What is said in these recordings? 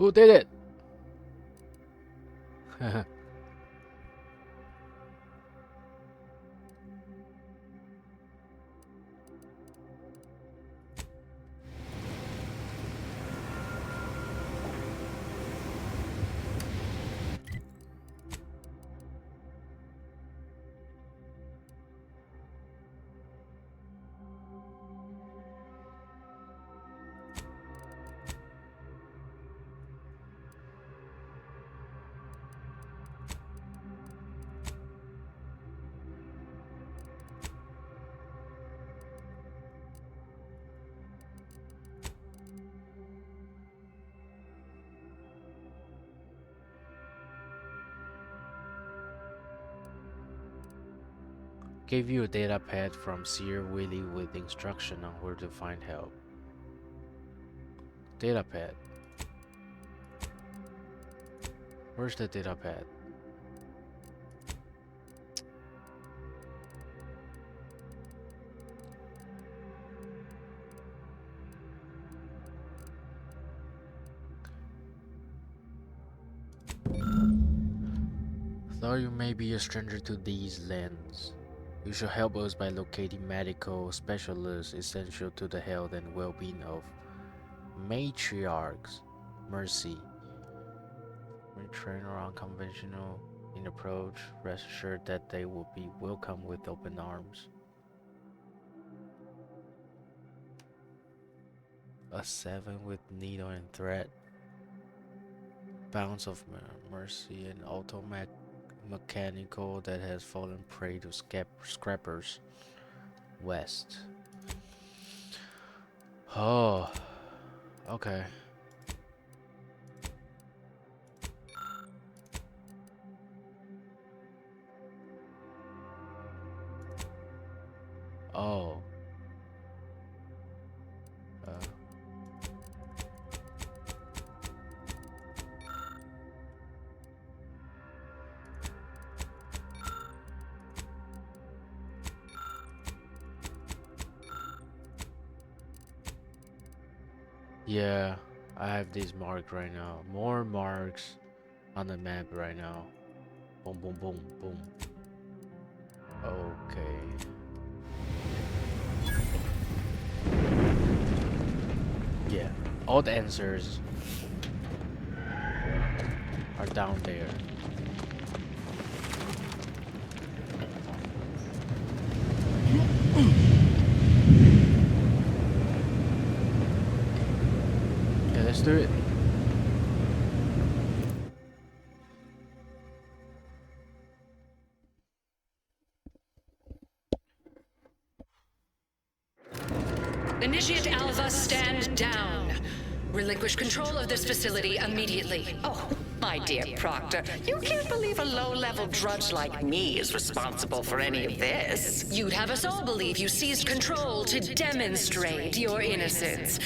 Who did it? Gave you a data pad from Sir Willy with instruction on where to find help. Data pad. Where's the data pad? Though you may be a stranger to these lands, you should help us by locating medical specialists essential to the health and well-being of matriarchs. Mercy. When trained or unconventional in approach, rest assured that they will be welcomed with open arms. A 7 with needle and thread. Bounce of mercy and mechanical that has fallen prey to scrappers. West. Oh, okay. Oh. Yeah, I have these marked right now. More marks on the map right now. Boom, boom, boom, boom. Okay. Yeah, all the answers are down there. Yeah, let's do it. Initiate Alva, stand down. Relinquish control of this facility immediately. Oh, my dear Proctor, you can't believe a low-level drudge like me is responsible for any of this. You'd have us all believe you seized control to demonstrate your innocence.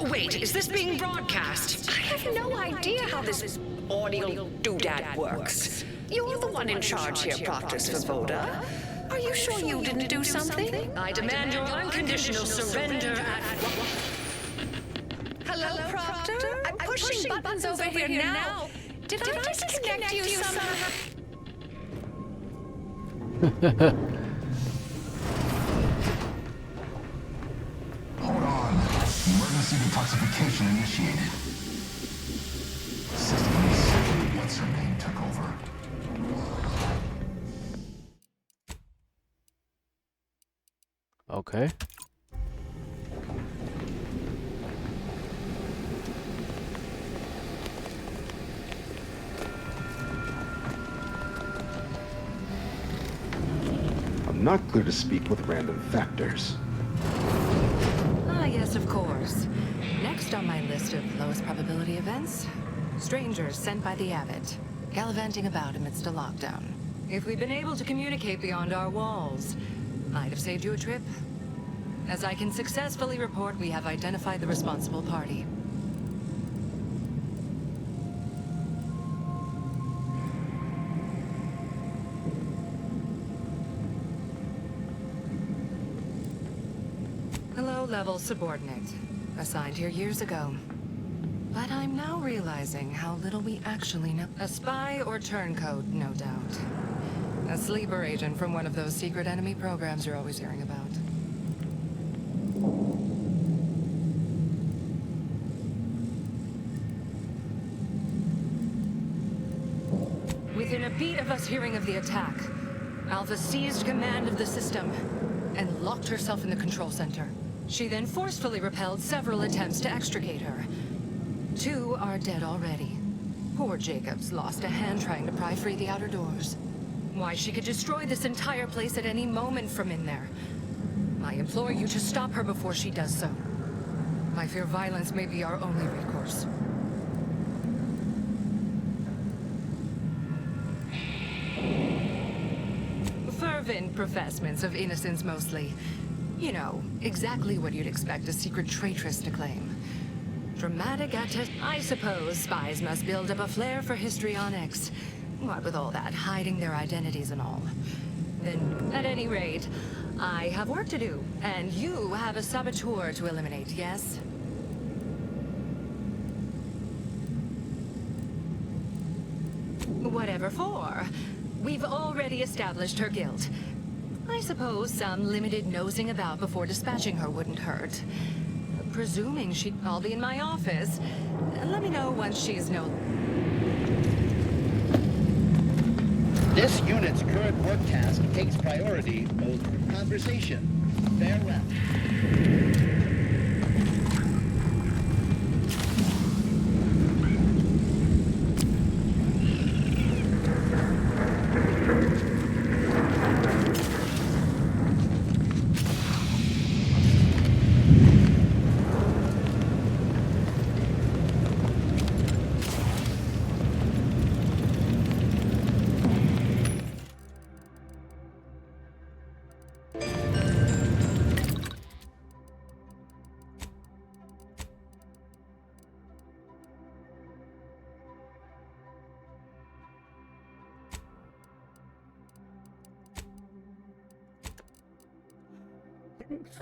Wait, is this being broadcast? I have no idea how this audio doodad works. You're the one in charge here, Proctor Svoboda. Are you sure you didn't do something? I demand your unconditional surrender at... Hello, Proctor? I'm pushing buttons over here now. Did I disconnect you somehow? Hold on. Emergency detoxification initiated. System recently what's her name took over. Okay. I'm not clear to speak with random factors. Ah, yes, of course. Next on my list of lowest probability events, strangers sent by the Abbot, gallivanting about amidst a lockdown. If we'd been able to communicate beyond our walls, I'd have saved you a trip. As I can successfully report, we have identified the responsible party. A low-level subordinate, assigned here years ago. But I'm now realizing how little we actually know. A spy or turncoat, no doubt. A sleeper agent from one of those secret enemy programs you're always hearing about. Within a beat of us hearing of the attack, Alpha seized command of the system and locked herself in the control center. She then forcefully repelled several attempts to extricate her. 2 are dead already. Poor Jacobs lost a hand trying to pry free the outer doors. Why, she could destroy this entire place at any moment from in there. I implore you to stop her before she does so. I fear violence may be our only recourse. Fervent professements of innocence mostly. You know, exactly what you'd expect a secret traitress to claim. Dramatic I suppose spies must build up a flair for histrionics. What with all that, hiding their identities and all. Then, at any rate, I have work to do, and you have a saboteur to eliminate, yes? Whatever for. We've already established her guilt. I suppose some limited nosing about before dispatching her wouldn't hurt. Presuming she'd all be in my office. Let me know once she's no... This unit's current work task takes priority over conversation. Farewell.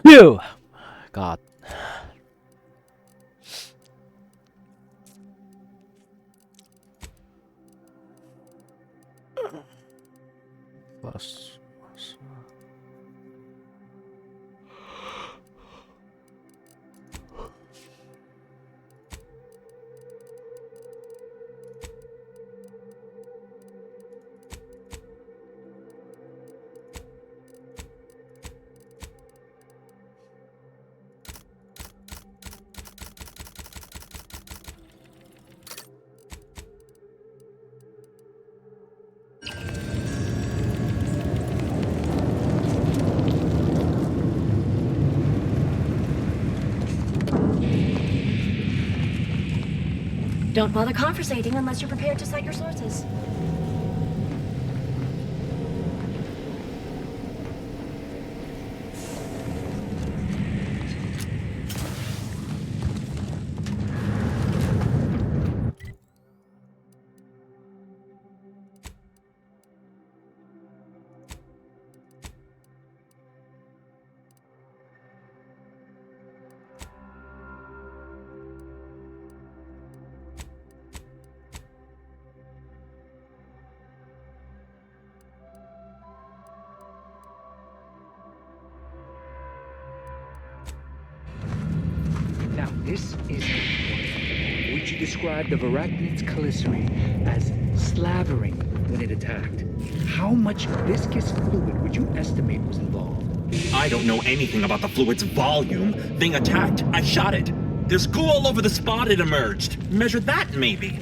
Phew! God. Plus. Don't bother conversating unless you're prepared to cite your sources. Now, this is important. Would you describe the Varachid's Calicere as slavering when it attacked? How much viscous fluid would you estimate was involved? I don't know anything about the fluid's volume. Thing attacked, I shot it. There's goo all over the spot it emerged. Measure that, maybe.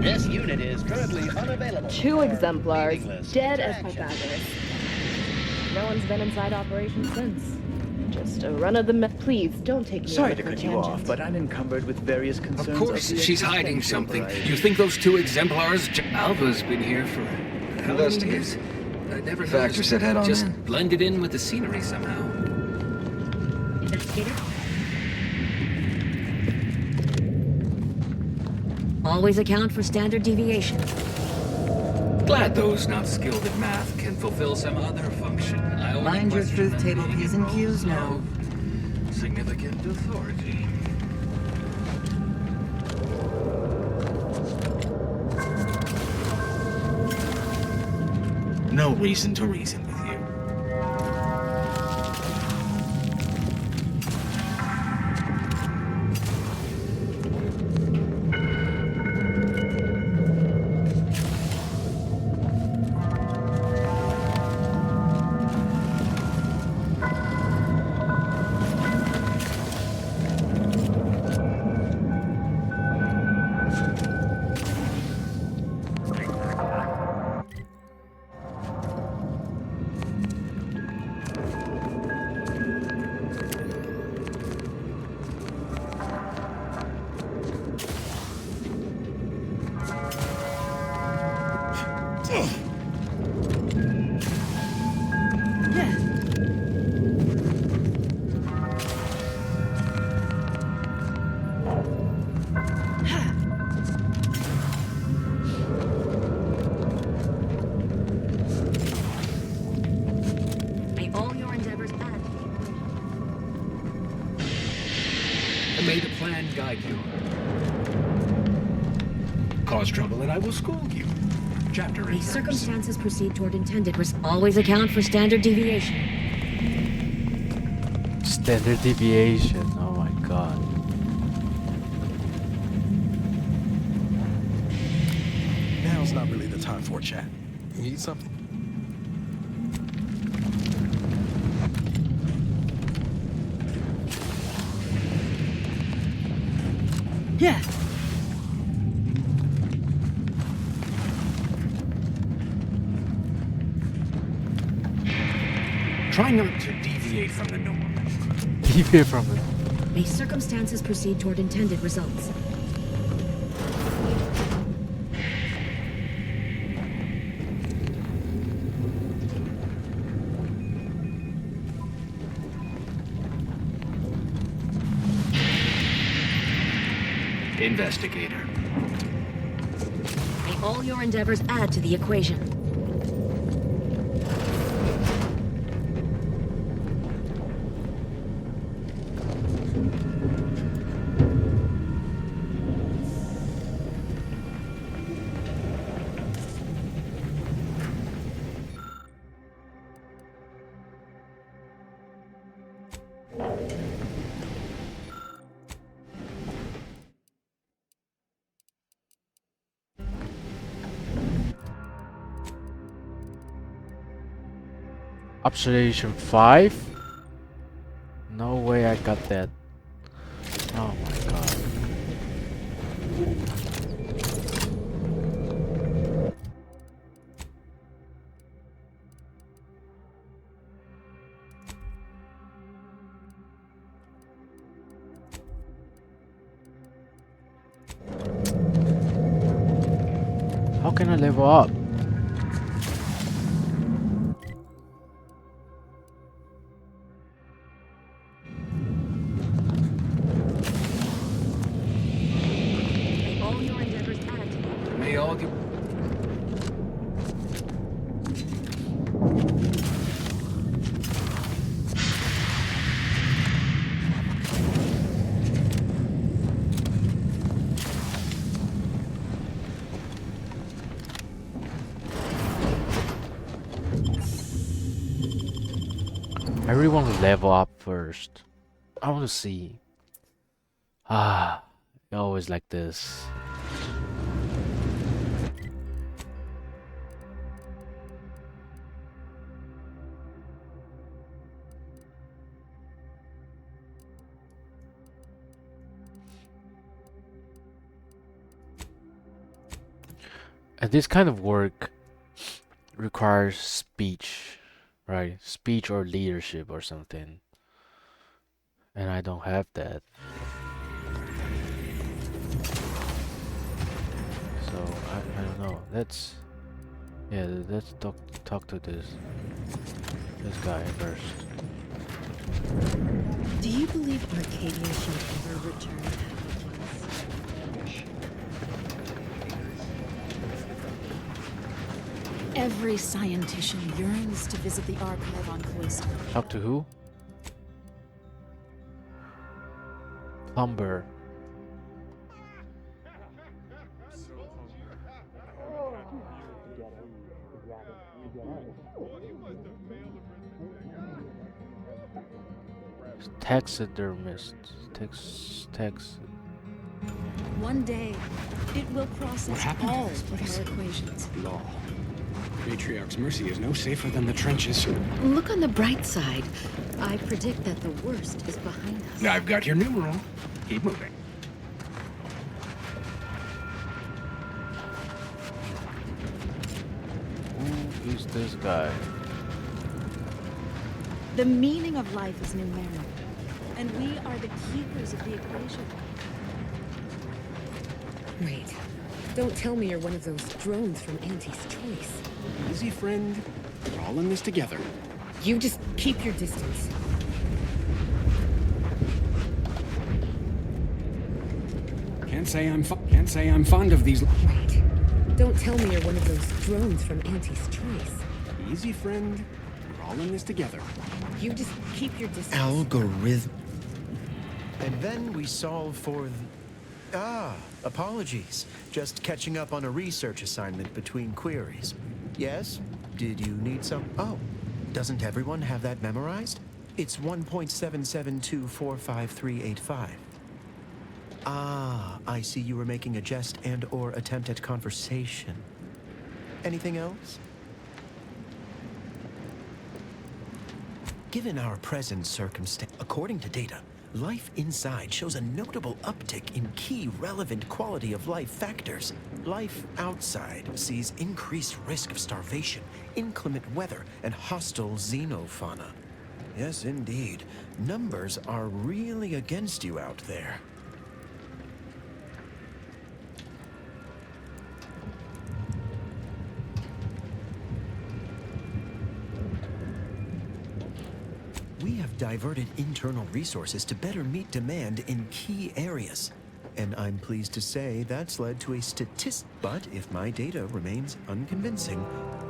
This unit is currently unavailable. 2 exemplars, Meaningless dead as distraction. Pythagoras. No one's been inside operation since. Just a run-of-the-mill. Please don't take me Sorry on to a cut you off, tangent. but I'm encumbered with various concerns. Of course, the she's hiding existential something. variety. You think those two exemplars... Alva's been here for... how many Investigate. years? I never Factor noticed. said head on Just in. blended in with the scenery somehow. Investigator? Always account for standard deviation. Glad those not skilled at math can fulfill some other function. I only Mind your question truth them table being P's and roles Q's now. of significant authority. No reason to reason with you. May all your endeavors add. May the plan guide you. Cause trouble and I will school you. Chapter May 8. circumstances proceed toward intended always account for standard deviation. Standard deviation. Oh my god. Now's not really the time for a chat. You need something? Yeah. Try not to deviate from the norm. Deviate from it. May circumstances proceed toward intended results. Investigator. May all your endeavors add to the equation. Observation 5? No way I got that. Oh my god. How can I level up? May all your endeavors add to the May all get... I really want to level up first. I want to see. Always like this. And this kind of work requires speech, right? Speech or leadership or something. And I don't have that. So I don't know. Let's talk to this guy first. Do you believe Arcadia shall ever return to how it was? Every scientician yearns to visit the archive on Callisto. Talk to who? Plumber. Taxidermist. Tax. One day, it will process all of our equations. Law. Matriarch's mercy is no safer than the trenches. Look on the bright side. I predict that the worst is behind us. I've got your numeral. Keep moving. Who is this guy? The meaning of life is numeric, and we are the keepers of the equation. Wait. Don't tell me you're one of those drones from Auntie's Choice. Easy, friend. We're all in this together. You just keep your distance. Can't say I'm fond of these. Wait. Don't tell me you're one of those drones from Auntie's Choice. Easy, friend. We're all in this together. You just keep your distance. Algorithm. And then we solve for apologies. Just catching up on a research assignment between queries. Yes? Did you need some? Oh, doesn't everyone have that memorized? It's 1.77245385. Ah, I see you were making a jest and/or attempt at conversation. Anything else? Given our present circumstance, according to data, life inside shows a notable uptick in key relevant quality of life factors. Life outside sees increased risk of starvation, inclement weather, and hostile xenofauna. Yes, indeed. Numbers are really against you out there. We have diverted internal resources to better meet demand in key areas. And I'm pleased to say that's led to a but if my data remains unconvincing,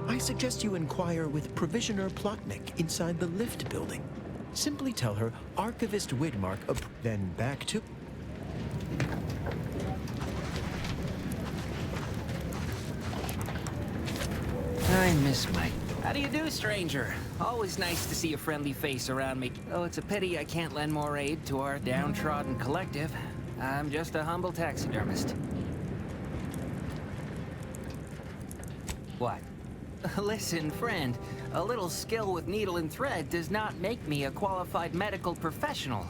I suggest you inquire with Provisioner Plotnik inside the lift building. Simply tell her Archivist Widmark, then back to... I miss Mike. How do you do, stranger? Always nice to see a friendly face around me. Oh, it's a pity I can't lend more aid to our downtrodden collective. I'm just a humble taxidermist. What? Listen, friend, a little skill with needle and thread does not make me a qualified medical professional.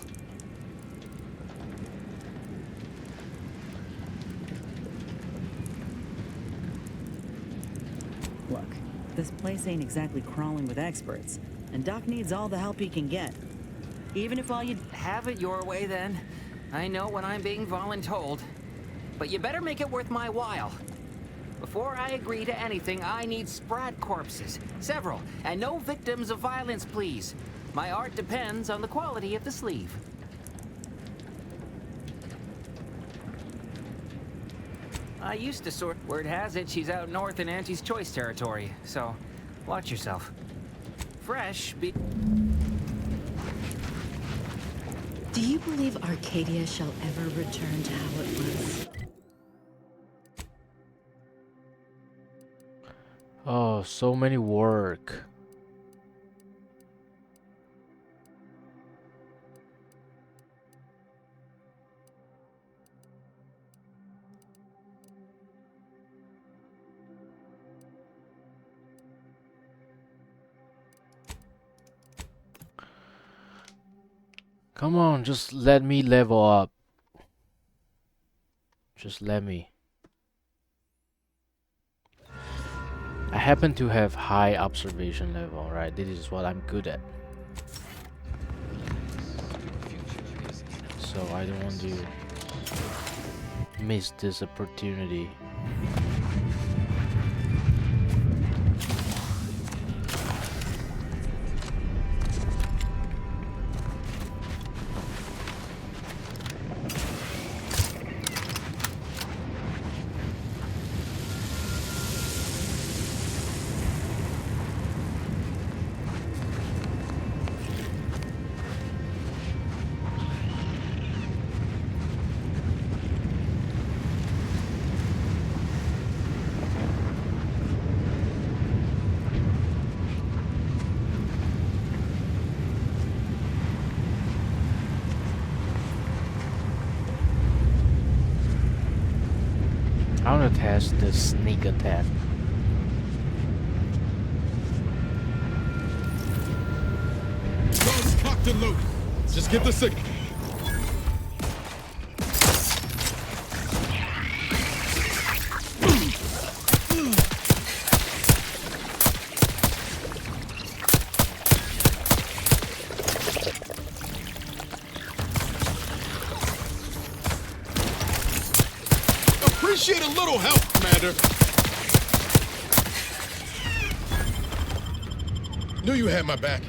Look, this place ain't exactly crawling with experts, and Doc needs all the help he can get. Even if all you... Have it your way, then. I know when I'm being voluntold. But you better make it worth my while. Before I agree to anything, I need sprat corpses. Several. And no victims of violence, please. My art depends on the quality of the sleeve. I used to sort... Word has it she's out north in Auntie's Choice territory, so watch yourself. Fresh be... Do you believe Arcadia shall ever return to how it was? Oh, so many work. Come on, just let me level up. Just let me. I happen to have high observation level, right? This is what I'm good at. so I don't want to miss this opportunity. I want to test the sneak attack. Guns cocked and loaded. Just get the signal. Appreciate a little help, Commander. Knew you had my back.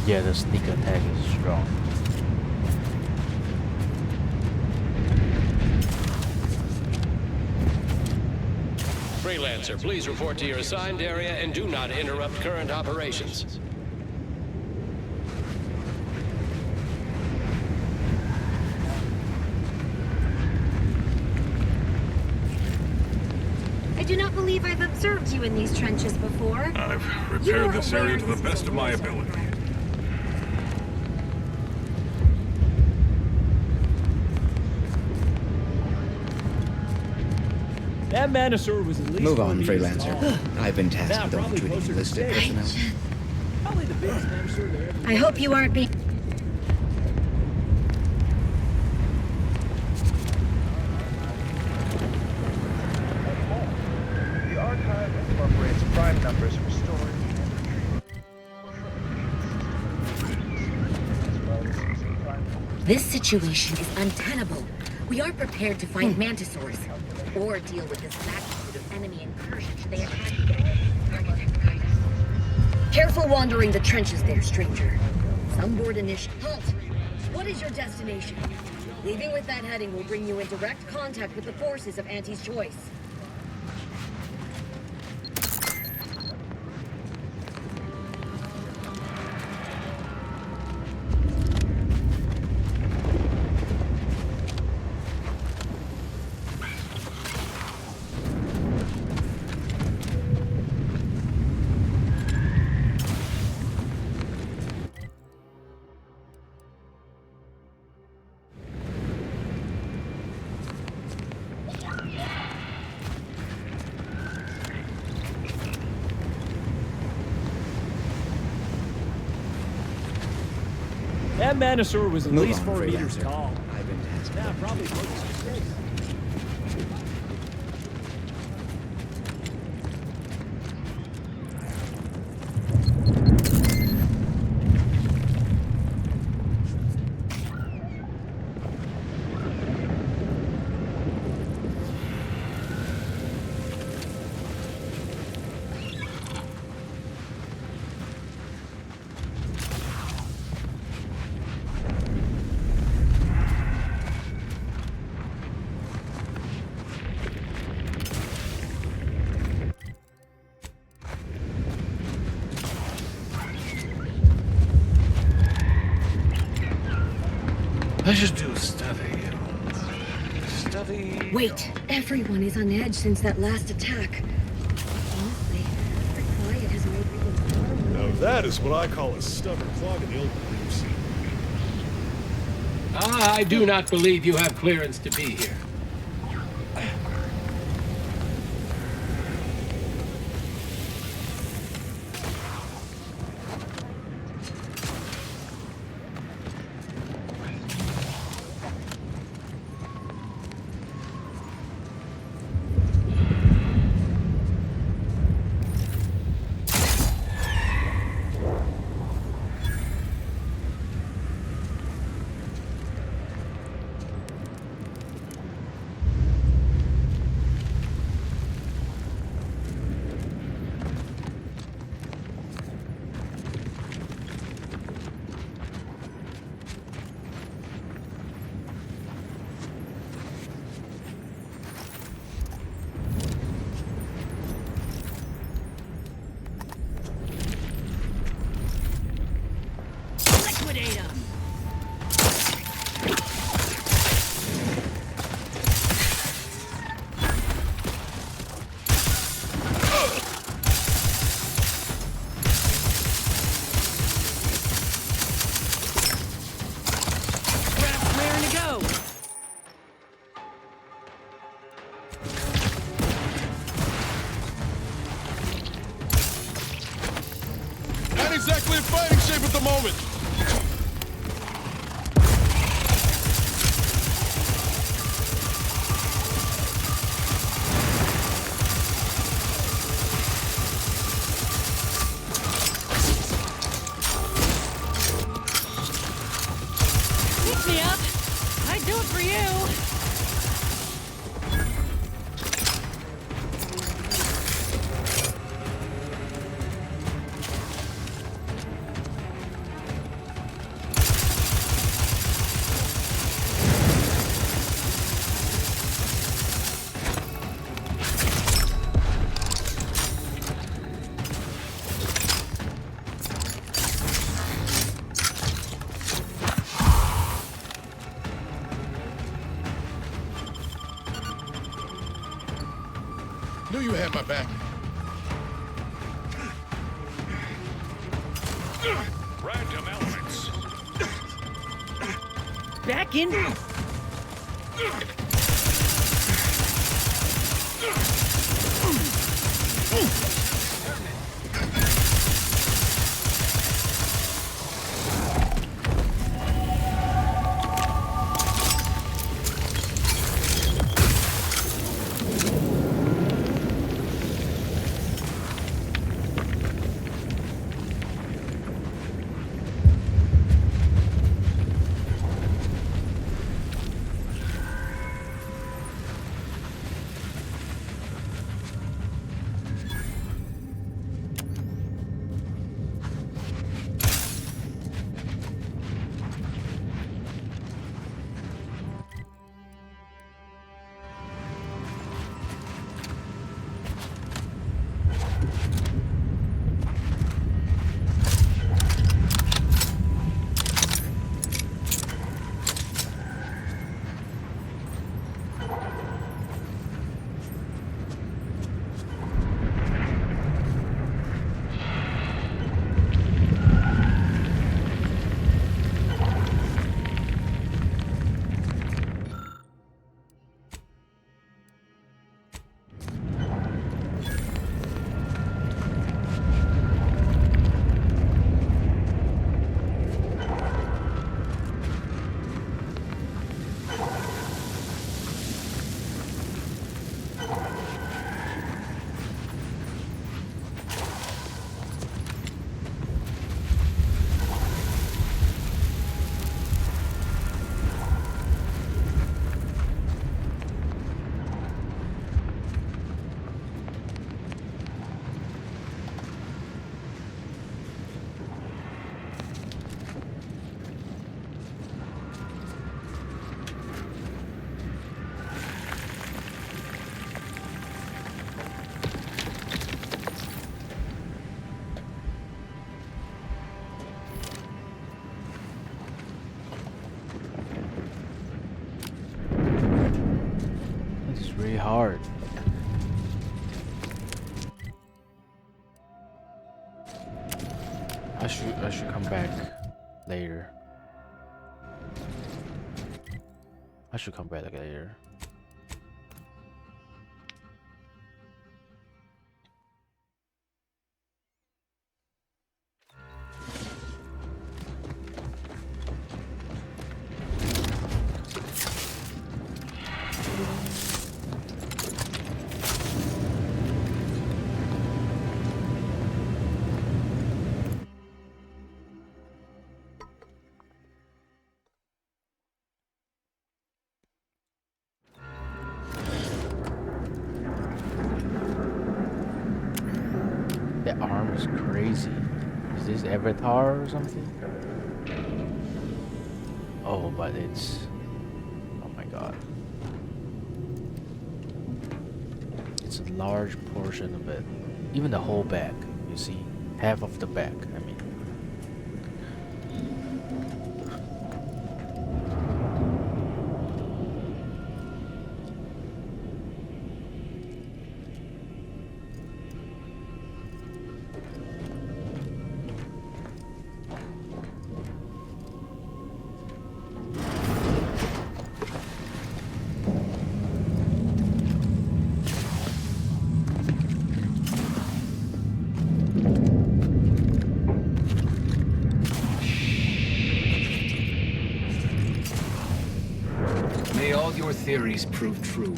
Yeah, the sneak attack is strong. Freelancer, please report to your assigned area and do not interrupt current operations. I do not believe I've observed you in these trenches before. I've repaired this area to the best of my ability. That Manosaur was at least Move on, Freelancer. I've been tasked with overtweeting enlisted personnel. Probably the biggest Manosaur there ever. I hope you aren't being... The archive incorporates prime numbers restored. This situation is untenable. We are prepared to fight Mantisaurs, or deal with this magnitude of enemy incursion should they attack. Careful wandering the trenches there, stranger. Some board initiative. Halt! What is your destination? Leaving with that heading will bring you in direct contact with the forces of Auntie's choice. That Manosaur was at Move least on, 4 meters Freelancer. tall. I've been tasked. Now probably closest to space. I should do a study. Wait, everyone is on edge since that last attack. Honestly, the quiet has made me... Now that is what I call a stubborn clog in the old beliefs. I do not believe you have clearance to be here. the moment. Pick me up. I'd do it for you. Knew you had my back. Random elements. Back in. Really hard. I should come back later. I should come back later. That arm is crazy. Is this Avatar or something? Oh, but it's... Oh my god. It's a large portion of it. Even the whole back. You see? Half of the back, I mean. all your theories prove true.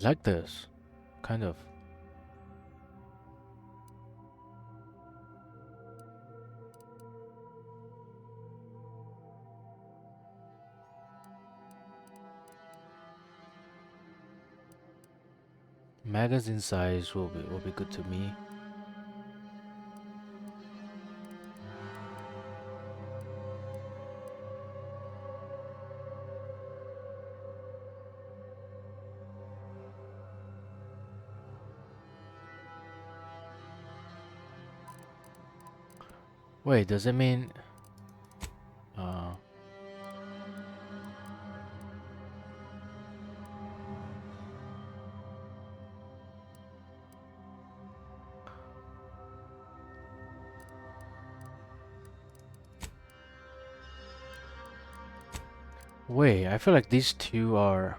Like this, kind of. Magazine size will be good to me. Wait, does it mean wait, I feel like these two are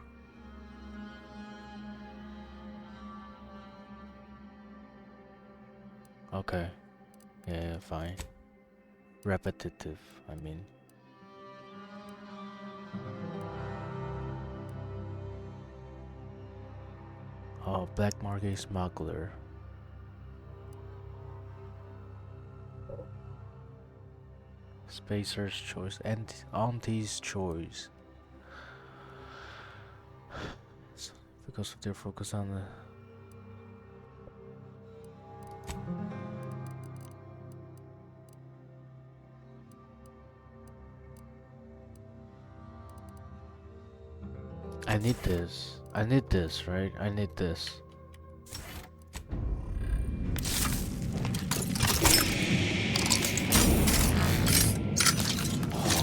okay. Yeah, fine. Repetitive, I mean. Oh, black market smuggler. Spacer's choice and Auntie's choice. Because of their focus on the I need this. I need this, right? I need this.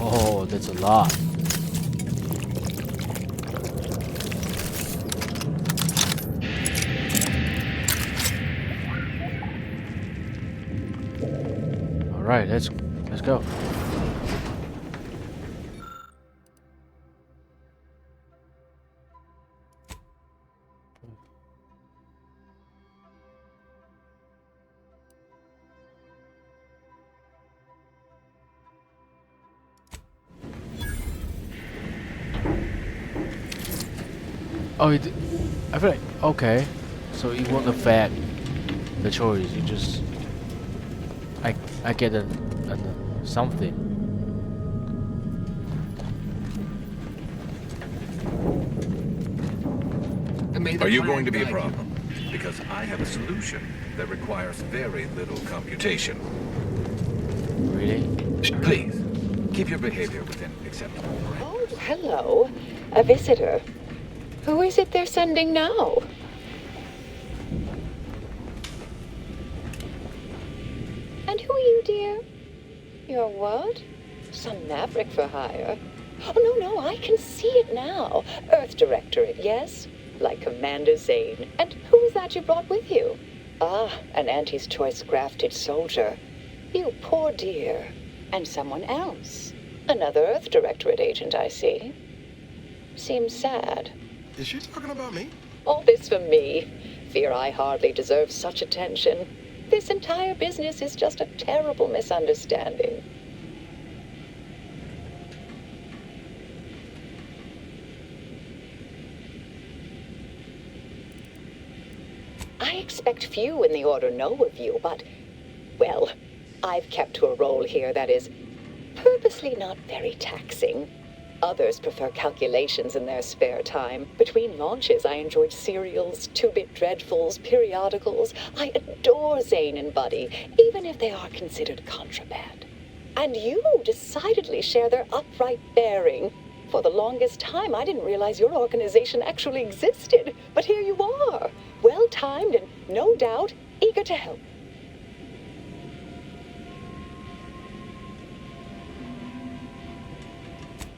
Oh, that's a lot. All right, let's go. Oh, I feel like okay, so it won't affect the choice. You just I get a something. Are you going to be a problem? Because I have a solution that requires very little computation. Really? Please, keep your behavior within acceptable parameters. Oh, hello. A visitor. Who is it they're sending now? And who are you, dear? You're what? Some maverick for hire? Oh, no, I can see it now. Earth Directorate, yes? Like Commander Zane. And who is that you brought with you? Ah, an Auntie's Choice grafted soldier. You poor dear. And someone else. Another Earth Directorate agent, I see. Seems sad. Is she talking about me? All this for me. Fear I hardly deserve such attention. This entire business is just a terrible misunderstanding. I expect few in the Order know of you, but, well, I've kept to a role here that is purposely not very taxing. Others prefer calculations in their spare time. Between launches, I enjoyed serials, two-bit dreadfuls, periodicals. I adore Zane and Buddy, even if they are considered contraband. And you decidedly share their upright bearing. For the longest time, I didn't realize your organization actually existed. But here you are, well-timed and, no doubt, eager to help.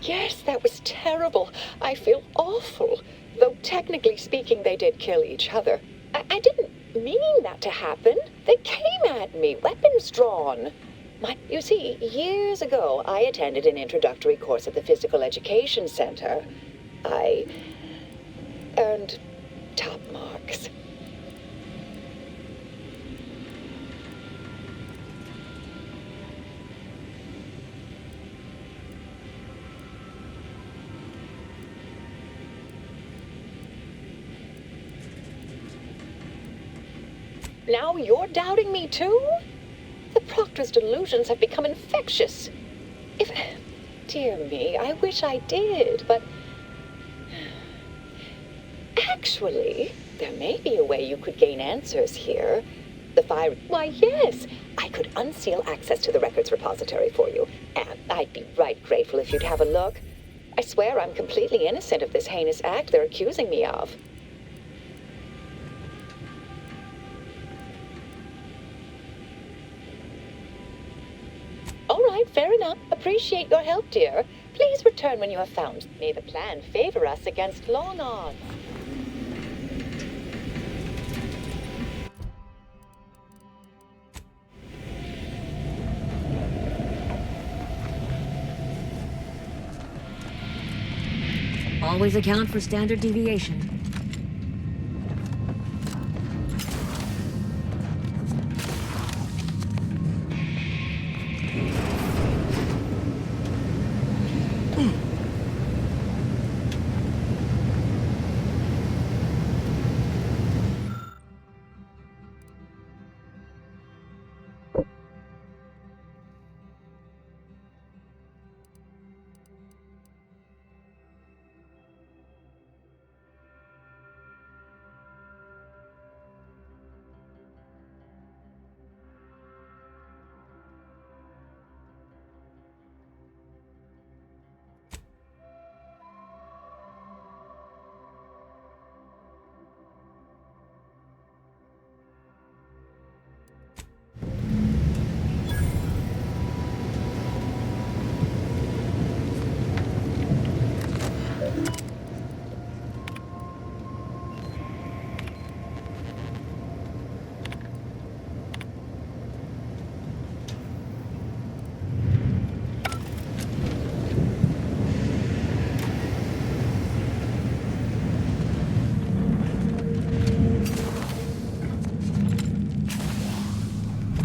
Yes, that was terrible. I feel awful. Though technically speaking, they did kill each other. I didn't mean that to happen. They came at me, weapons drawn. You see, years ago, I attended an introductory course at the Physical Education Center. I earned top marks. Now you're doubting me too? The Proctor's delusions have become infectious. Dear me, I wish I did, but... Actually, there may be a way you could gain answers here. The fire... Why, yes, I could unseal access to the records repository for you, and I'd be right grateful if you'd have a look. I swear I'm completely innocent of this heinous act they're accusing me of. All right, fair enough. Appreciate your help, dear. Please return when you have found. May the plan favor us against long odds. Always account for standard deviation.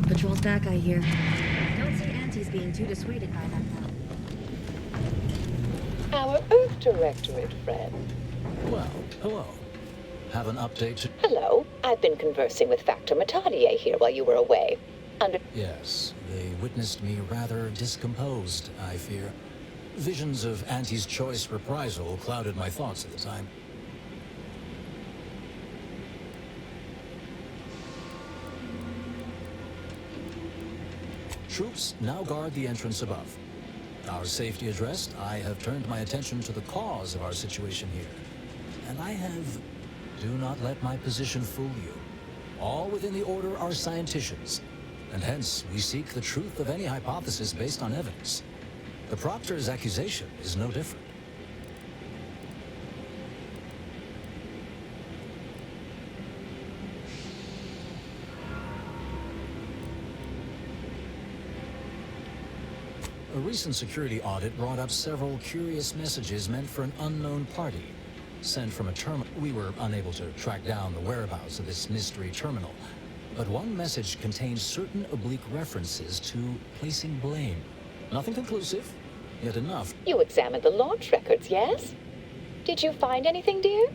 Patrol's back, I hear. Don't see Auntie's being too dissuaded by that, though. Our Earth Directorate friend. Well, hello. Have an update? Hello. I've been conversing with Factor Matadier here while you were away. Yes, they witnessed me rather discomposed, I fear. Visions of Auntie's choice reprisal clouded my thoughts at the time. Troops now guard the entrance above. Our safety addressed, I have turned my attention to the cause of our situation here. And I have... Do not let my position fool you. All within the Order are scienticians, and hence we seek the truth of any hypothesis based on evidence. The Proctor's accusation is no different. A recent security audit brought up several curious messages meant for an unknown party, sent from a terminal. We were unable to track down the whereabouts of this mystery terminal, but one message contained certain oblique references to placing blame. Nothing conclusive, yet enough. You examined the launch records, yes? Did you find anything, dear?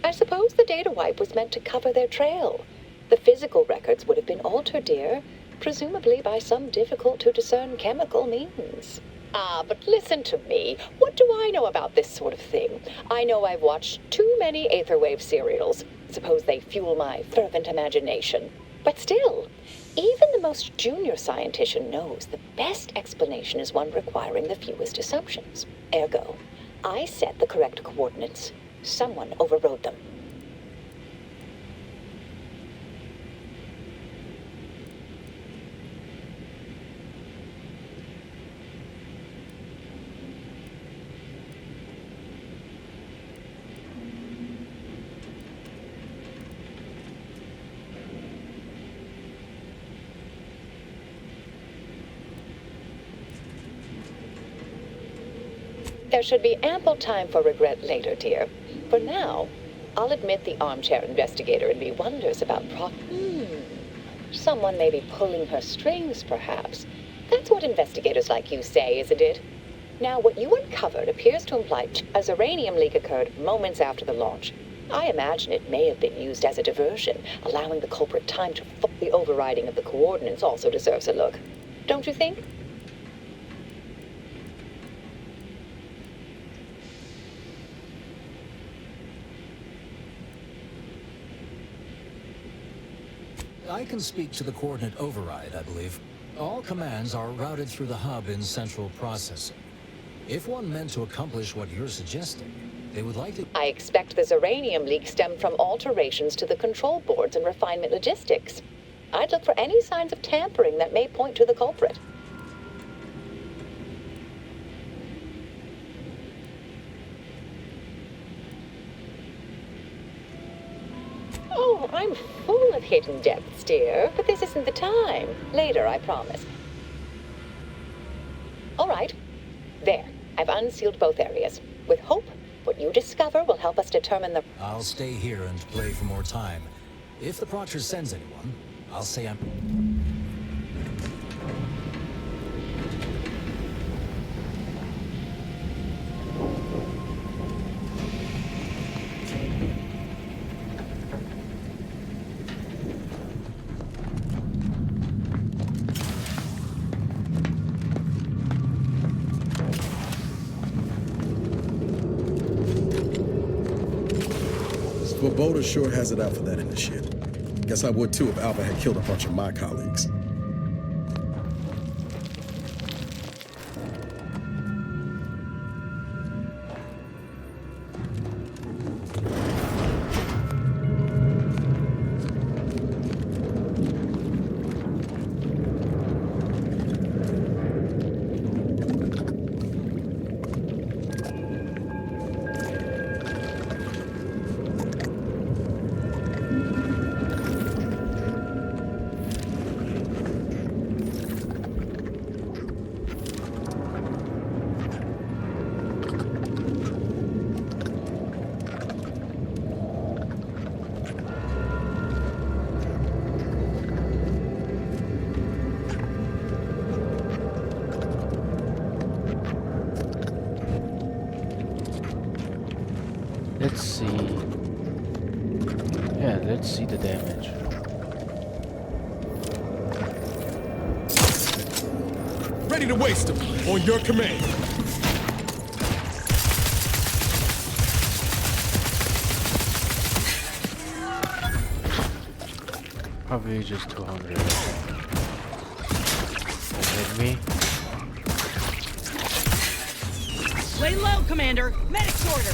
I suppose the data wipe was meant to cover their trail. The physical records would have been altered, dear, presumably by some difficult-to-discern chemical means. Ah, but listen to me. What do I know about this sort of thing? I know I've watched too many Aetherwave serials. Suppose they fuel my fervent imagination. But still, even the most junior scientician knows the best explanation is one requiring the fewest assumptions. Ergo, I set the correct coordinates. Someone overrode them. There should be ample time for regret later, dear. For now, I'll admit the armchair investigator in me wonders about someone may be pulling her strings, perhaps. That's what investigators like you say, isn't it? Now, what you uncovered appears to imply a Zeranium leak occurred moments after the launch. I imagine it may have been used as a diversion, allowing the culprit time to the overriding of the coordinates also deserves a look. Don't you think? I can speak to the coordinate override, I believe. All commands are routed through the hub in central processing. If one meant to accomplish what you're suggesting, they would likely... I expect the Zeranium leak stemmed from alterations to the control boards and refinement logistics. I'd look for any signs of tampering that may point to the culprit. Oh, I'm full of hidden depths, dear, but this isn't the time. Later, I promise. All right. There. I've unsealed both areas. With hope, what you discover will help us determine the... I'll stay here and play for more time. If the Proctor sends anyone, I'll say I'm... Svoboda sure has it out for that initiate. Guess I would too if Alpha had killed a bunch of my colleagues. Let's see. Yeah, let's see the damage. Ready to waste them. On your command. Probably just 200. That hit me. Lay low, Commander. Medic's order.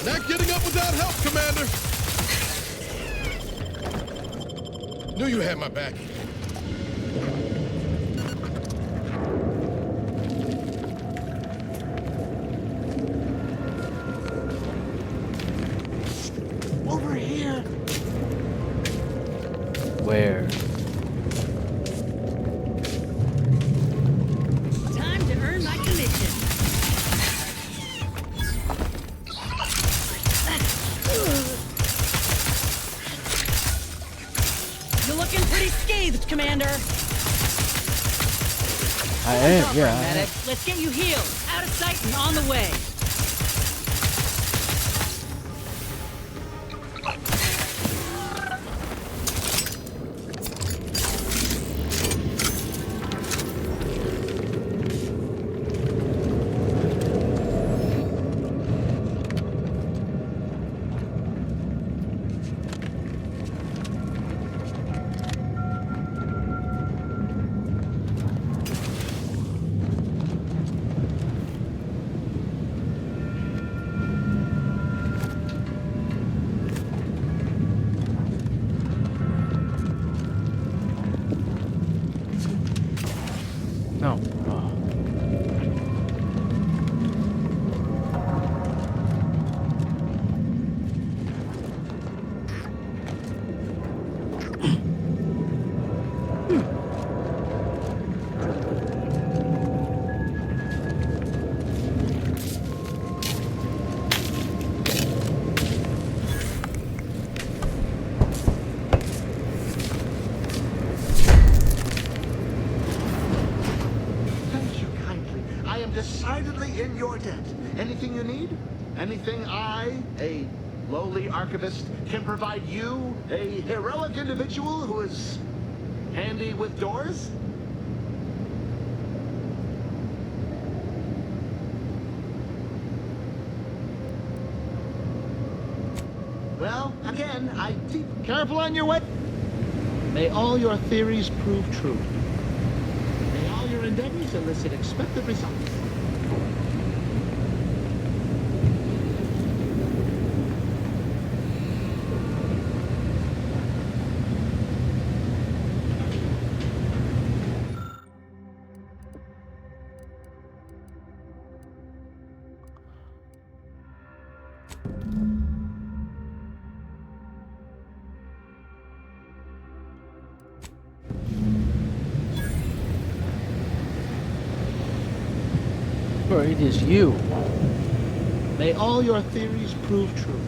Not getting up without help, Commander. Knew you had my back. Over here. Where? Time to earn my commission. You're looking pretty scathed, Commander. I am, yeah. Medic. Let's get you healed, out of sight and on the way. anything you need? Anything I, a lowly archivist, can provide you, a heroic individual who is handy with doors? Well, again, careful on your way. May all your theories prove true. May all your endeavors elicit expected results. Bro, it is you. May all your theories prove true.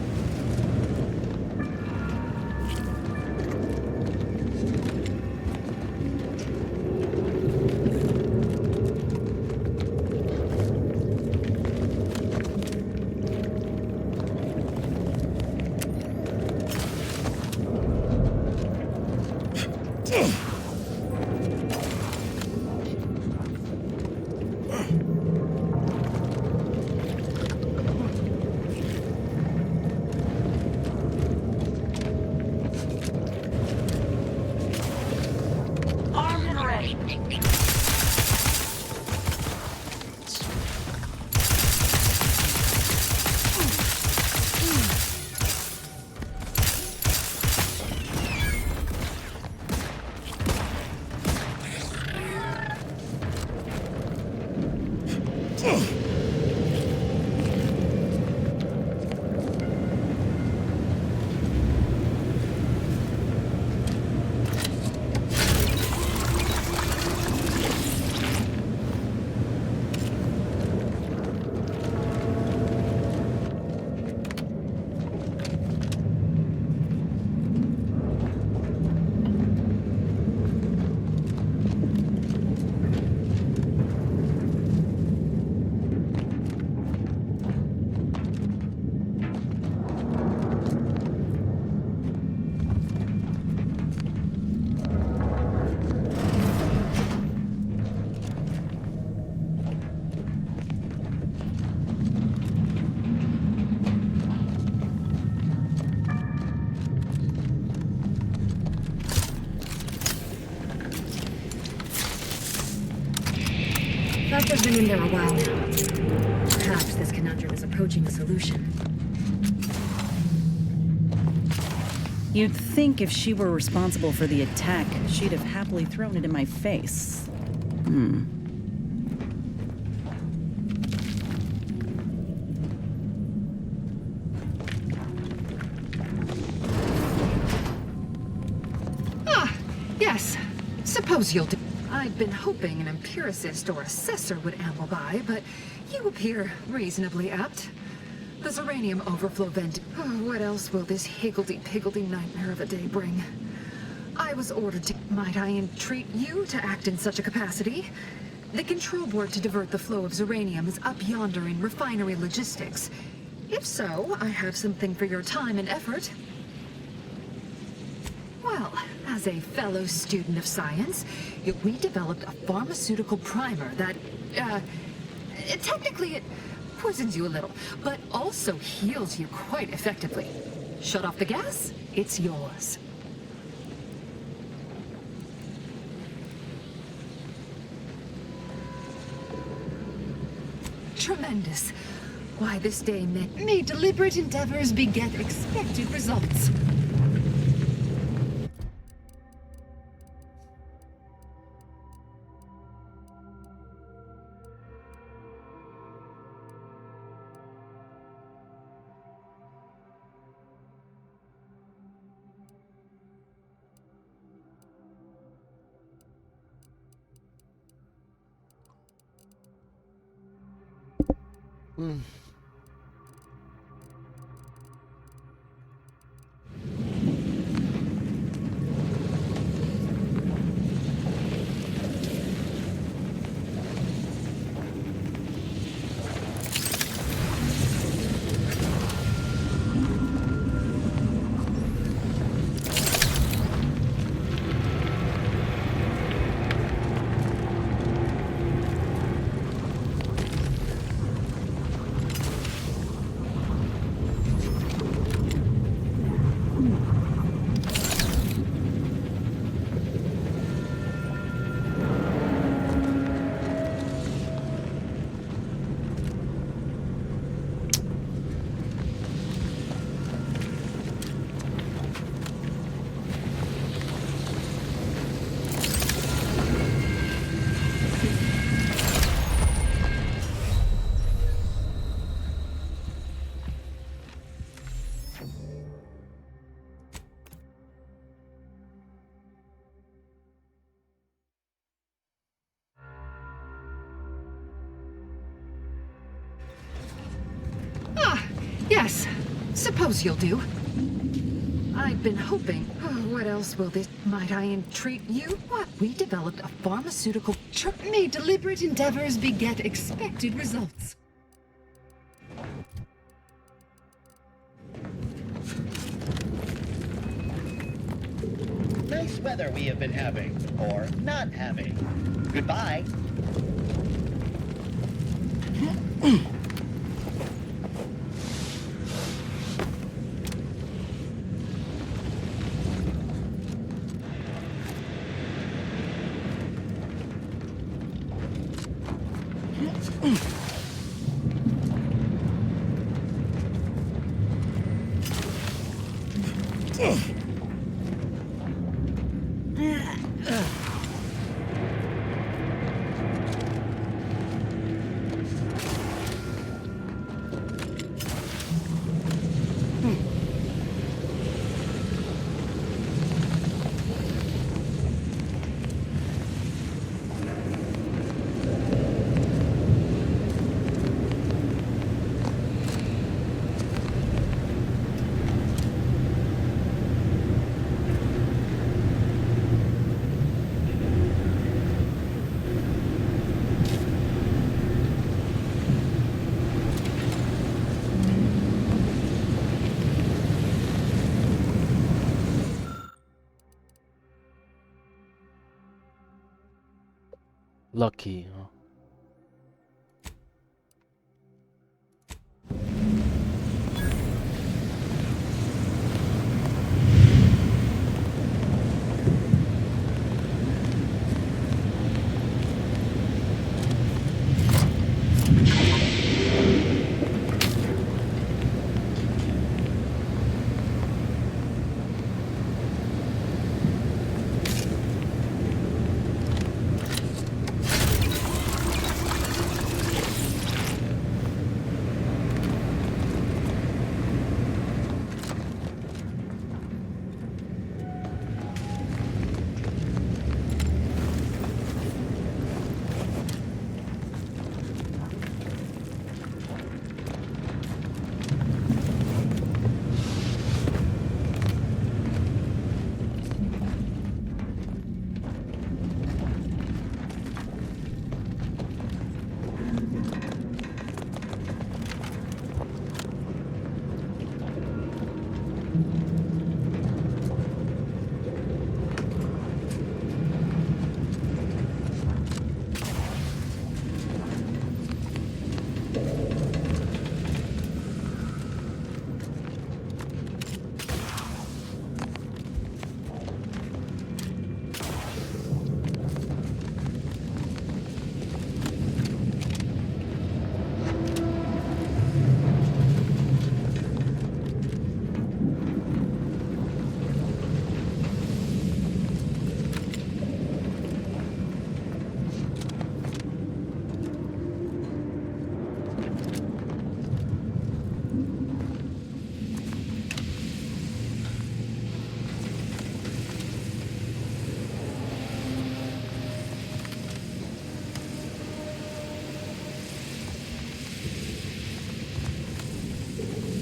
They've been in there a while now. Perhaps this conundrum is approaching a solution. You'd think if she were responsible for the attack, she'd have happily thrown it in my face. Yes. Suppose you'll do. I'd been hoping an empiricist or assessor would amble by, but you appear reasonably apt. The Zeranium overflow vent. Oh, what else will this higgledy-piggledy nightmare of a day bring? I was ordered to... Might I entreat you to act in such a capacity? The control board to divert the flow of Zeranium is up yonder in refinery logistics. If so, I have something for your time and effort. Well, as a fellow student of science, we developed a pharmaceutical primer that, technically it poisons you a little, but also heals you quite effectively. Shut off the gas, it's yours. Tremendous. Why this day may deliberate endeavors beget expected results. Yes, suppose you'll do. I've been hoping. What else will this? Might I entreat you? What? We developed a pharmaceutical. May deliberate endeavors beget expected results. Nice weather we have been having, or not having. Goodbye. Lucky, huh?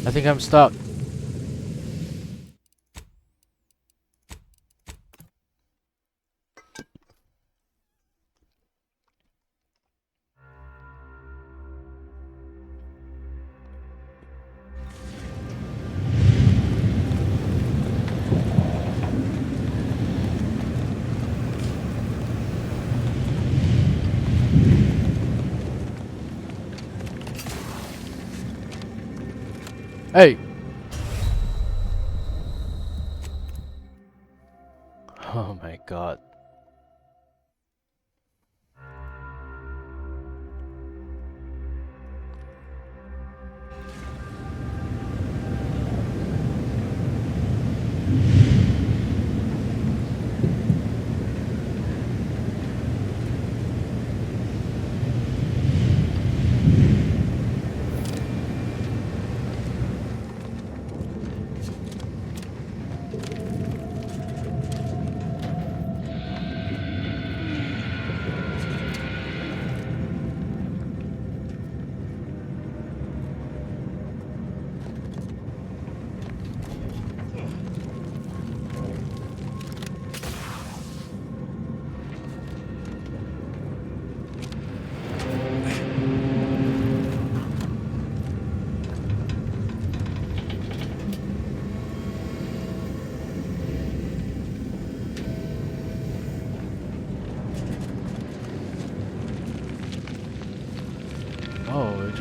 I think I'm stuck. Hey! Oh my god.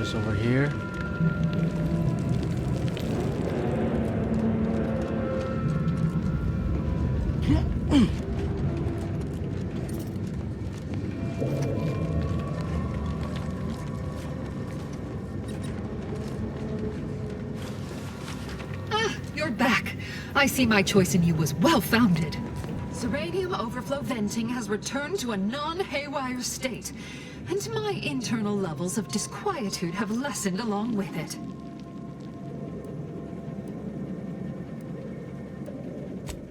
just over here. You're back. I see my choice in you was well-founded. Zeranium overflow venting has returned to a non-haywire state, and my internal levels of disquietude have lessened along with it.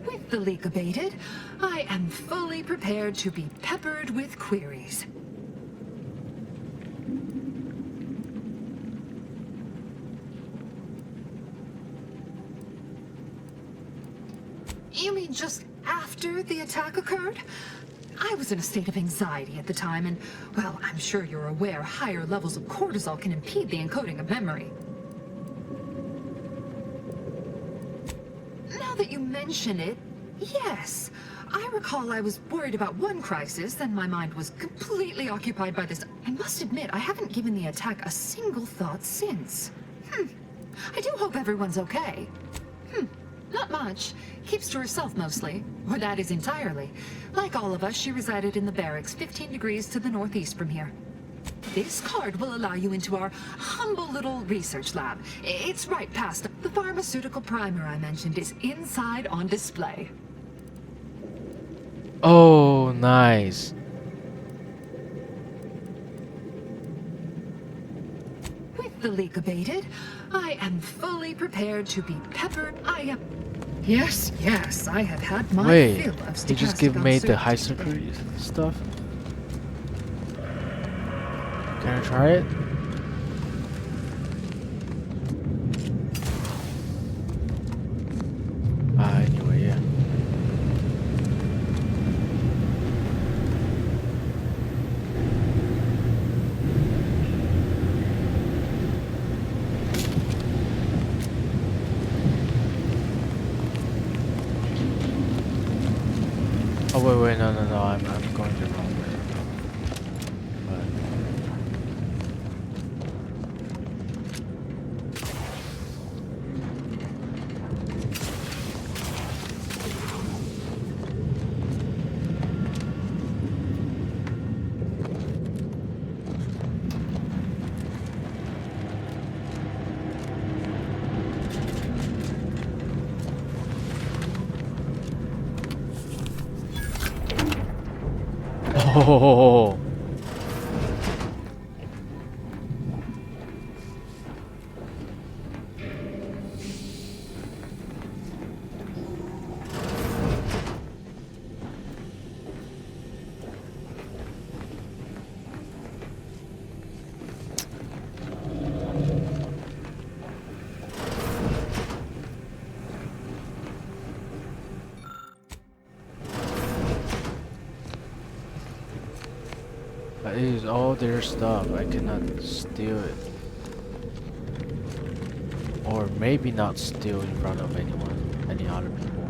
With the leak abated, I am fully prepared to be peppered with queries. You mean just after the attack occurred? I was in a state of anxiety at the time, and, well, I'm sure you're aware higher levels of cortisol can impede the encoding of memory. Now that you mention it, yes. I recall I was worried about one crisis, then my mind was completely occupied by this. I must admit, I haven't given the attack a single thought since. I do hope everyone's okay. Not much. Keeps to herself mostly. Or that is entirely. Like all of us, she resided in the barracks 15 degrees to the northeast from here. This card will allow you into our humble little research lab. It's right past. The pharmaceutical primer I mentioned is inside on display. Oh, nice. With the leak abated, I am fully prepared to be peppered. Yes, I have had my Wait, fill of he just stochastic made the uncertainty high today. security stuff? Can I try it? Anyway, yeah. Oh wait, no, I'm going the wrong way. Oh. It is all their stuff. I cannot steal it. Or maybe not steal in front of anyone, any other people.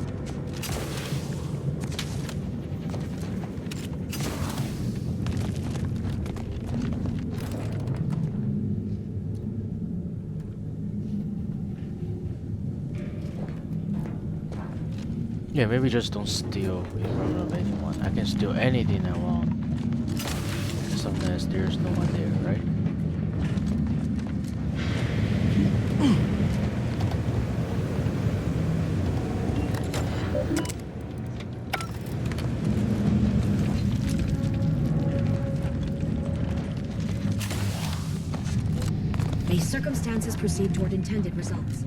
Yeah, maybe just don't steal in front of anyone. I can steal anything I want. As long as there's no one there, right? May circumstances proceed toward intended results.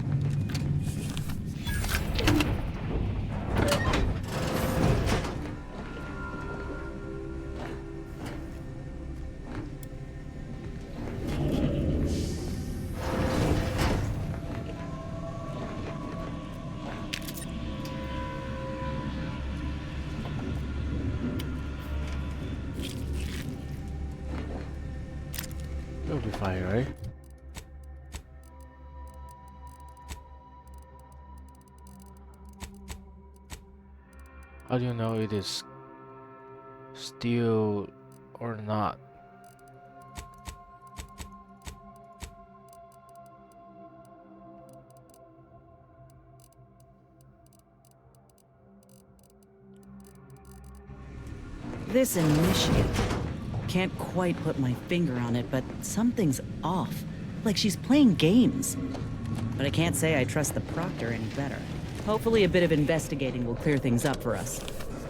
It'll be fine, right? How do you know it is steel or not? This initiative. Can't quite put my finger on it, but something's off. Like she's playing games. But I can't say I trust the Proctor any better. Hopefully a bit of investigating will clear things up for us.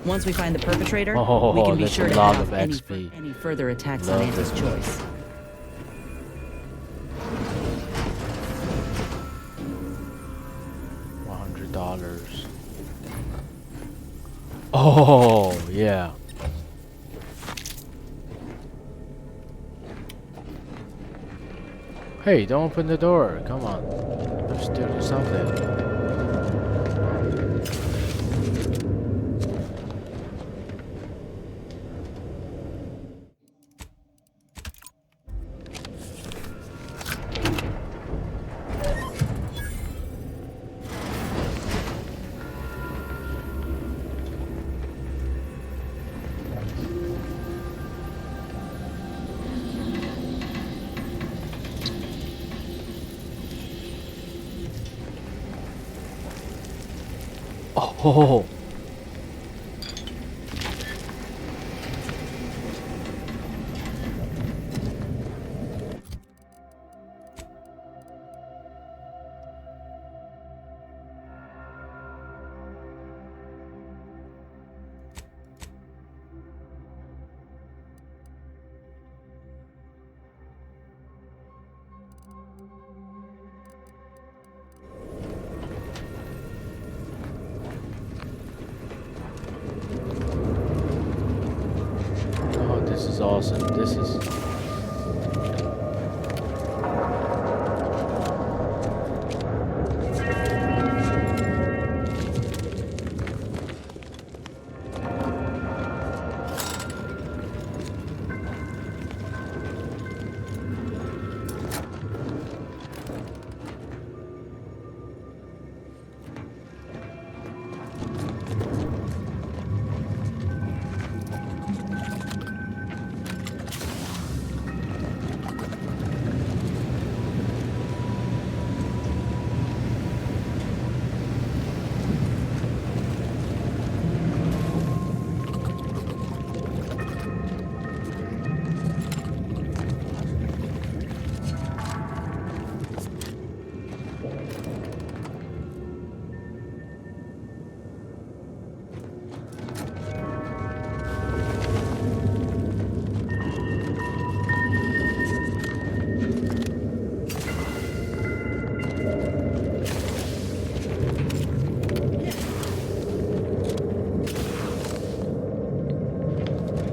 Once we find the perpetrator, we can be that's sure a to lot head of off XP. any further attacks Love on Anti's it. choice. $100. Oh, yeah. Hey, don't open the door. Come on. Let's do something. Oh. Oh, this is awesome. This is...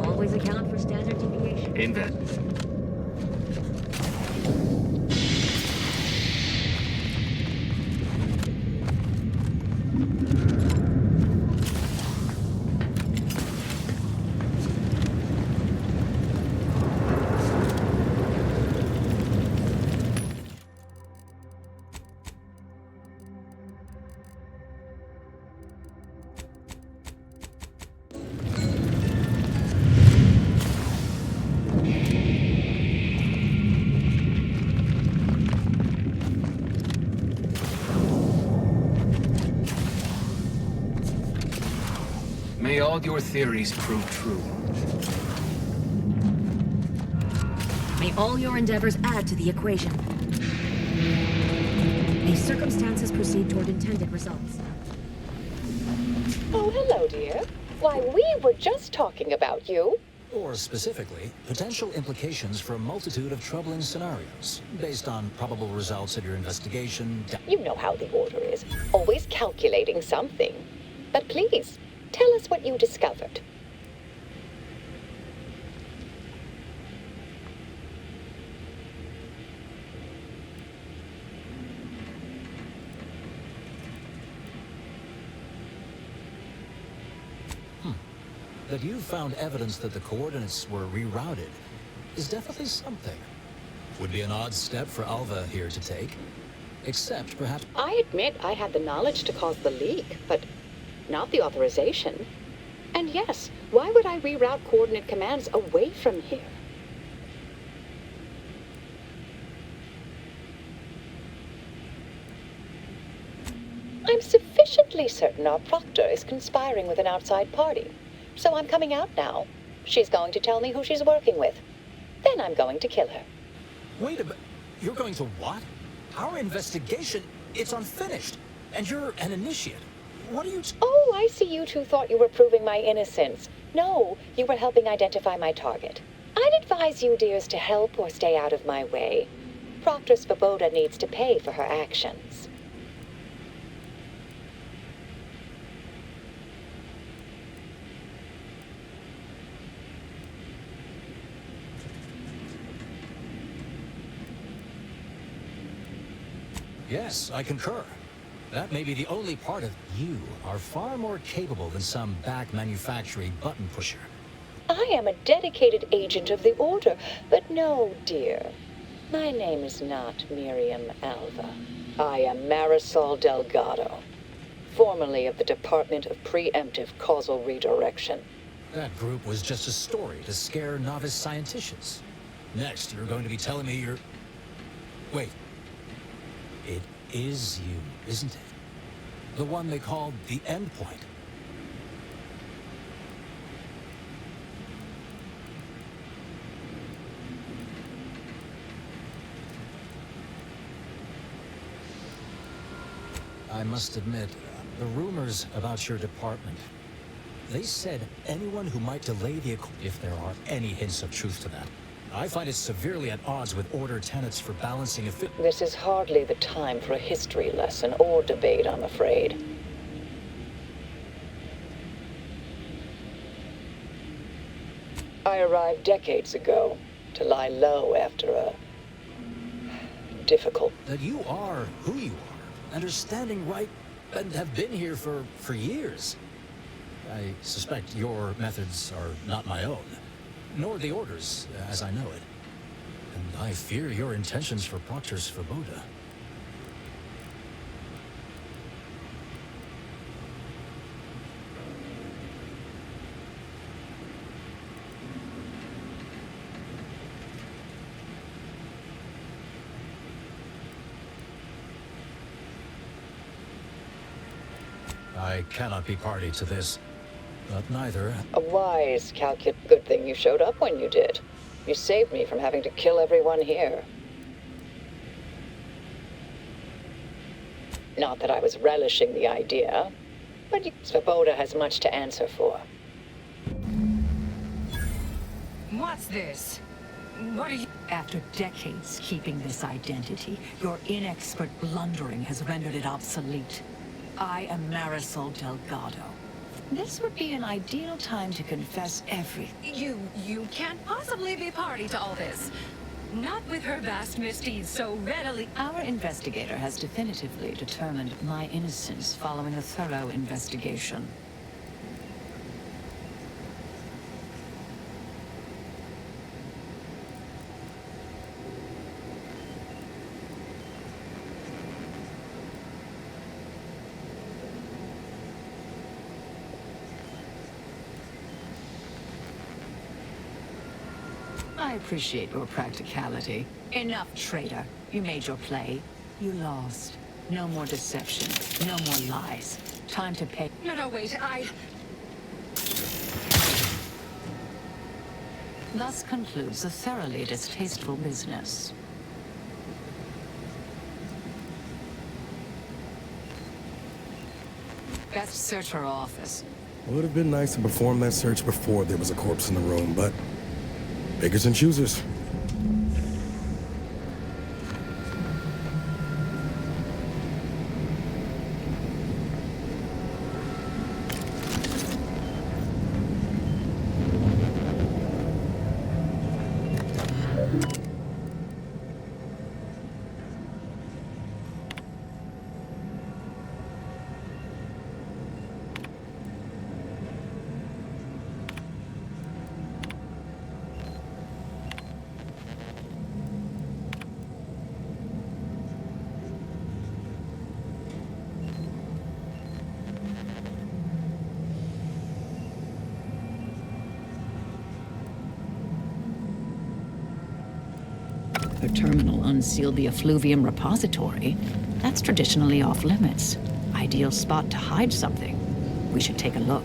Always account for standard deviation. Invest. May all your theories prove true. May all your endeavors add to the equation. May circumstances proceed toward intended results. Oh, hello, dear. Why, we were just talking about you. Or specifically, potential implications for a multitude of troubling scenarios, based on probable results of your investigation. You know how the Order is, always calculating something. But please, tell us what you discovered. That you found evidence that the coordinates were rerouted is definitely something. Would be an odd step for Alva here to take. Except, perhaps... I admit I had the knowledge to cause the leak, but not the authorization. And yes, why would I reroute coordinate commands away from here? I'm sufficiently certain our proctor is conspiring with an outside party, so I'm coming out now. She's going to tell me who she's working with. Then I'm going to kill her. Wait a minute. You're going to what? Our investigation, it's unfinished. And you're an initiate. What are you... Oh, I see you two thought you were proving my innocence. No, you were helping identify my target. I'd advise you, dears, to help or stay out of my way. Proctor Svoboda needs to pay for her actions. Yes, I concur. That may be the only part of you are far more capable than some back manufacturing button pusher. I am a dedicated agent of the Order, but no, dear. My name is not Miriam Alva. I am Marisol Delgado, formerly of the Department of Preemptive Causal Redirection. That group was just a story to scare novice scienticians. Next, you're going to be telling me you're... Wait. It is you, isn't it? The one they called the Endpoint. I must admit, the rumors about your department, they said anyone who might delay the... if there are any hints of truth to that. I find it severely at odds with Order tenets for balancing This is hardly the time for a history lesson or debate, I'm afraid. I arrived decades ago to lie low after a difficult... That you are who you are, understanding right, and have been here for years. I suspect your methods are not my own. Nor the Order's, as I know it. And I fear your intentions for Proctor Svoboda. I cannot be party to this. But neither. A wise Good thing you showed up when you did. You saved me from having to kill everyone here. Not that I was relishing the idea, but Svoboda has much to answer for. What's this? What are you... After decades keeping this identity, your inexpert blundering has rendered it obsolete. I am Marisol Delgado. This would be an ideal time to confess everything. You can't possibly be party to all this. Not with her vast misdeeds so readily. Our investigator has definitively determined my innocence following a thorough investigation. I appreciate your practicality. Enough, traitor. You made your play. You lost. No more deception. No more lies. Time to pay. No, wait, Thus concludes a thoroughly distasteful business. Best search her office. Would have been nice to perform that search before there was a corpse in the room, but pickers and choosers. Her terminal unsealed the effluvium repository. That's traditionally off limits. Ideal spot to hide something. We should take a look.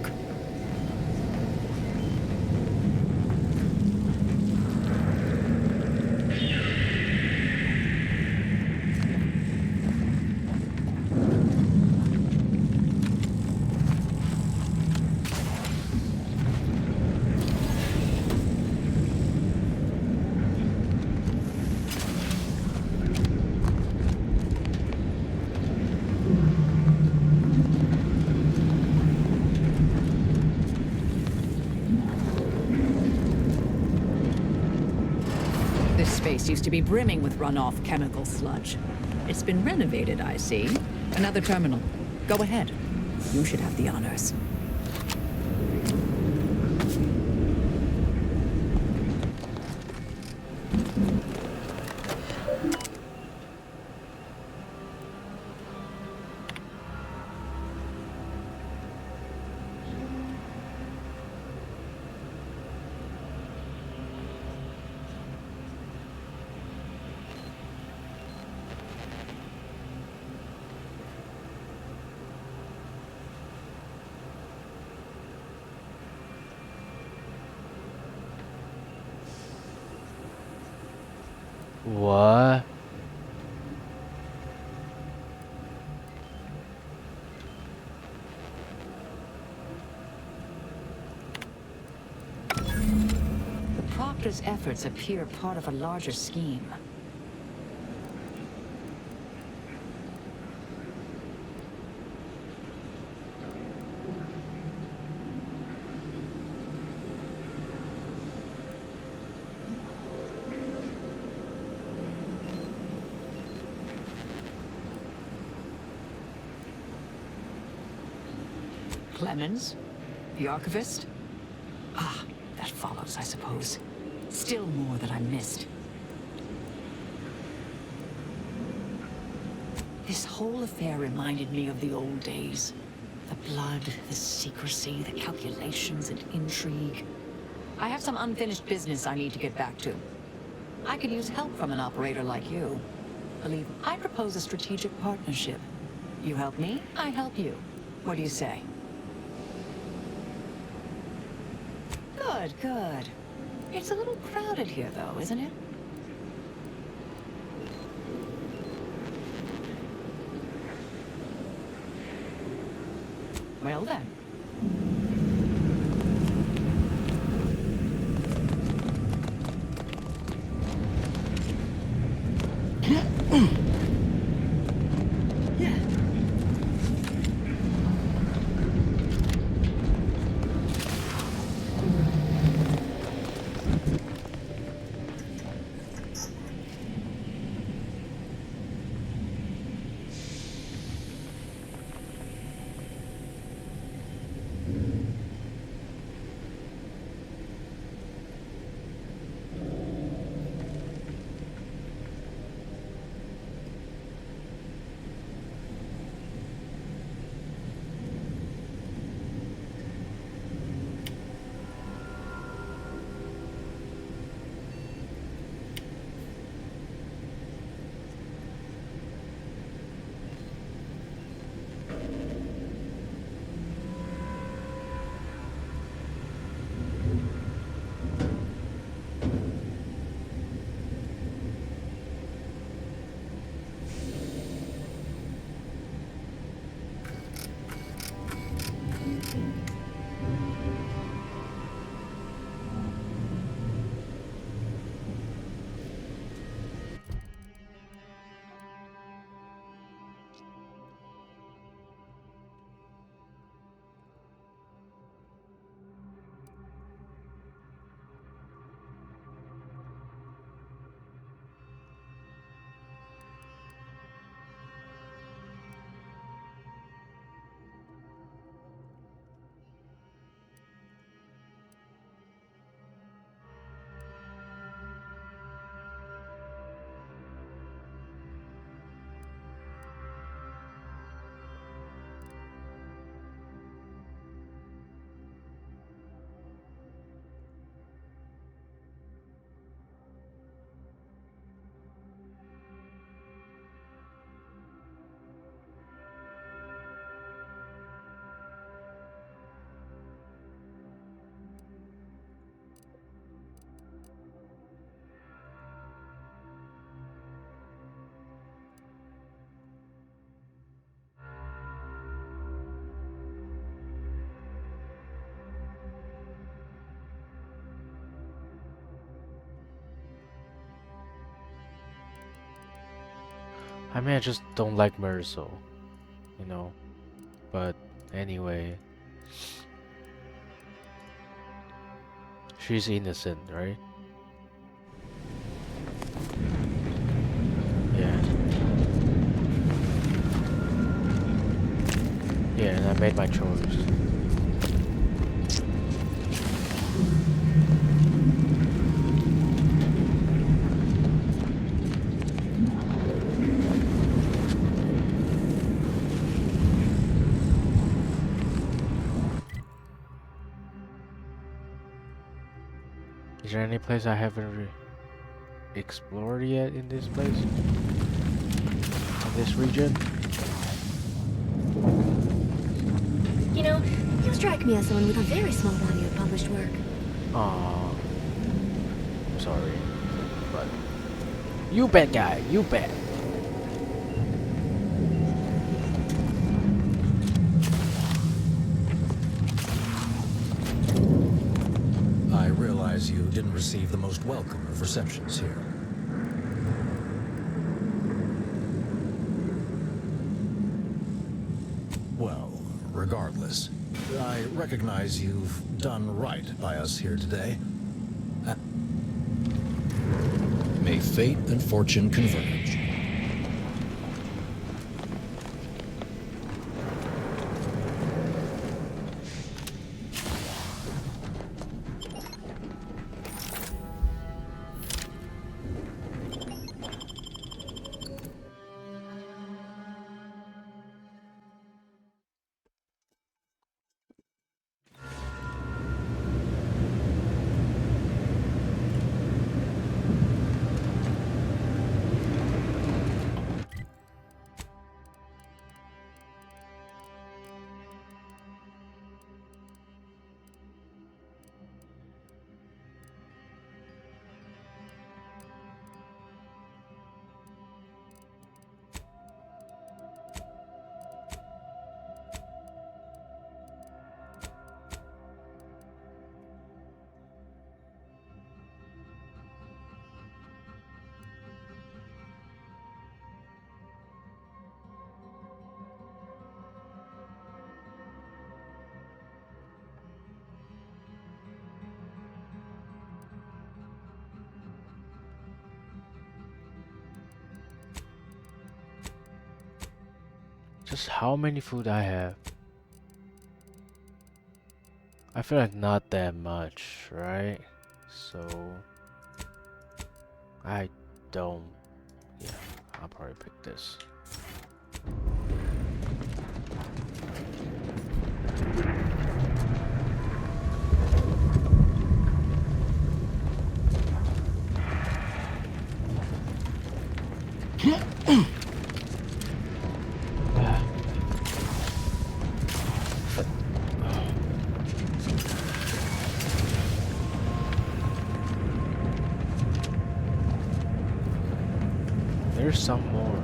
place used to be brimming with runoff chemical sludge. It's been renovated, I see. Another terminal. Go ahead. You should have the honors. What? The Proctor's efforts appear part of a larger scheme. Clemens? The archivist? Ah, that follows, I suppose. Still more that I missed. This whole affair reminded me of the old days. The blood, the secrecy, the calculations and intrigue. I have some unfinished business I need to get back to. I could use help from an operator like you. Believe me, I propose a strategic partnership. You help me, I help you. What do you say? Good, good. It's a little crowded here, though, isn't it? Well then. I mean, I just don't like Marisol, you know. But anyway, she's innocent, right? Yeah. Yeah, and I made my choice. Is there any place I haven't explored yet in this place? In this region? You know, you strike me as someone with a very small body of published work. Oh, sorry, but you bet, guy. You bet. I realize you didn't receive the most welcome of receptions here. Well, regardless, I recognize you've done right by us here today. May fate and fortune converge. Just how many food I have? I feel like not that much, right? So I don't. Yeah, I'll probably pick this. There's some more.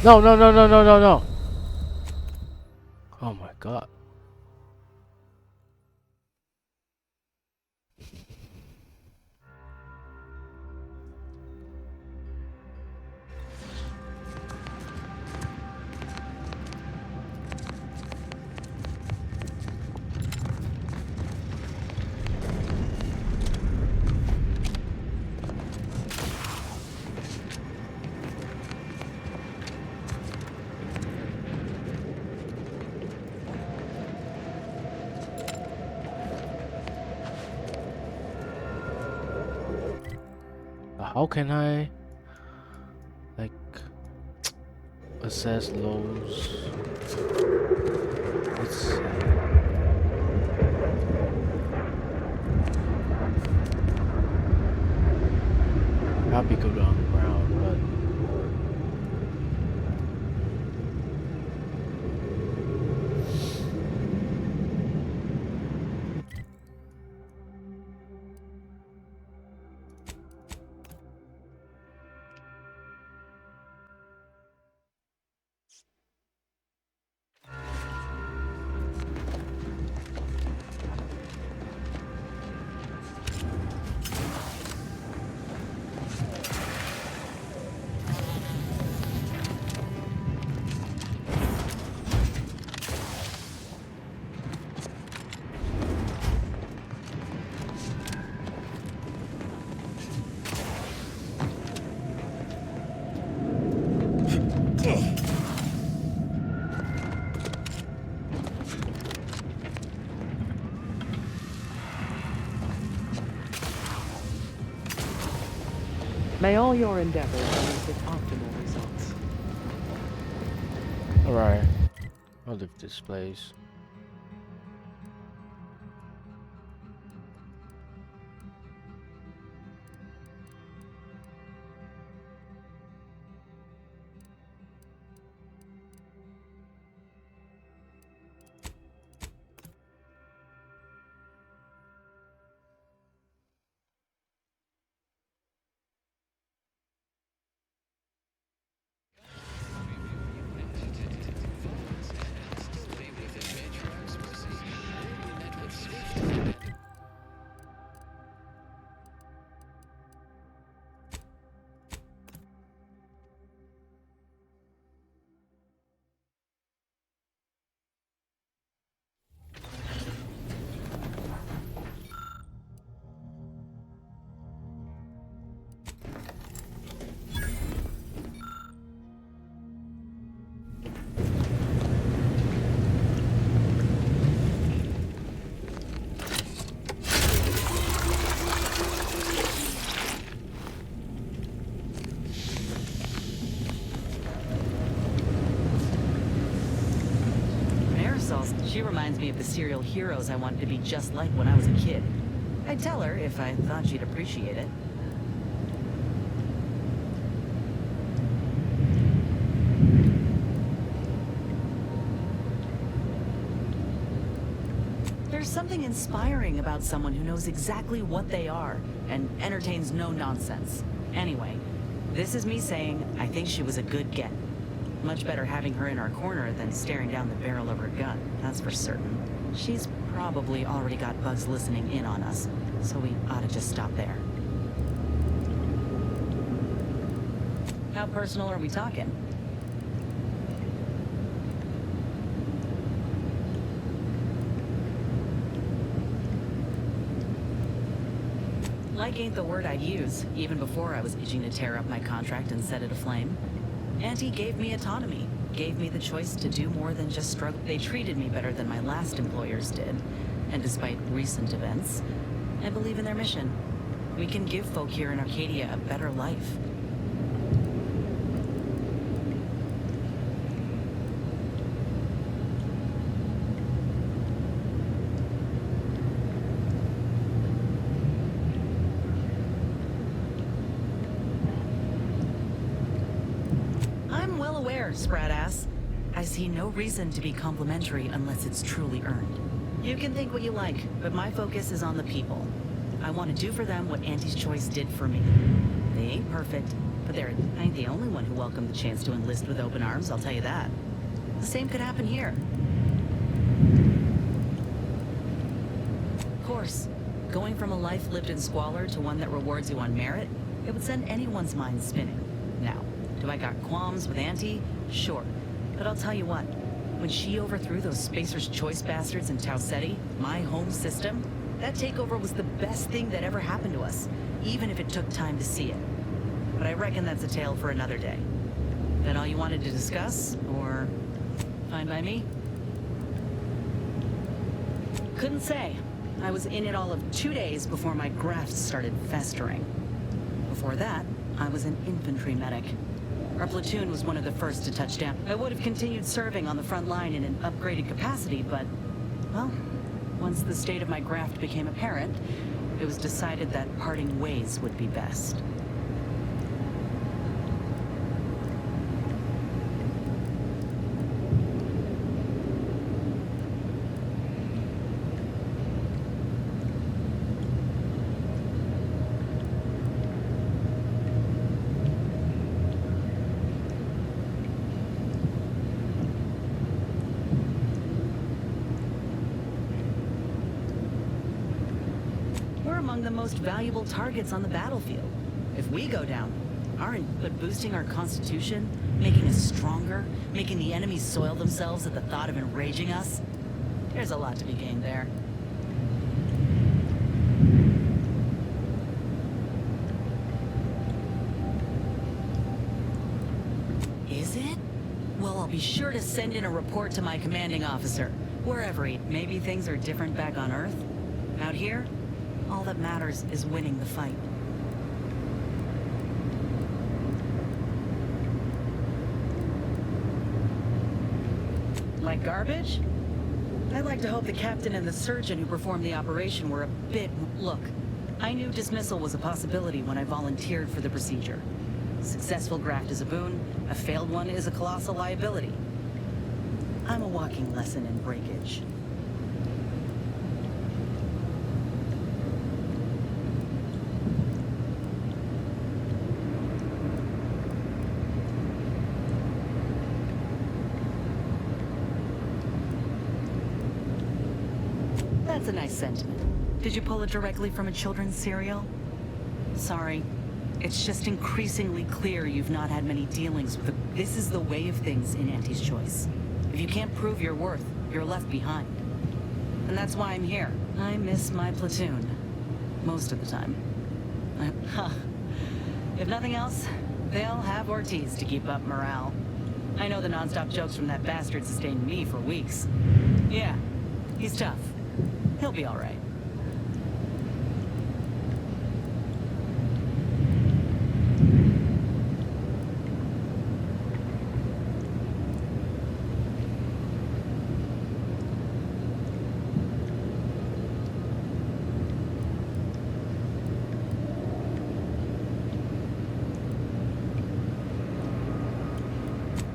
No, no, no, no, no, no, no. Oh my god. how can I like assess those? Let's see. Probably go down the ground, but May all your endeavors lead with optimal results. alright. I'll leave this place. She reminds me of the serial heroes I wanted to be just like when I was a kid. I'd tell her if I thought she'd appreciate it. There's something inspiring about someone who knows exactly what they are and entertains no nonsense. Anyway, this is me saying I think she was a good get. Much better having her in our corner than staring down the barrel of her gun, that's for certain. She's probably already got bugs listening in on us, so we ought to just stop there. How personal are we talking? Like ain't the word I'd use, even before I was itching to tear up my contract and set it aflame. Auntie gave me autonomy, gave me the choice to do more than just struggle. They treated me better than my last employers did. And despite recent events, I believe in their mission. We can give folk here in Arcadia a better life. Sprat-ass. I see no reason to be complimentary unless it's truly earned. You can think what you like, but my focus is on the people. I want to do for them what Auntie's Choice did for me. They ain't perfect, but I ain't the only one who welcomed the chance to enlist with open arms, I'll tell you that. The same could happen here. Of course, going from a life lived in squalor to one that rewards you on merit, it would send anyone's mind spinning. Now, do I got qualms with Auntie? Sure. But I'll tell you what, when she overthrew those Spacer's Choice bastards in Tau Ceti, my home system, that takeover was the best thing that ever happened to us, even if it took time to see it. But I reckon that's a tale for another day. That all you wanted to discuss, or fine by me? Couldn't say. I was in it all of 2 days before my grafts started festering. Before that, I was an infantry medic. Our platoon was one of the first to touch down. I would have continued serving on the front line in an upgraded capacity, but, well, once the state of my graft became apparent, it was decided that parting ways would be best. The most valuable targets on the battlefield. If we go down, but boosting our constitution, making us stronger, making the enemies soil themselves at the thought of enraging us, there's a lot to be gained there. Is it? Well, I'll be sure to send in a report to my commanding officer, wherever he... Maybe things are different back on Earth? Out here? All that matters is winning the fight. Like garbage? I'd like to hope the captain and the surgeon who performed the operation were a bit... Look, I knew dismissal was a possibility when I volunteered for the procedure. Successful graft is a boon, a failed one is a colossal liability. I'm a walking lesson in breakage. That's a nice sentiment. Did you pull it directly from a children's serial? Sorry. It's just increasingly clear you've not had many dealings with This is the way of things in Auntie's Choice. If you can't prove your worth, you're left behind. And that's why I'm here. I miss my platoon. Most of the time. If nothing else, they'll have Ortiz to keep up morale. I know the non-stop jokes from that bastard sustained me for weeks. Yeah, he's tough. He'll be all right.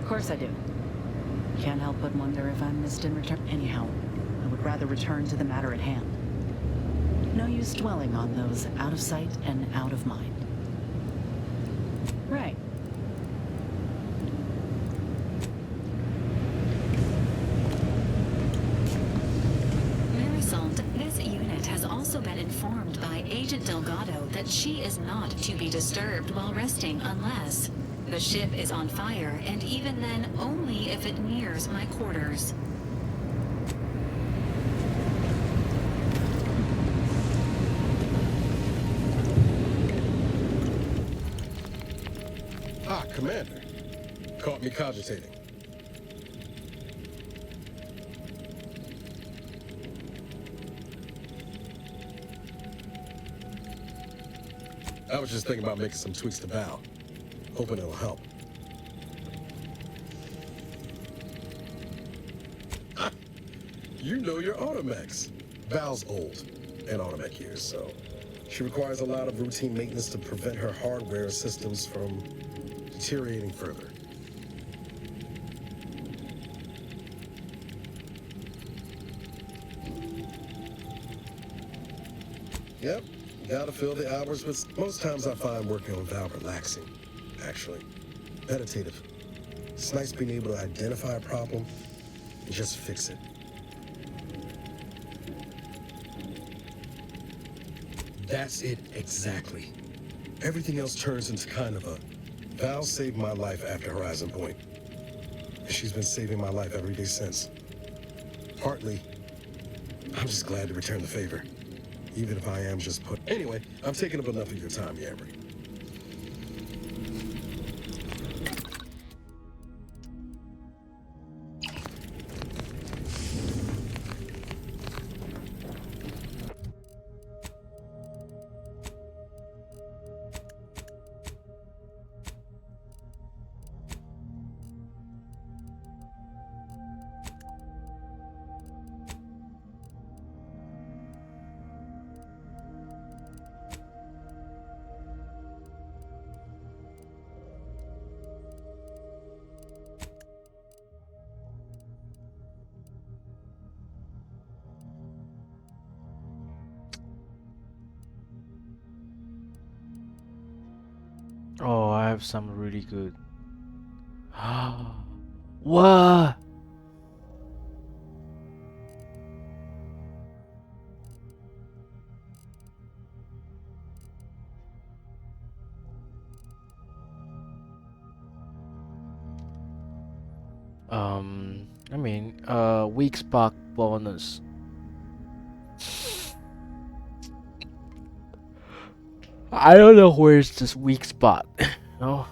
Of course I do. Can't help but wonder if I'm missed in return. Anyhow, I would rather return to the matter at hand. No use dwelling on those out of sight and out of mind. Right. Marisol, this unit has also been informed by Agent Delgado that she is not to be disturbed while resting unless the ship is on fire, and even then only if it nears my quarters. Ah, Commander. Caught me cogitating. I was just thinking about making some tweaks to Val. Hoping it'll help. You know your Automechs. Val's old in Automech years, so she requires a lot of routine maintenance to prevent her hardware systems from deteriorating further. Yep, gotta fill the hours with... Most times I find working on Val relaxing. Actually, meditative. It's nice being able to identify a problem and just fix it. That's it exactly. Everything else turns into kind of a... Val saved my life after Horizon Point. And she's been saving my life every day since. Partly, I'm just glad to return the favor. Even if I am just put... Anyway, I'm taking up enough of your time, Yamri. have some really good. What? I mean, weak spark bonus. I don't know where's this weak spot. No.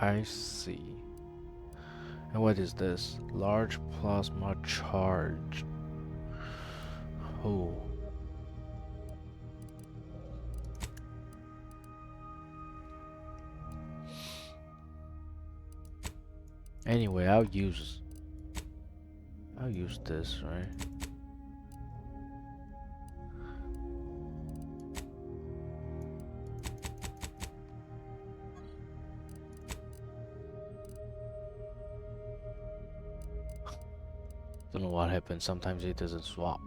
I see. And what is this? Large plasma charge. Oh. Anyway, I'll use this, right? Don't know what happened. Sometimes it doesn't swap.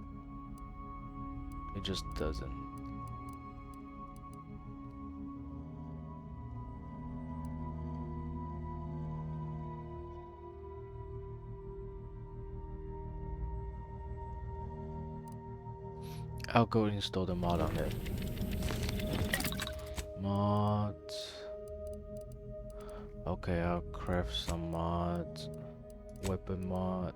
It just doesn't. I'll go install the mod on it. Mods. Okay, I'll craft some mods. Weapon mod.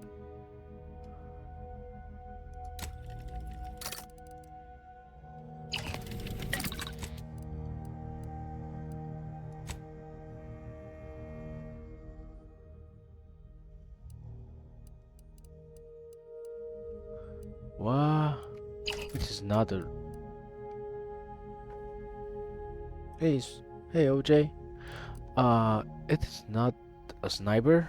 What? Which is another. Hey, hey, OJ. It is not a sniper.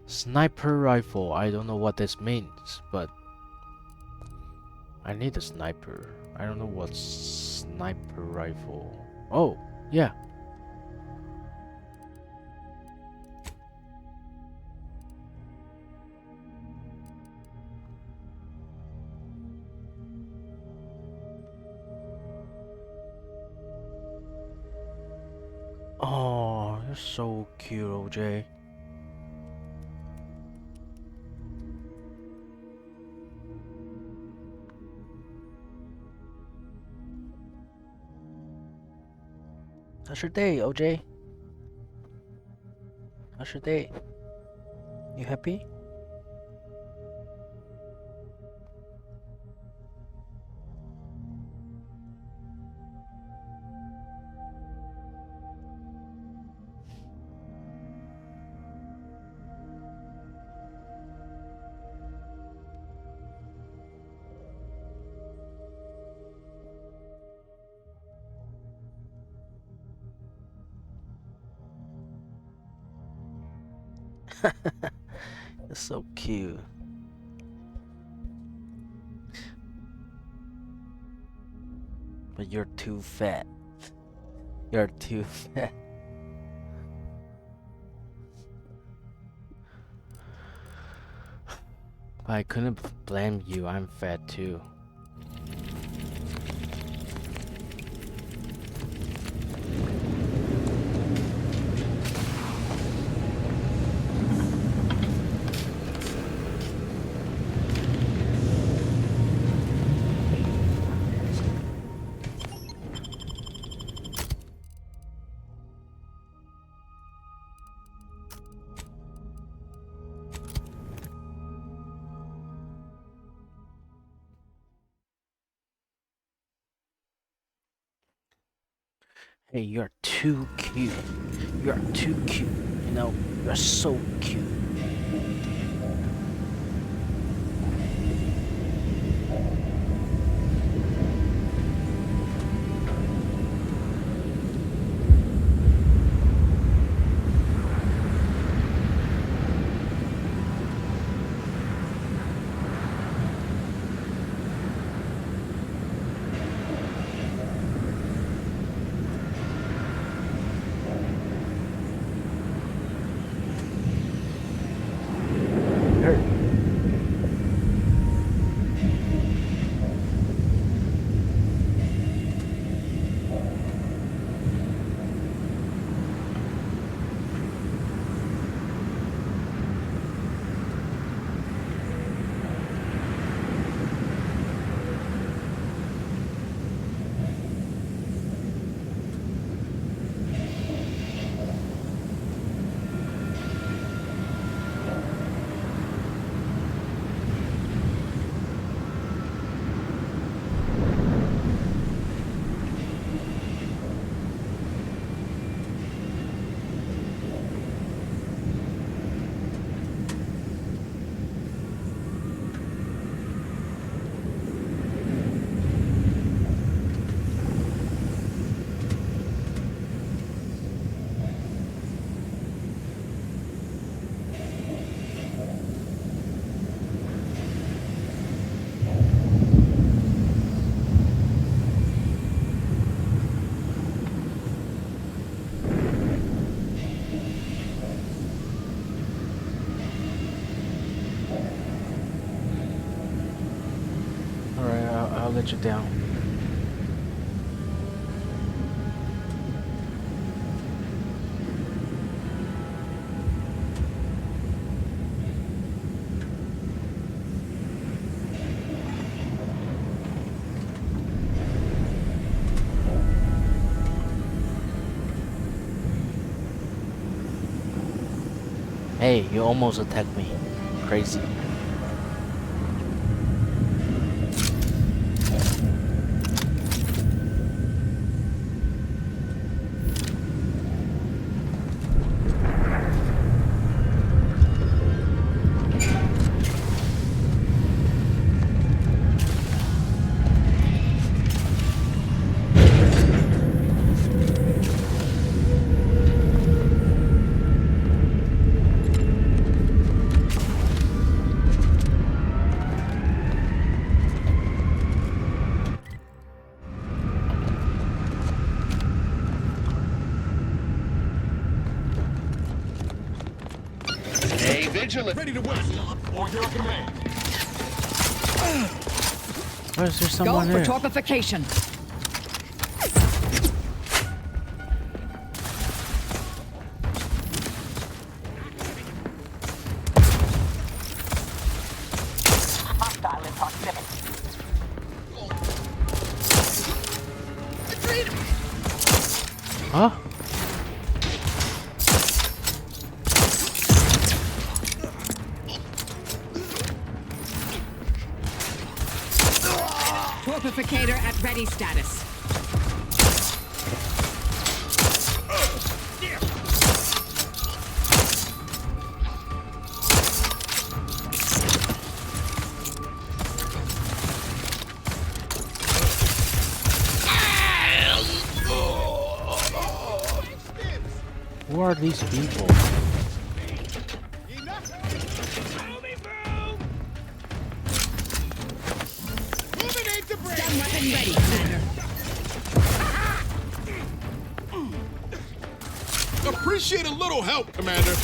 Sniper rifle. I don't know what this means, but I need a sniper. I don't know what sniper rifle. Oh, yeah. Oh, you're so cute, OJ. How's your day, OJ? How's your day? You happy? It's so cute. But you're too fat. You're too fat. I couldn't blame you. I'm fat too. Hey, you're too cute. You're too cute. know, you're so cute. I'll let you down. Hey, you almost attacked me. Crazy. Vigilant. Ready to win. Or your command. Why is there someone Go there? for torpification. Hostile in proximity. Huh? Torpificator at ready status. Who are these people? Stun weapon ready, Commander. Appreciate a little help, Commander.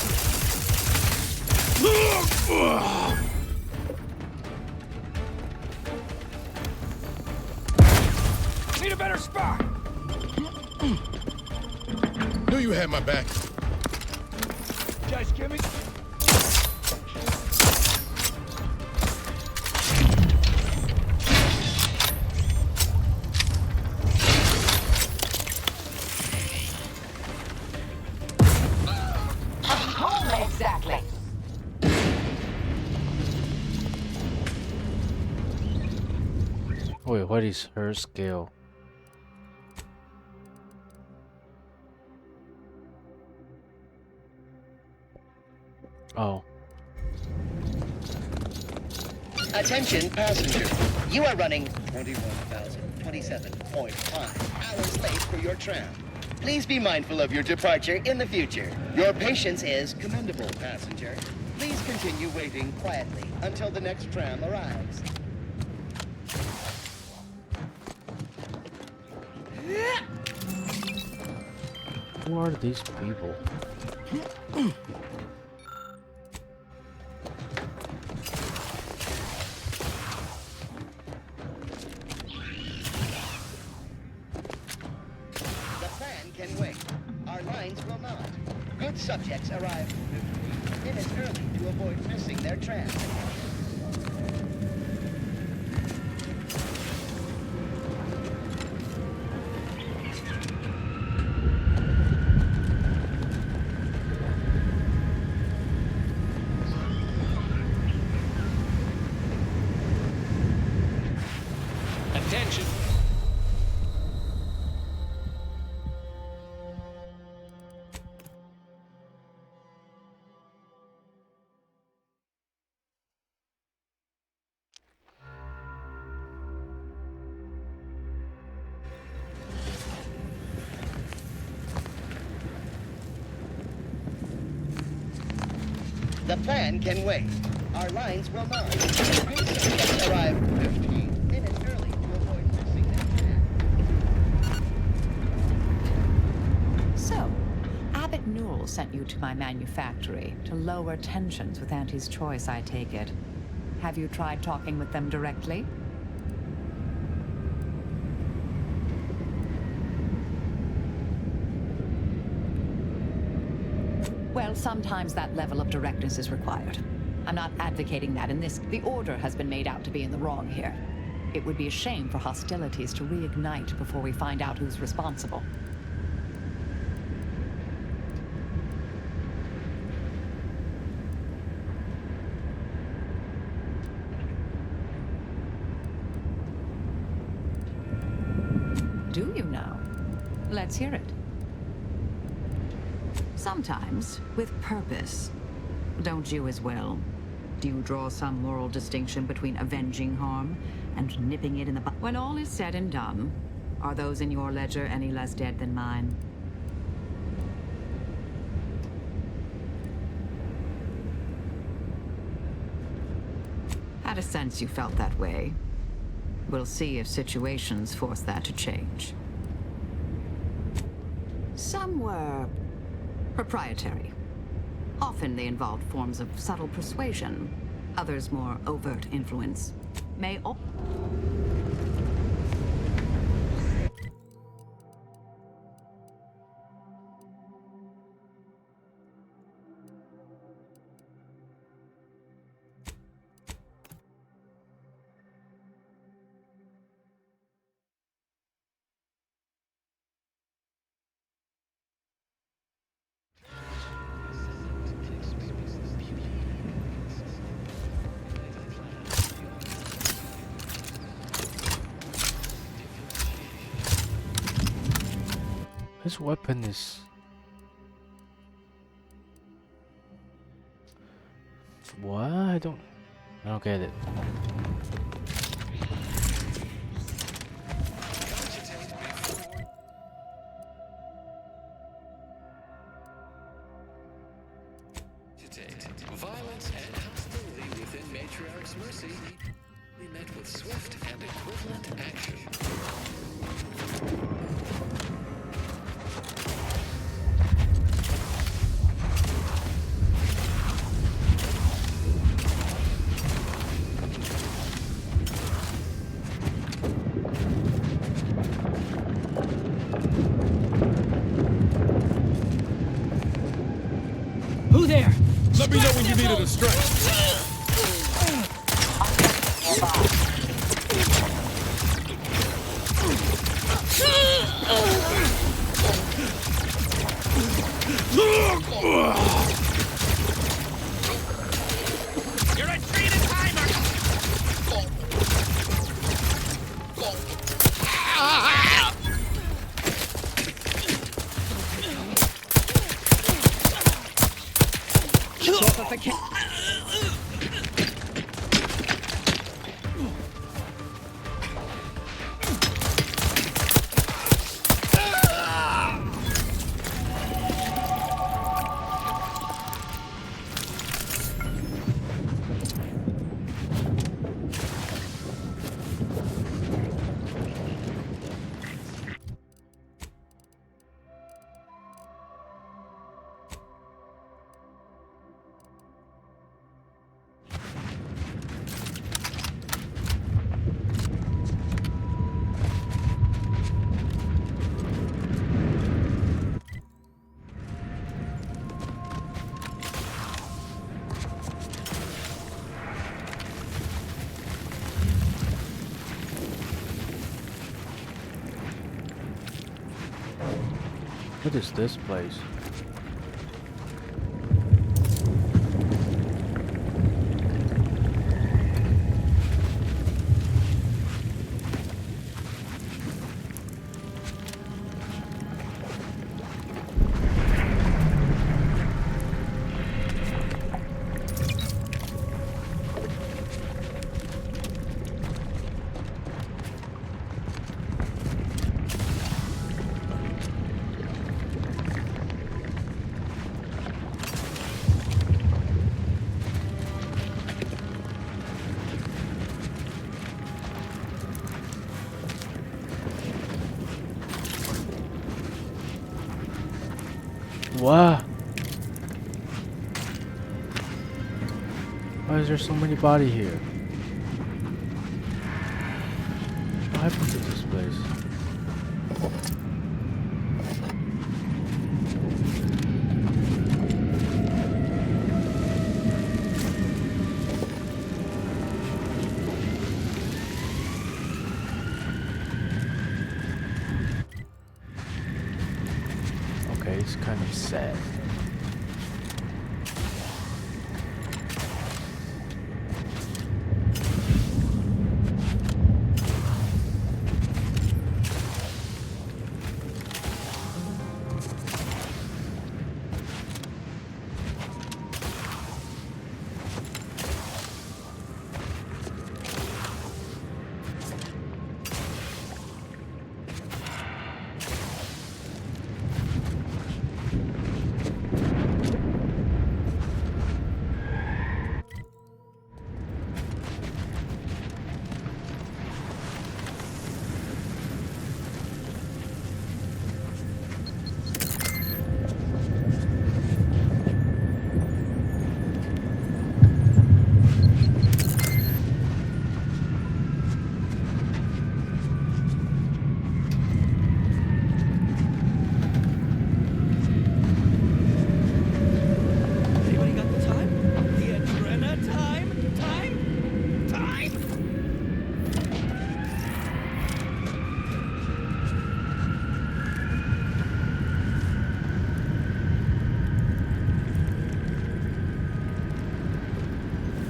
Need a better spot. Knew you had my back. Just give me. Exactly. Wait, what is her skill? Oh. Attention passenger. You are running 21,027.5 hours late for your tram. Please be mindful of your departure in the future. Your patience is commendable, passenger. Please continue waiting quietly until the next tram arrives. Who are these people? Good subjects arrive 15 minutes early to avoid missing their tram. Attention. The plan can wait. Our lines will not. Good subjects arrive 15 minutes early to avoid missing their tram. So, Abbott Newell sent you to my manufactory to lower tensions with Auntie's Choice, I take it. Have you tried talking with them directly? Well, sometimes that level of directness is required. I'm not advocating that in this. The order has been made out to be in the wrong here. It would be a shame for hostilities to reignite before we find out who's responsible. Do you know? Let's hear it. Sometimes, with purpose. Don't you as well? Do you draw some moral distinction between avenging harm and nipping it in the butt? When all is said and done, are those in your ledger any less dead than mine? Had a sense you felt that way. We'll see if situations force that to change. Some were proprietary. Often they involved forms of subtle persuasion, others more overt influence. May all... This weapon is... What? I don't get it. Violence and hostility within Matriarch's Mercy. We met with swift and equivalent action. Who there? Let me know when you needed a stretch. You're a treated timer! suffocation. What is this place? Wow. Why is there so many bodies here? What happened to this place? Okay, it's kind of sad.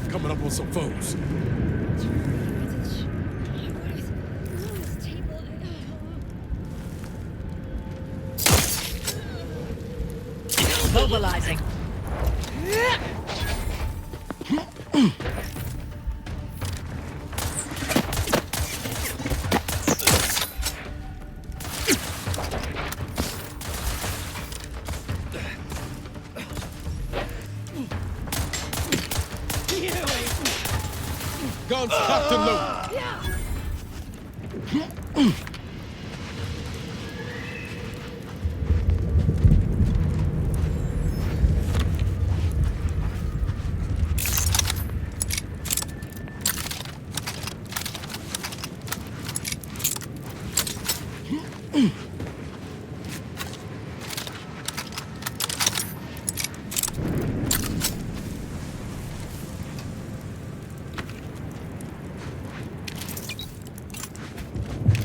Coming up on some foes. Mobilizing. Guns cocked and loaded.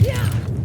Yeah.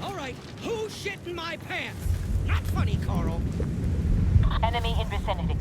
All right, who shit in my pants? Not funny, Carl. Enemy in vicinity.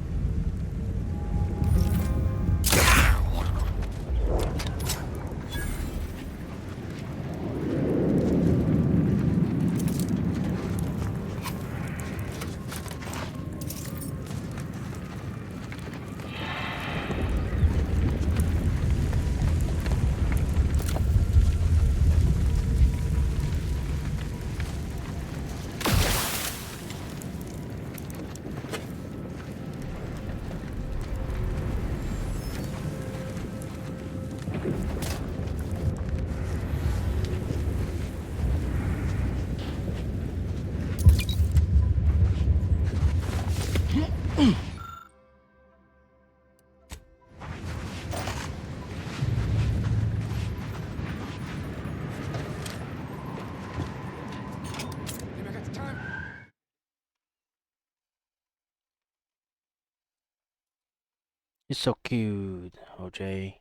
He's so cute, OJ.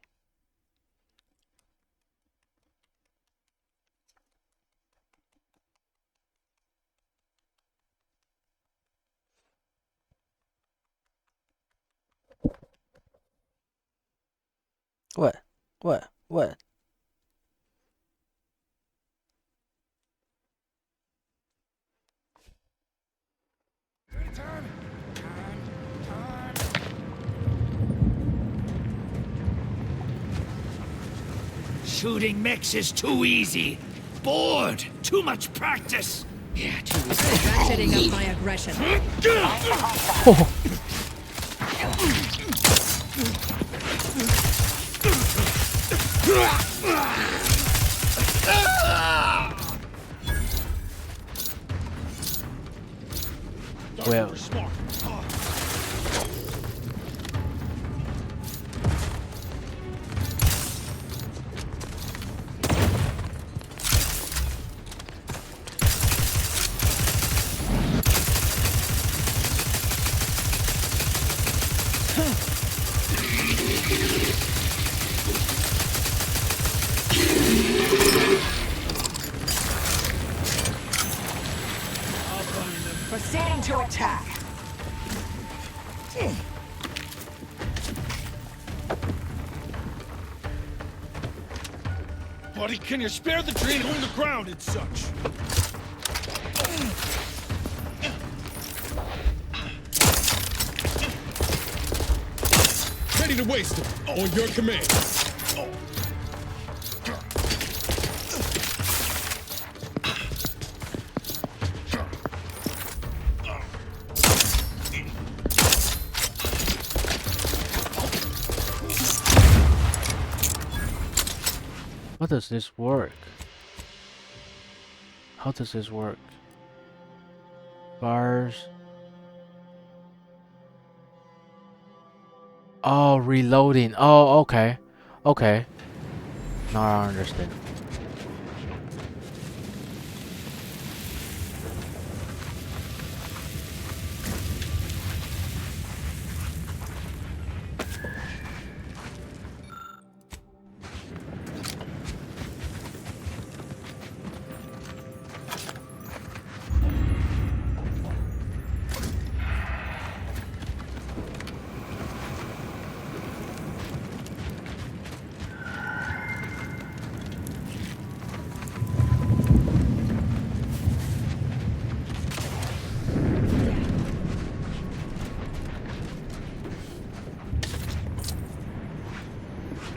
What? What? What? Shooting mechs is too easy. Bored. Too much practice. Yeah, too easy. Ratcheting up my aggression. Well. Proceeding to attack. Buddy, can you spare the train on the ground and such? Ready to waste them, on your command. How does this work? How does this work? Bars. Oh, reloading. Oh, okay. Okay. Now I understand.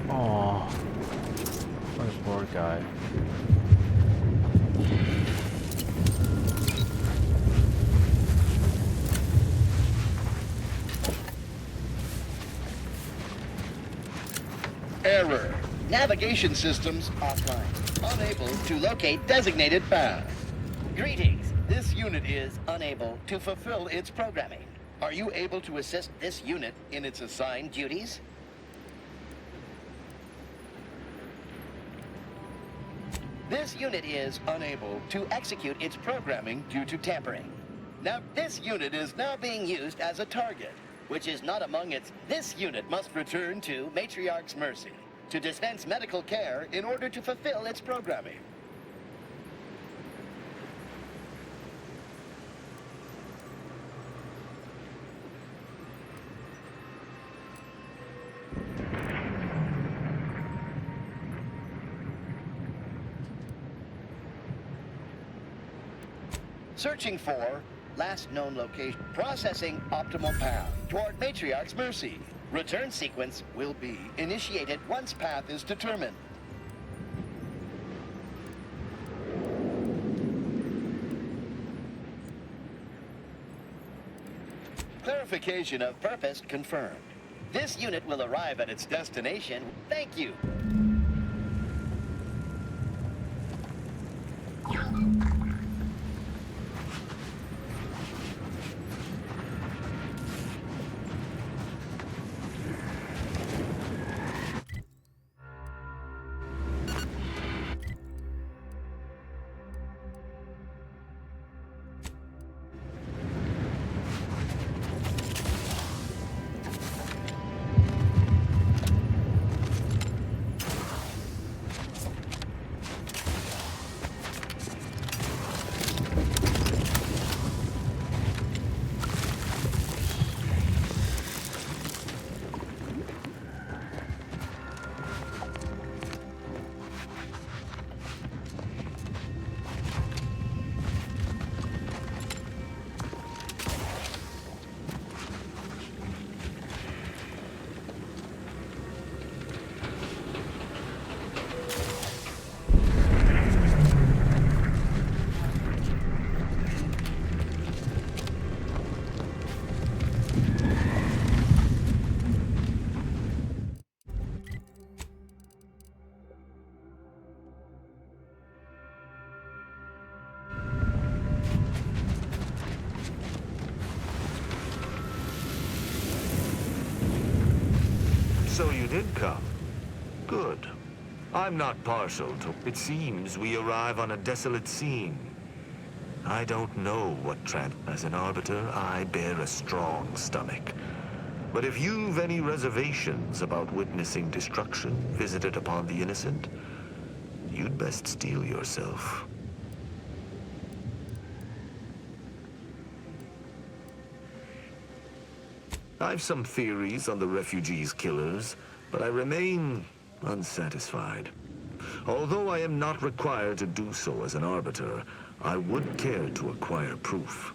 Oh, what a poor guy. Error. Navigation systems offline. Unable to locate designated path. Greetings. This unit is unable to fulfill its programming. Are you able to assist this unit in its assigned duties? This unit is unable to execute its programming due to tampering. Now, this unit is now being used as a target, which is not among its... This unit must return to Matriarch's Mercy to dispense medical care in order to fulfill its programming. Searching for last known location. Processing optimal path toward Matriarch's Mercy. Return sequence will be initiated once path is determined. Clarification of purpose confirmed. This unit will arrive at its destination. Thank you. So you did come. Good. I'm not partial to... It seems we arrive on a desolate scene. I don't know what As an Arbiter, I bear a strong stomach. But if you've any reservations about witnessing destruction visited upon the innocent, you'd best steel yourself. I've some theories on the refugees' killers, but I remain unsatisfied. Although I am not required to do so as an arbiter, I would care to acquire proof.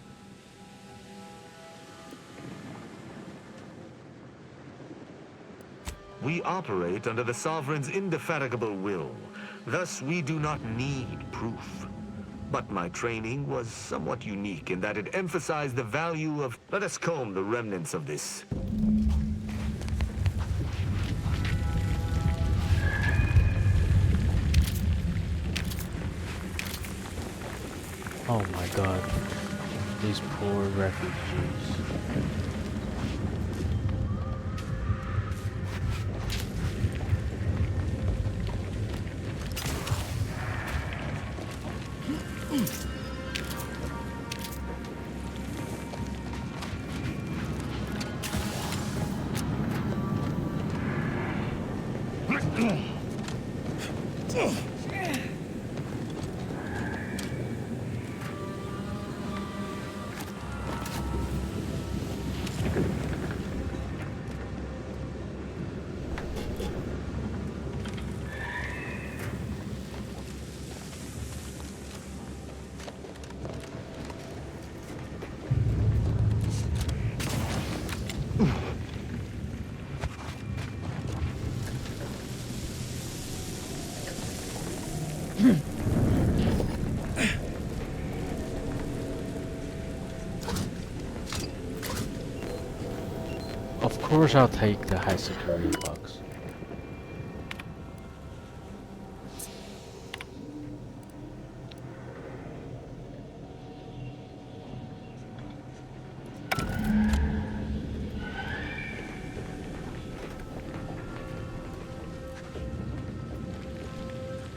We operate under the Sovereign's indefatigable will. Thus, we do not need proof. But my training was somewhat unique in that it emphasized the value of... Let us comb the remnants of this. Oh my god. These poor refugees. Of course I'll take the high security box.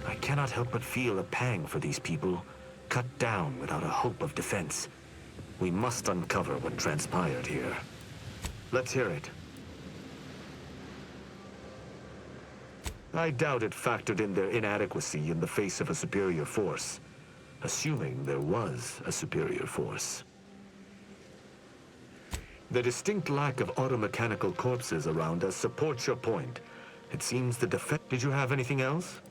I cannot help but feel a pang for these people, cut down without a hope of defense. We must uncover what transpired here. Let's hear it. I doubt it factored in their inadequacy in the face of a superior force, assuming there was a superior force. The distinct lack of automechanical corpses around us supports your point. It seems the defense... Did you have anything else?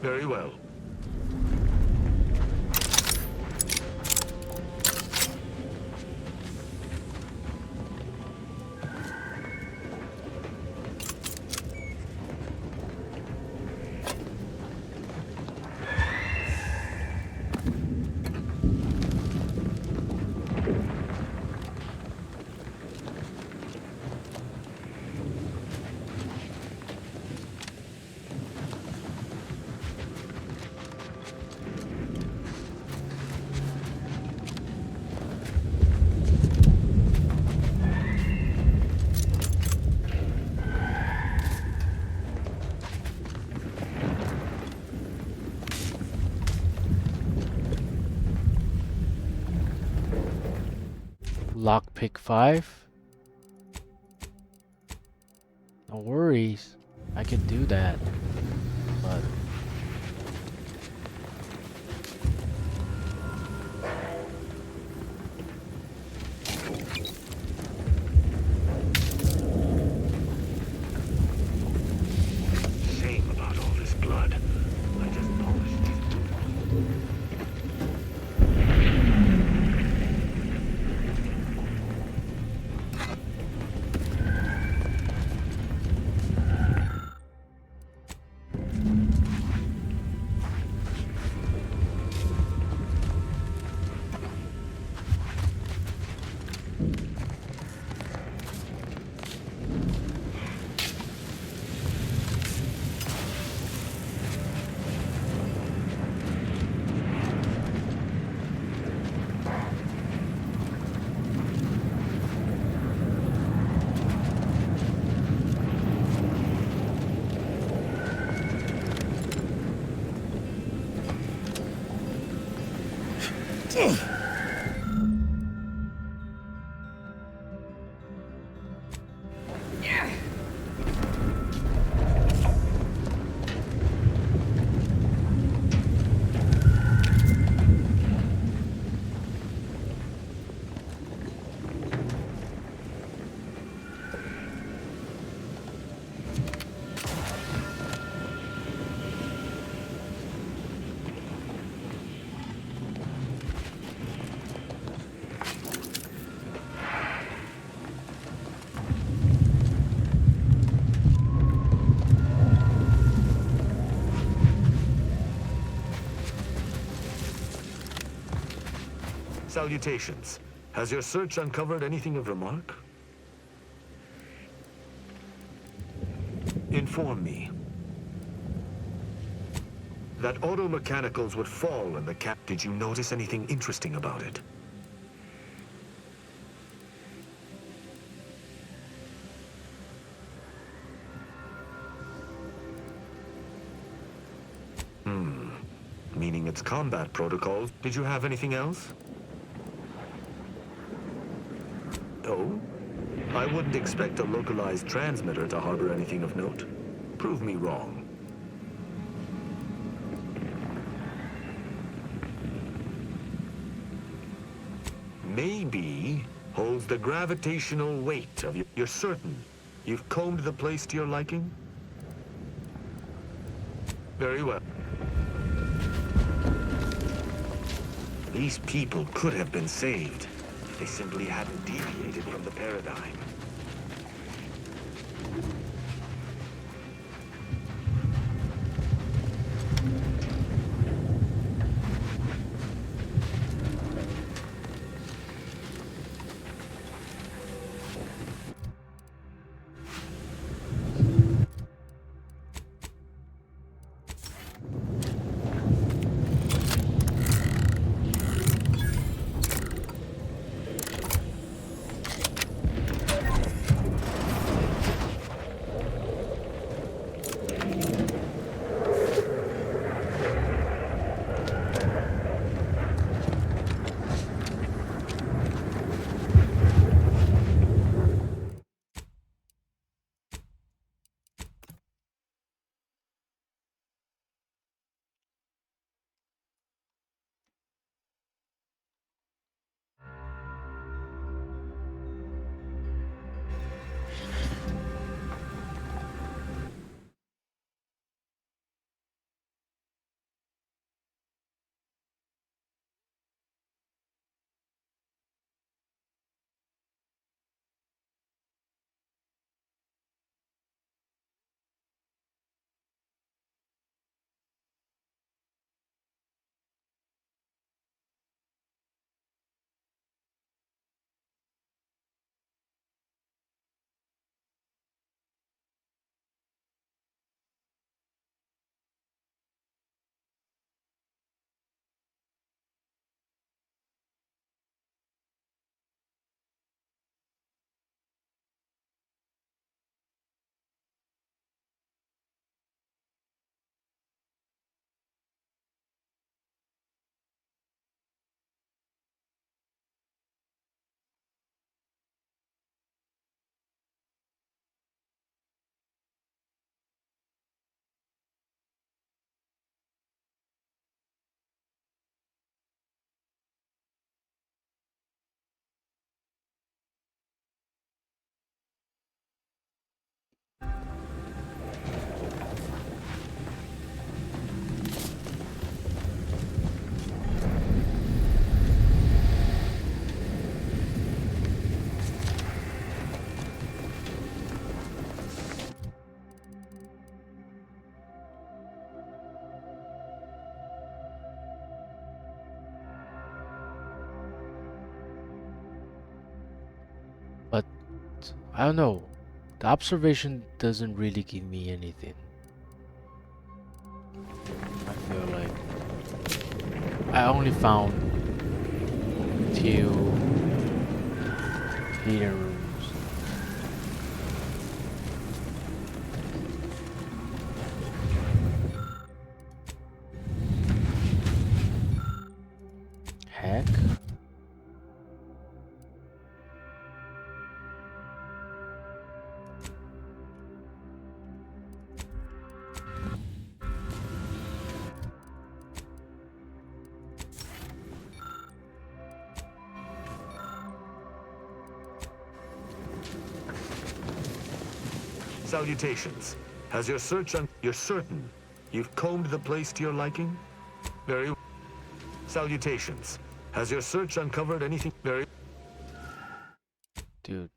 Very well. Lockpick 5. No worries, I can do that. But Shame about all this blood. I just polished these Salutations. Has your search uncovered anything of remark? Inform me. That auto mechanicals would fall in the cap. Did you notice anything interesting about it? Meaning its combat protocols. Did you have anything else? Oh? I wouldn't expect a localized transmitter to harbor anything of note. Prove me wrong. Maybe holds the gravitational weight of you. You're certain you've combed the place to your liking? Very well. These people could have been saved if they simply hadn't deviated from the paradigm. but I don't know. The observation doesn't really give me anything. I feel like I only found 2 hidden rooms. Heck? Salutations. Has your search You're certain you've combed the place to your liking? Very... Salutations. Has your search uncovered anything very... Dude.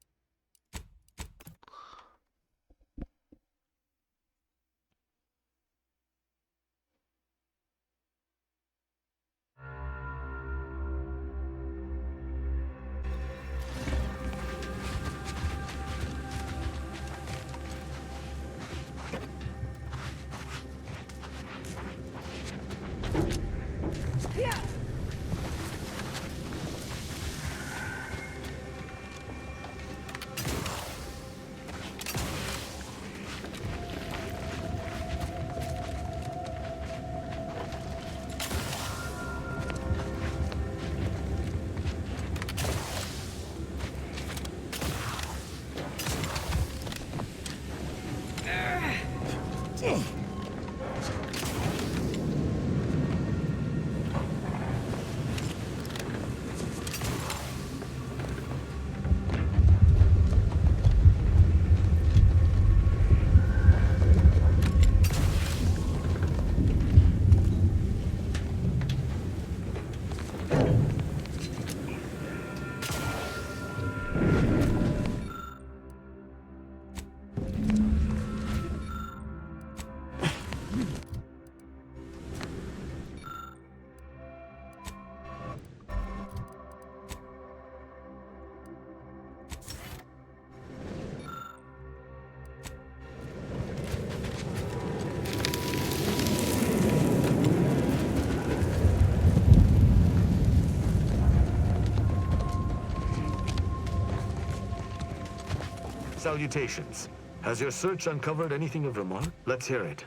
Salutations. Has your search uncovered anything of remark? Let's hear it.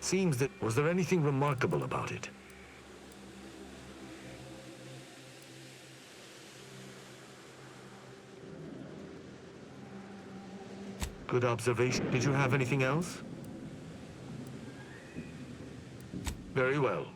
Seems that... Was there anything remarkable about it? Good observation. Did you have anything else? Very well.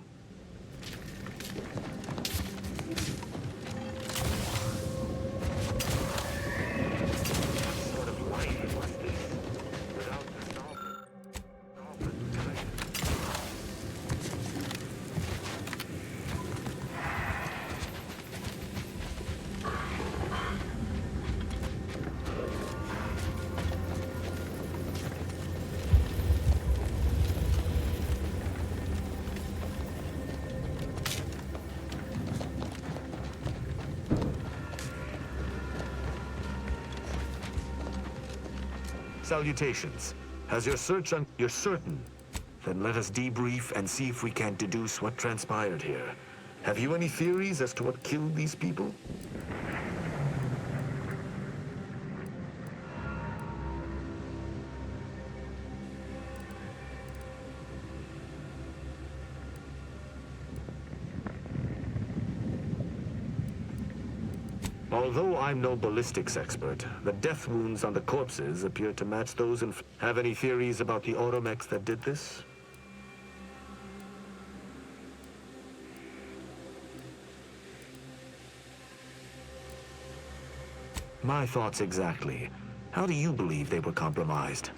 Salutations. Has your search You're certain? Then let us debrief and see if we can deduce what transpired here. Have you any theories as to what killed these people? Although I'm no ballistics expert, the death wounds on the corpses appear to match those in... Have any theories about the automechs that did this? My thoughts exactly. How do you believe they were compromised?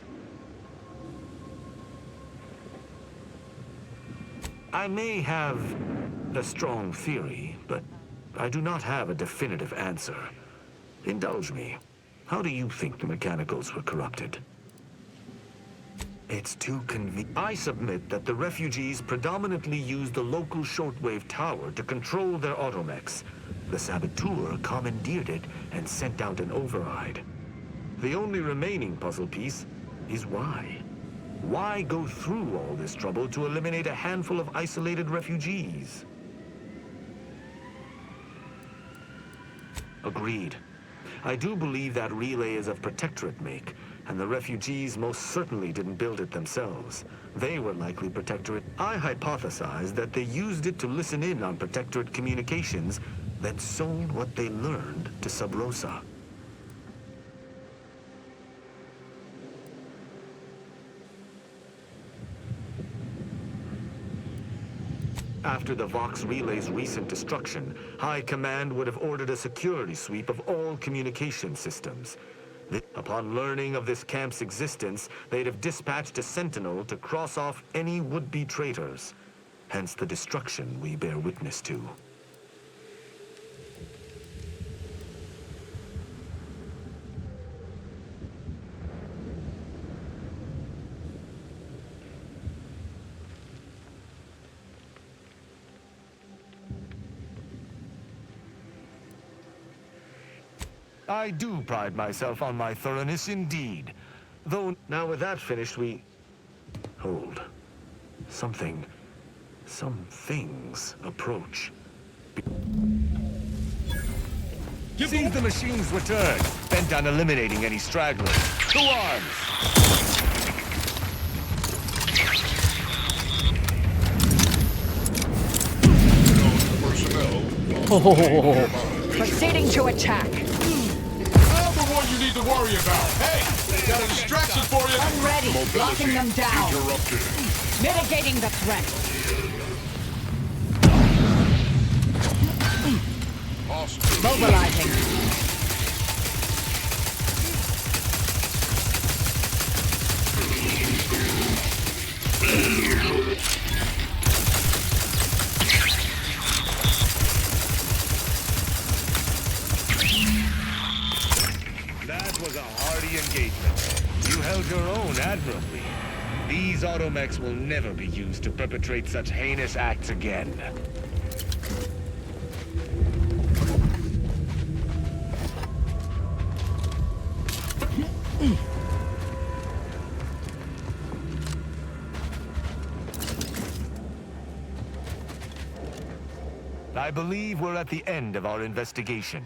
I may have a strong theory, but I do not have a definitive answer. Indulge me. How do you think the mechanicals were corrupted? It's too convenient. I submit that the refugees predominantly use the local shortwave tower to control their automechs. The saboteur commandeered it and sent out an override. The only remaining puzzle piece is why. Why go through all this trouble to eliminate a handful of isolated refugees? Agreed. I do believe that relay is of Protectorate make, and the refugees most certainly didn't build it themselves. They were likely Protectorate. I hypothesize that they used it to listen in on Protectorate communications, then sold what they learned to Sub Rosa. After the Vox Relay's recent destruction, High Command would have ordered a security sweep of all communication systems. Upon learning of this camp's existence, they'd have dispatched a sentinel to cross off any would-be traitors. Hence the destruction we bear witness to. I do pride myself on my thoroughness indeed. Though, now with that finished, we... Hold. Some things approach. Seems the machines return, bent on eliminating any stragglers. To arms! Proceeding to attack. I'm the one you need to worry about. Hey, got a distraction for you. I'm ready. Locking them down. Interrupted. Mitigating the threat. Mobilizing. That was a hardy engagement. You held your own admirably. These automechs will never be used to perpetrate such heinous acts again. I believe we're at the end of our investigation.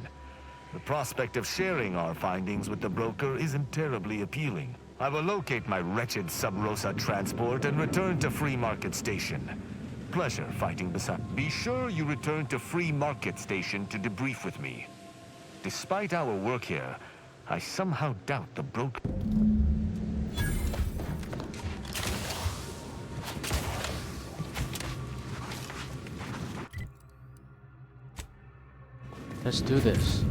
The prospect of sharing our findings with the broker isn't terribly appealing. I will locate my wretched Sub Rosa transport and return to Free Market Station. Pleasure fighting beside. Be sure you return to Free Market Station to debrief with me. Despite our work here, I somehow doubt the broker. Let's do this.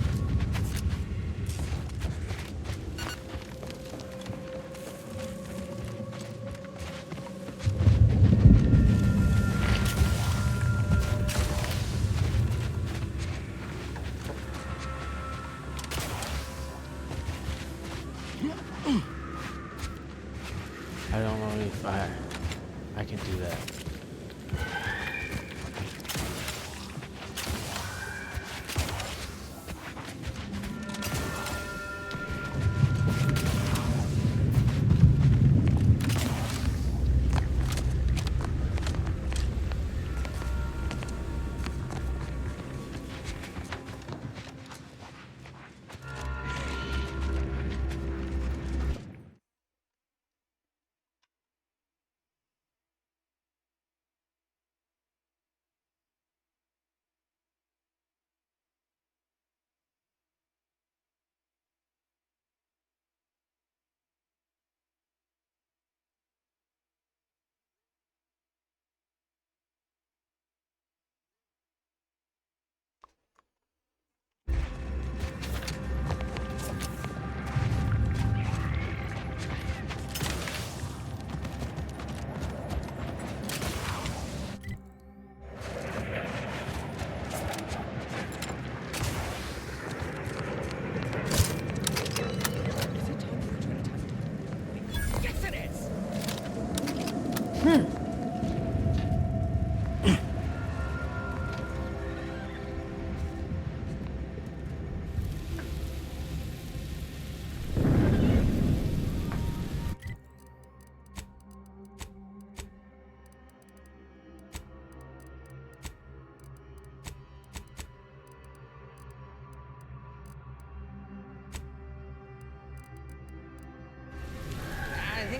I don't know if I can do that.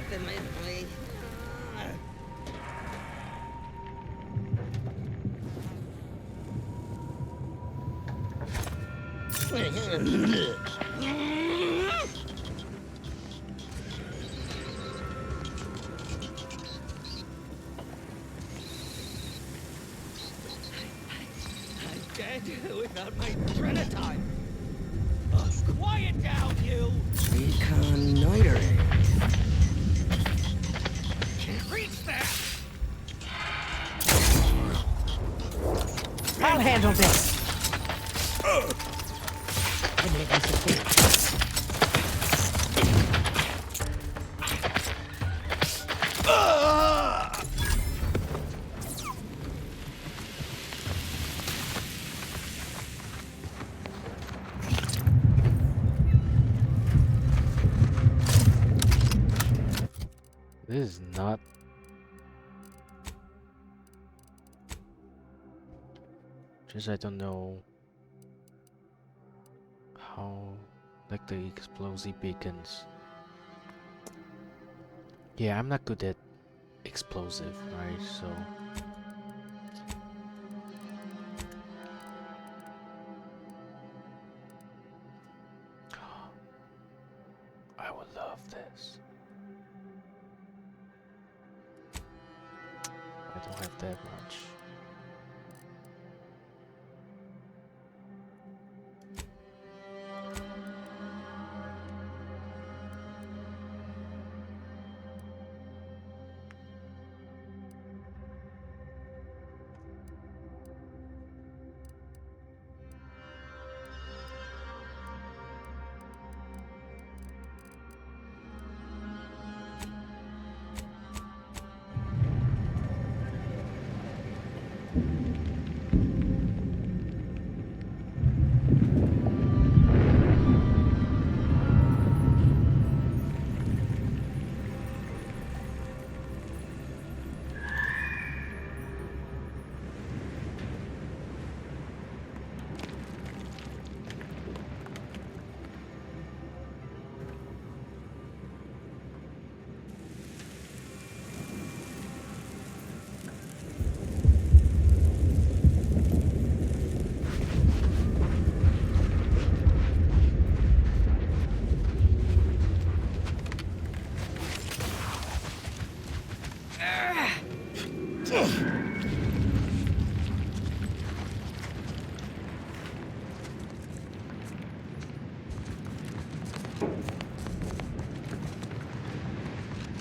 ultimately. I'm dead without my Trinitime. Oh, quiet down, you! Reconnoitering. Can't reach that! I'll handle this. This is not. Just I don't know how, like the explosive beacons. Yeah, I'm not good at explosive, right? So I would love this. I don't have that much.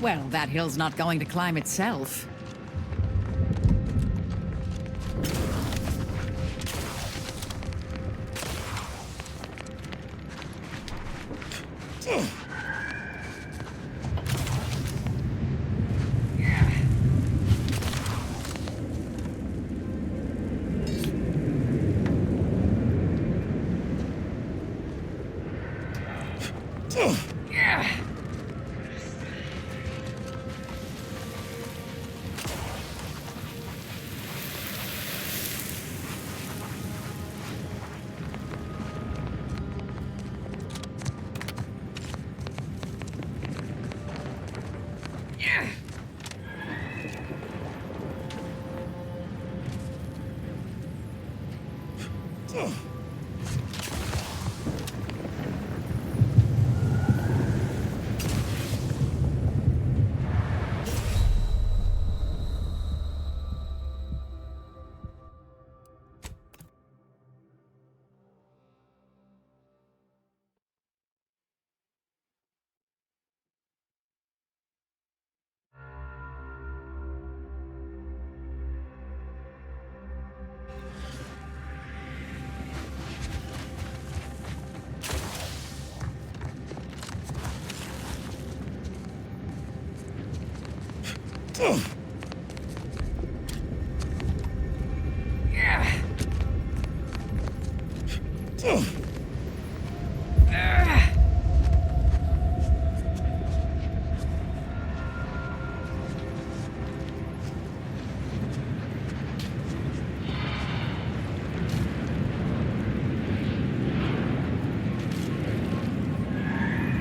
Well, that hill's not going to climb itself.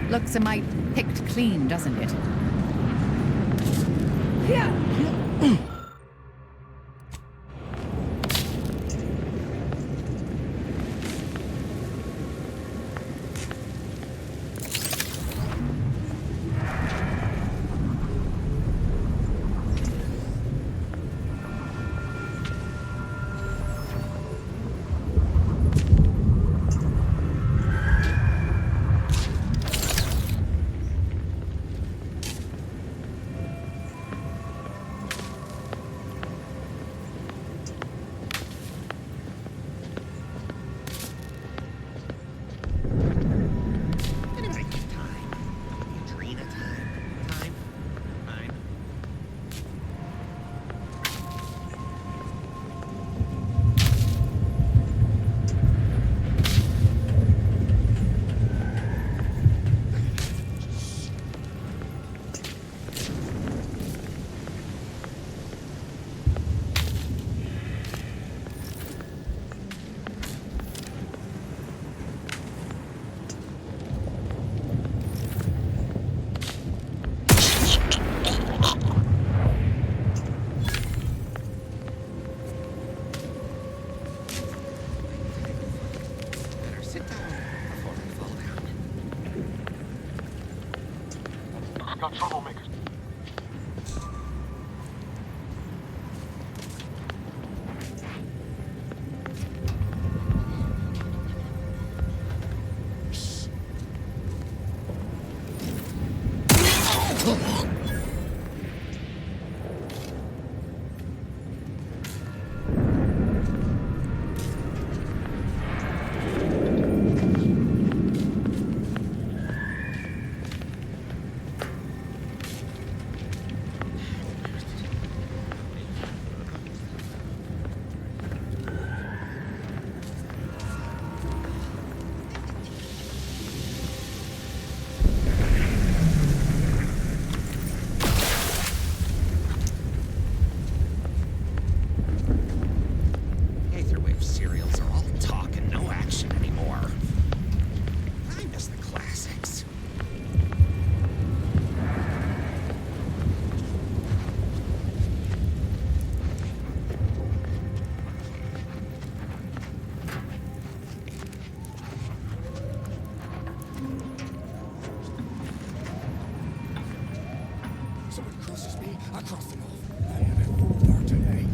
Looks a mite picked clean, doesn't it? Got troublemakers. Aetherwave serials are all talk and no action anymore. I miss the classics. Someone crosses me, I cross them off. I am in full power today.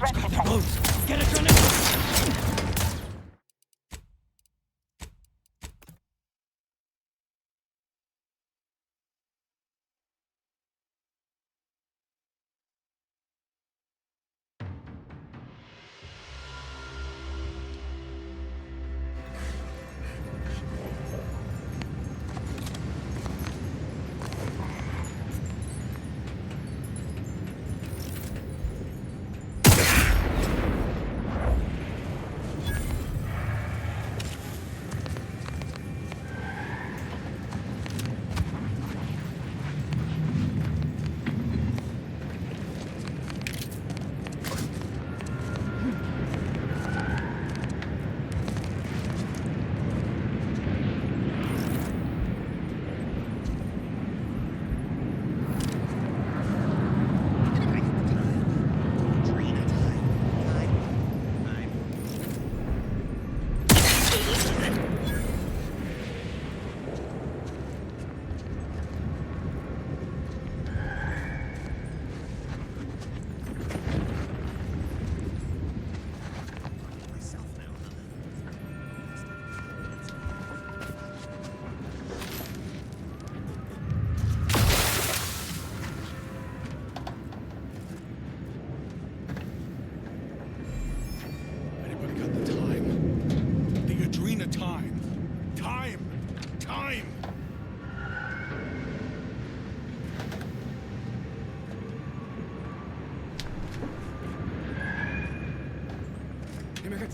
Threat detected. Get adrenaline!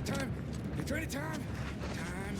Time. Get ready, time. Time.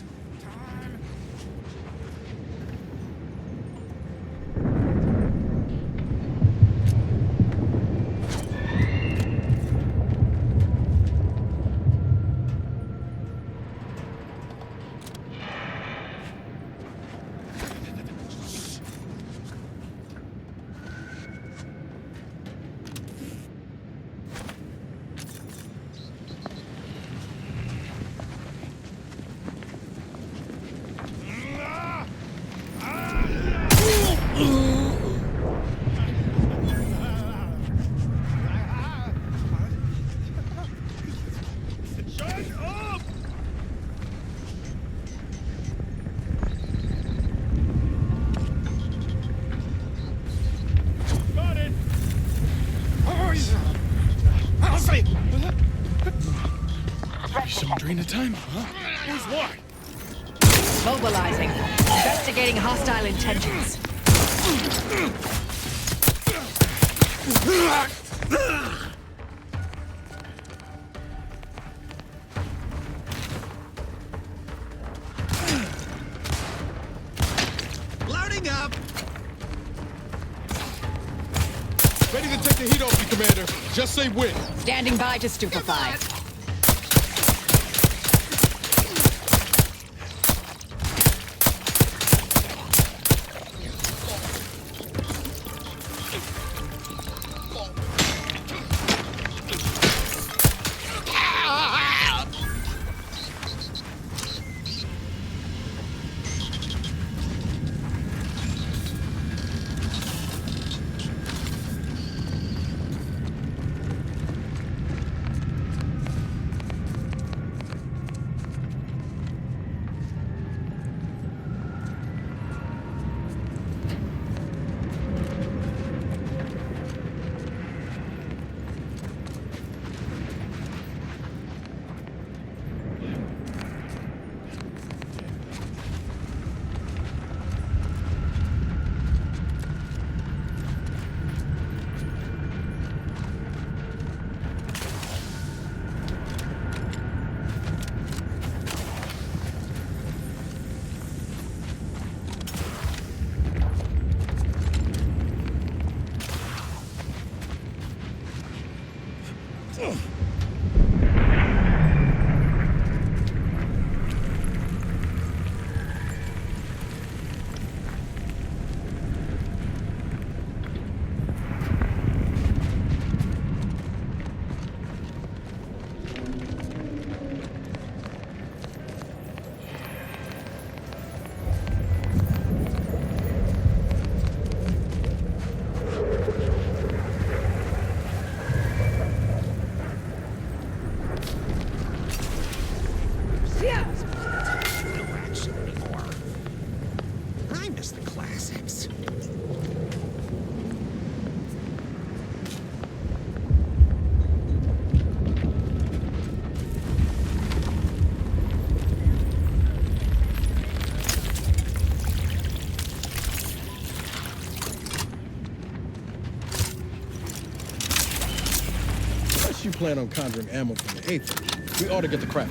Some drain of time, huh? Who's what? Mobilizing. Investigating hostile intentions. Loading up! Ready to take the heat off you, Commander. Just say when. Standing by to stupefy. you plan on conjuring ammo from the Aether, we ought to get the crap.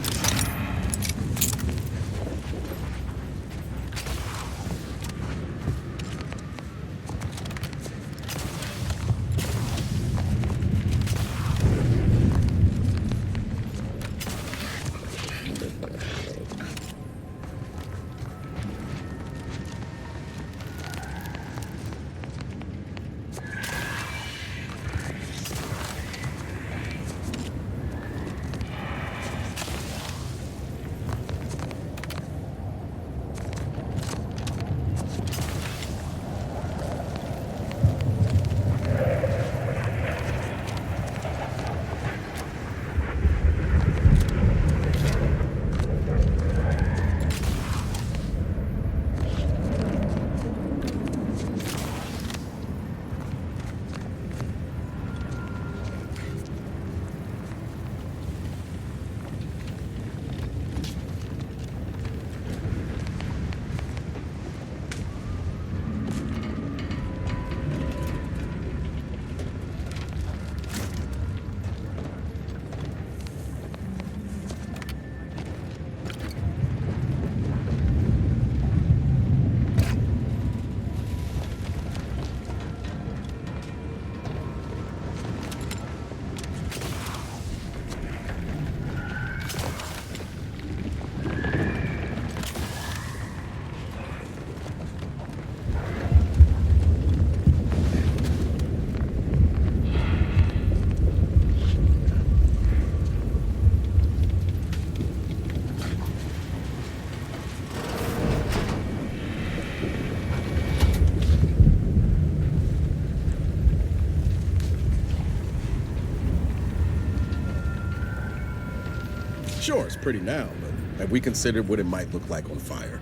Sure, it's pretty now, but have we considered what it might look like on fire?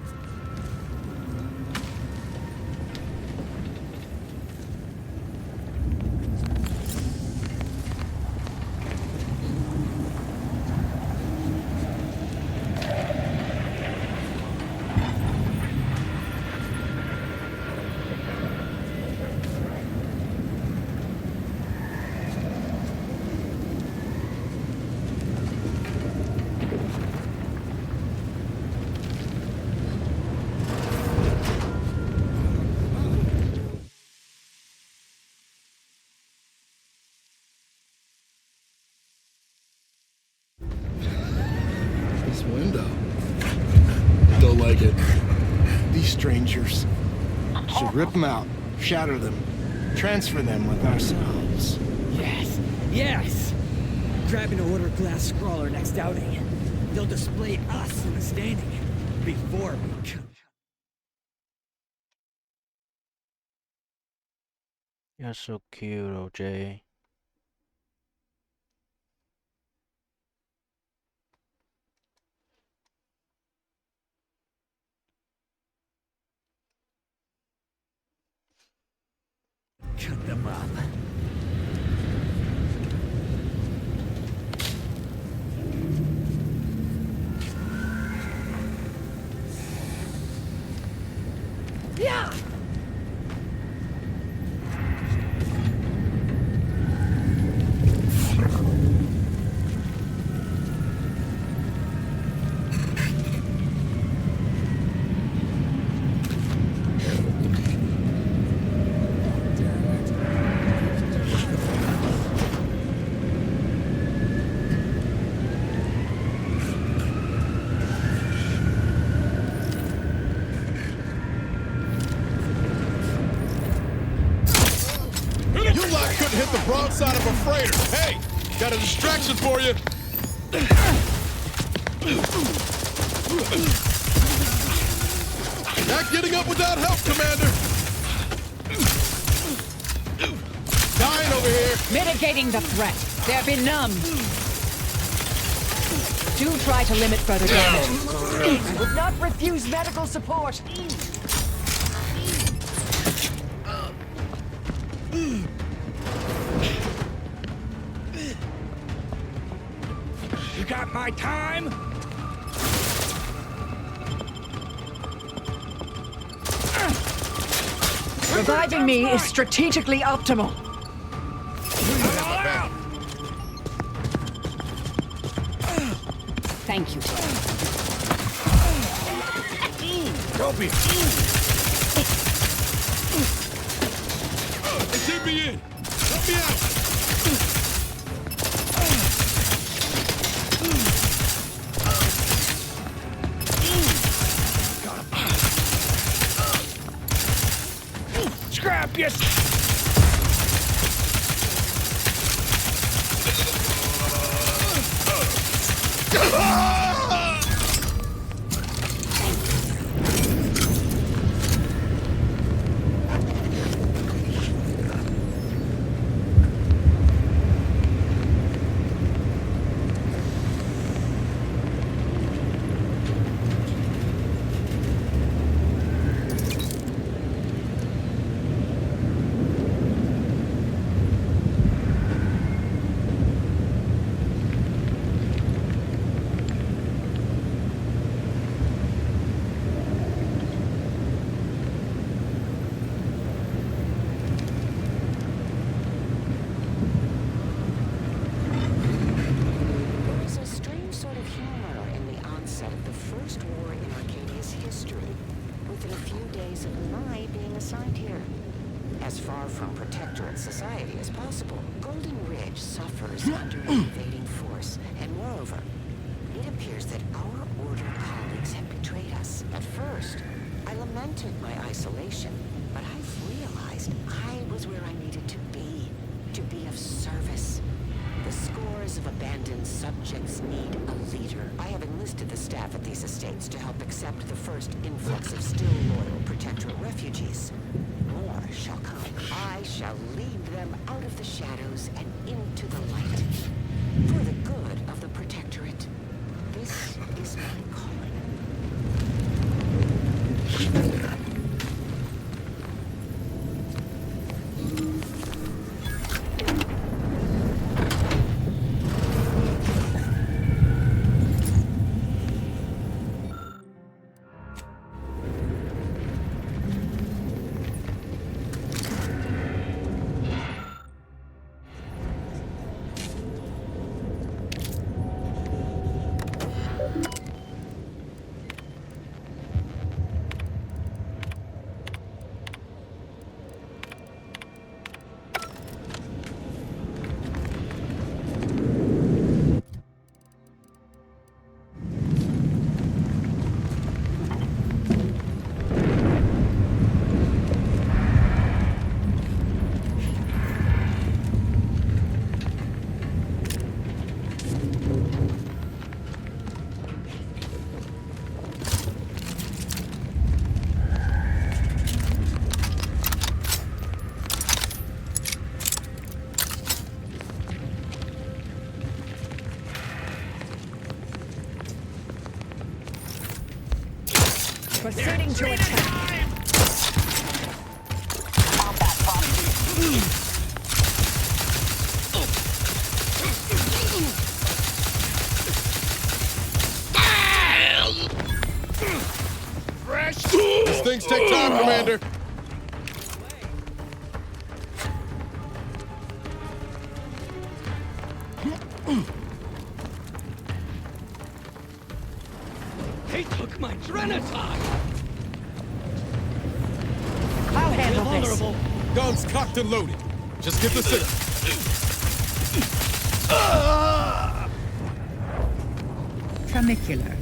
Strangers. Should rip them out, shatter them, transfer them with ourselves. Yes, yes! Grabbing a order glass scrawler next outing. They'll display us in the standing before we come. You're so cute, OJ. Cut them up. Yeah! Hit the broadside of a freighter. Hey, got a distraction for you. Not getting up without help, Commander. Dying over here. Mitigating the threat. They're benumbed. Do try to limit further damage. I would not refuse medical support. You got my time? Reviving me is strategically optimal. Thank you. Don't be. Take me in. Help me out. Scrap, yes! There's a strange sort of humor in the onset of the first war in Arcadia's history, within a few days of my being assigned here. As far from Protectorate society as possible, Golden Ridge suffers under an invading force, and moreover, it appears that our Order colleagues have betrayed us. At first, I lamented my isolation, but I've realized I was where I needed to be of service. The scores of abandoned subjects need a leader. I have enlisted the staff at these estates to help accept the first influx of still loyal Protectorate refugees. More shall come. I shall lead them out of the shadows and into the light. For the good of the Protectorate. This is my calling. Proceeding to attack. These things take time, Commander. They took my Drenaton! I'll handle this. Guns cocked and loaded. Just get the signal. Tramicular.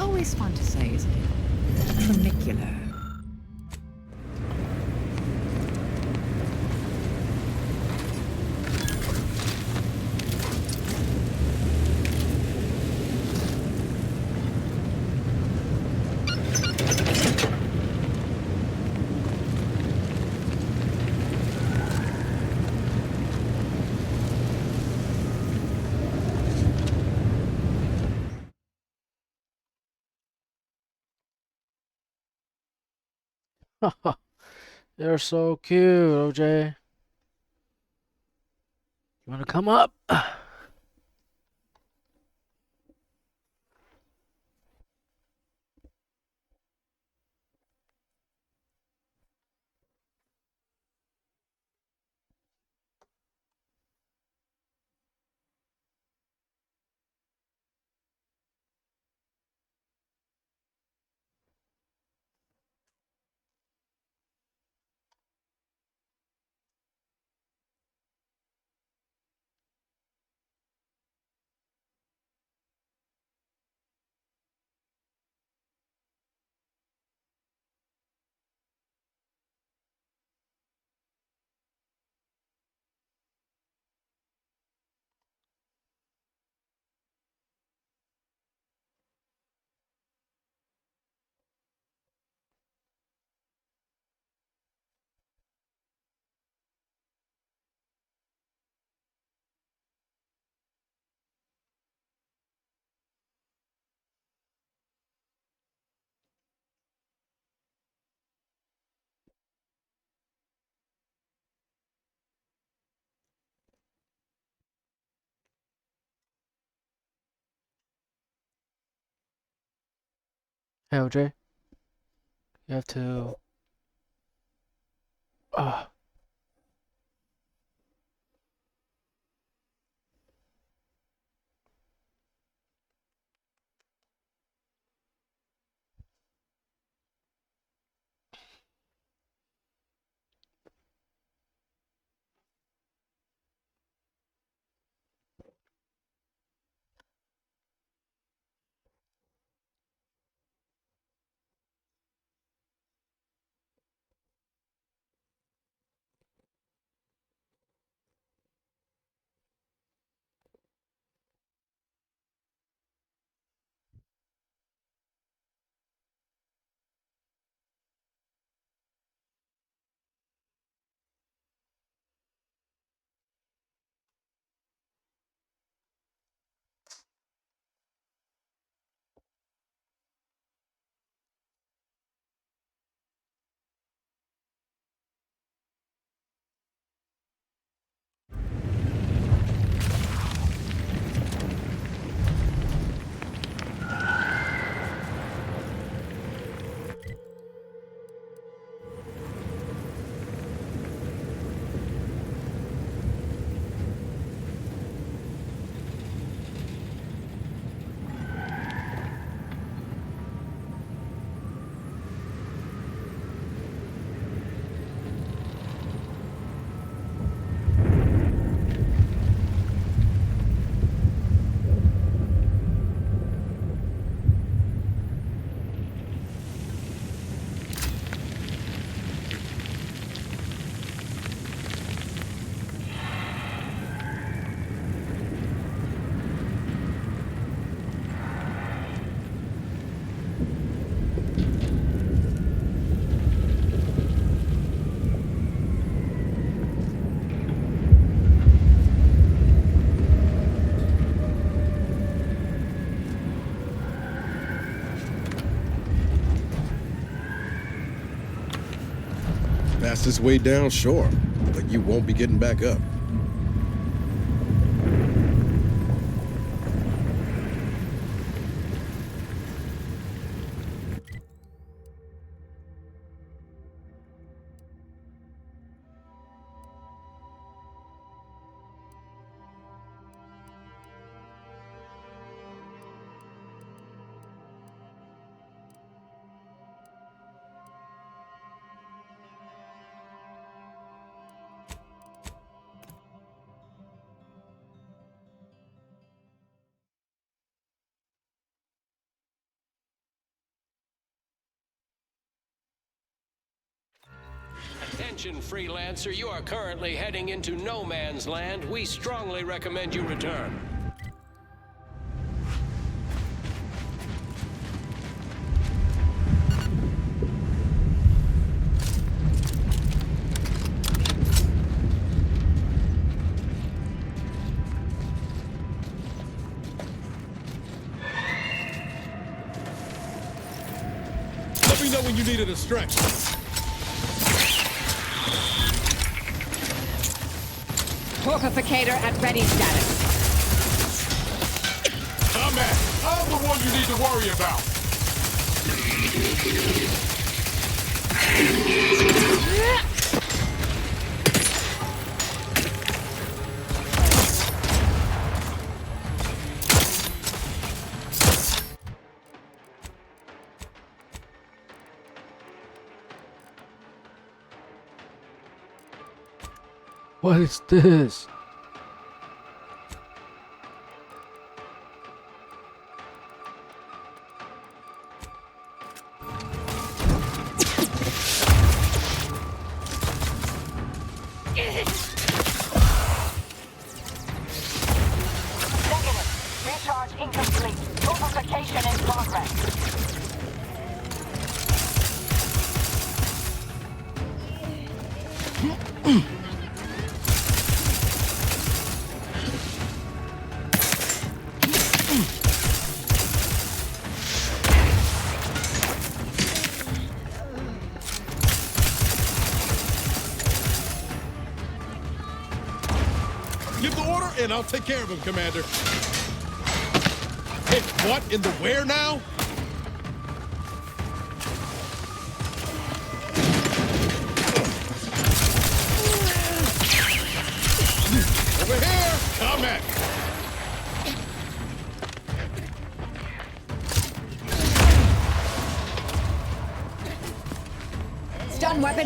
Always fun to say, isn't it? Tramicular. They're so cute, OJ. You wanna come up? Hey, OJ. You have to... Fastest way down, sure, but you won't be getting back up. Attention, freelancer. You are currently heading into no man's land. We strongly recommend you return. Let me know when you needed a stretch. Torpificator at ready status. I'm the one you need to worry about. What is this? Recharge incomplete. Torpification in progress. Give the order, and I'll take care of him, Commander. Hey, what in the where now?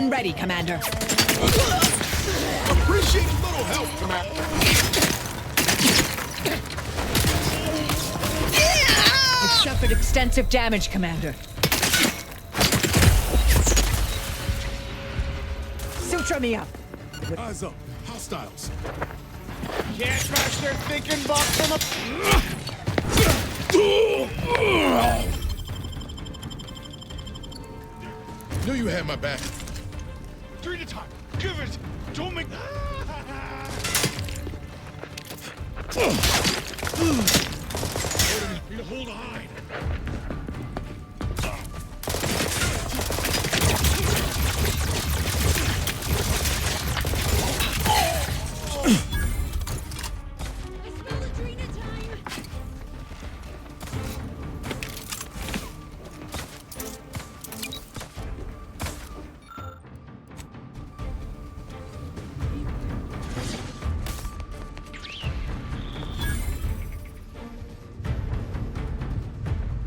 When ready, Commander. Appreciate a little help, Commander. You've suffered extensive damage, Commander. Suture me up. Eyes up. Hostiles. Can't trust their thinking box from a... Knew you had my back. 3 at a time. Give it. Don't make... Need to hold a hide.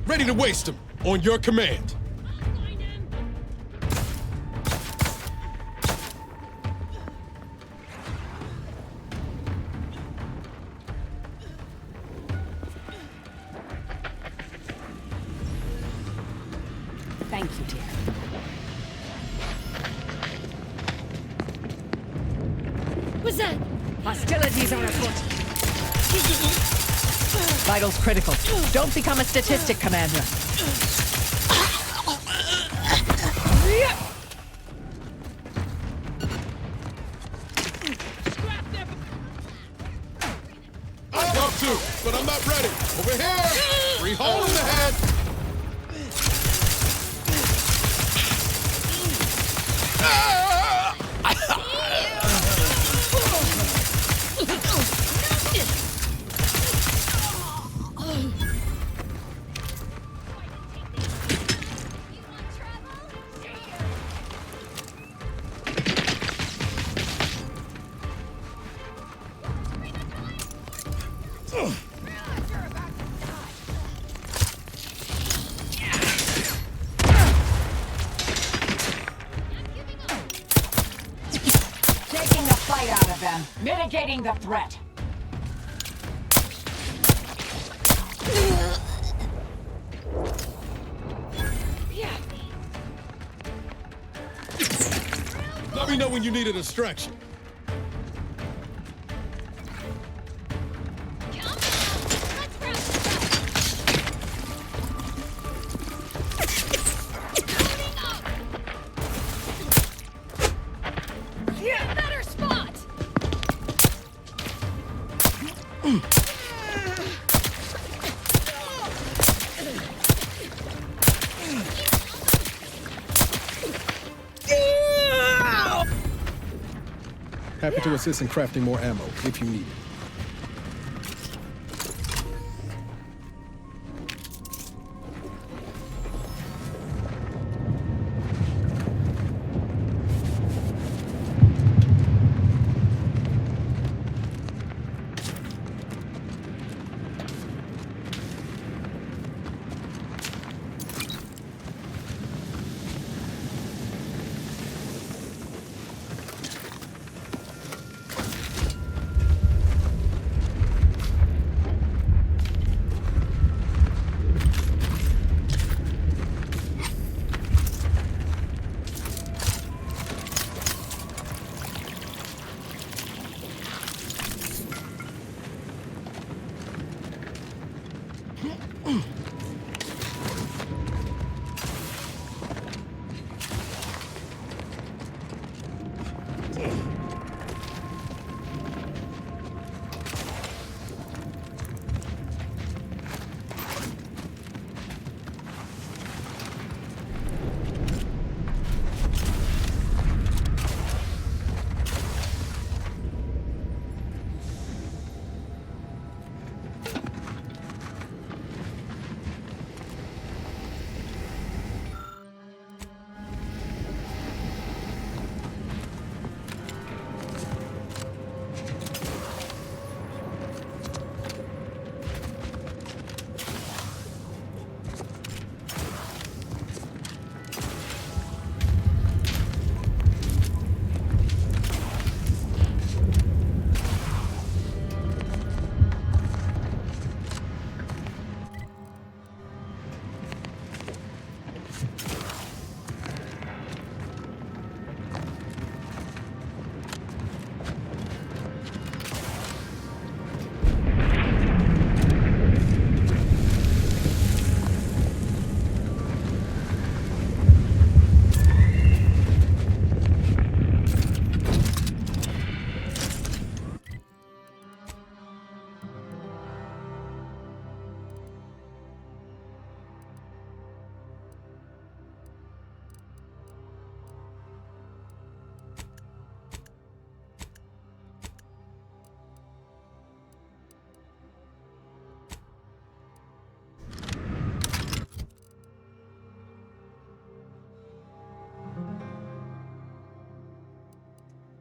Ready to waste him, on your command. Thank you, dear. What's that? Hostilities are afoot. Vitals critical. Don't become a statistic, Commander. I'd love to, but I'm not ready. Over here! 3 holes in the head! Taking the fight out of them. Mitigating the threat. Let me know when you need a distraction. Better spot! Happy to assist in crafting more ammo, if you need it.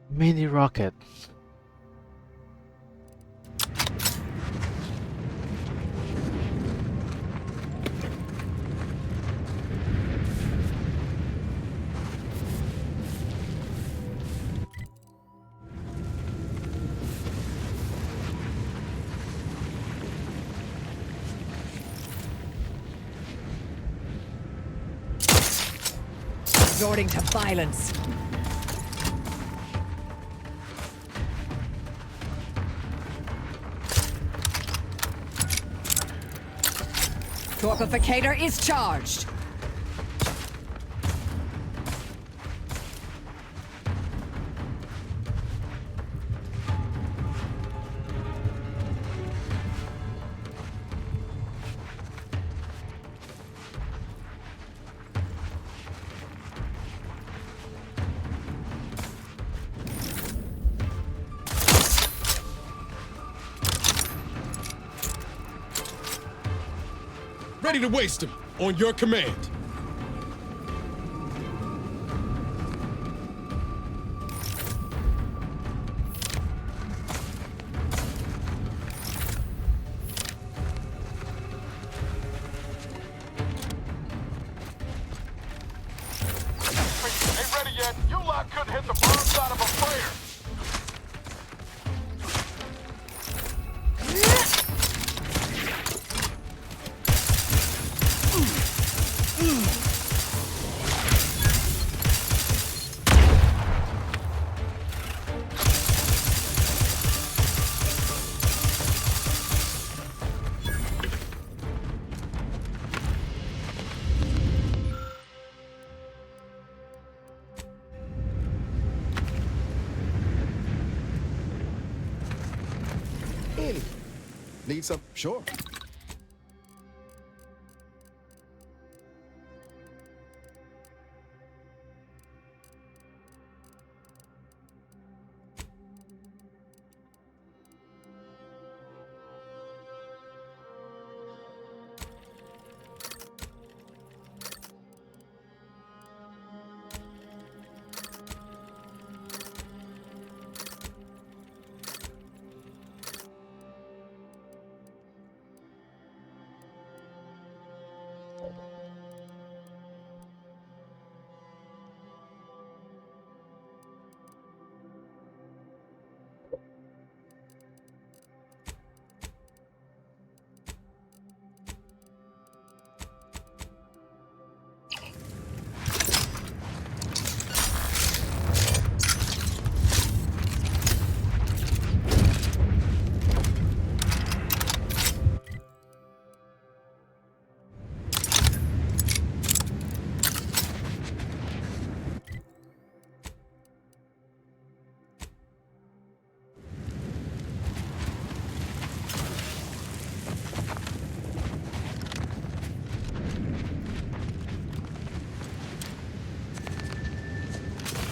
Mini rocket. Resorting to violence. Torpificator is charged. Ready to waste him, on your command. Ain't ready yet. You lot couldn't hit the bomb side of a player. Annie, need some? Sure.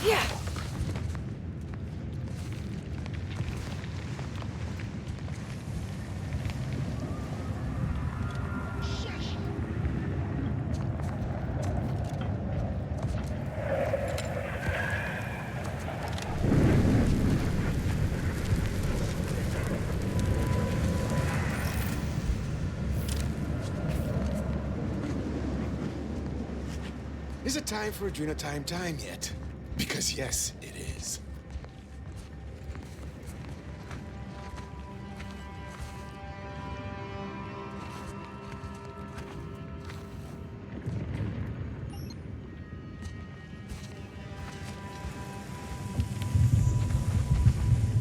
Yeah. Is it time for Adrena time yet? Because yes, it is.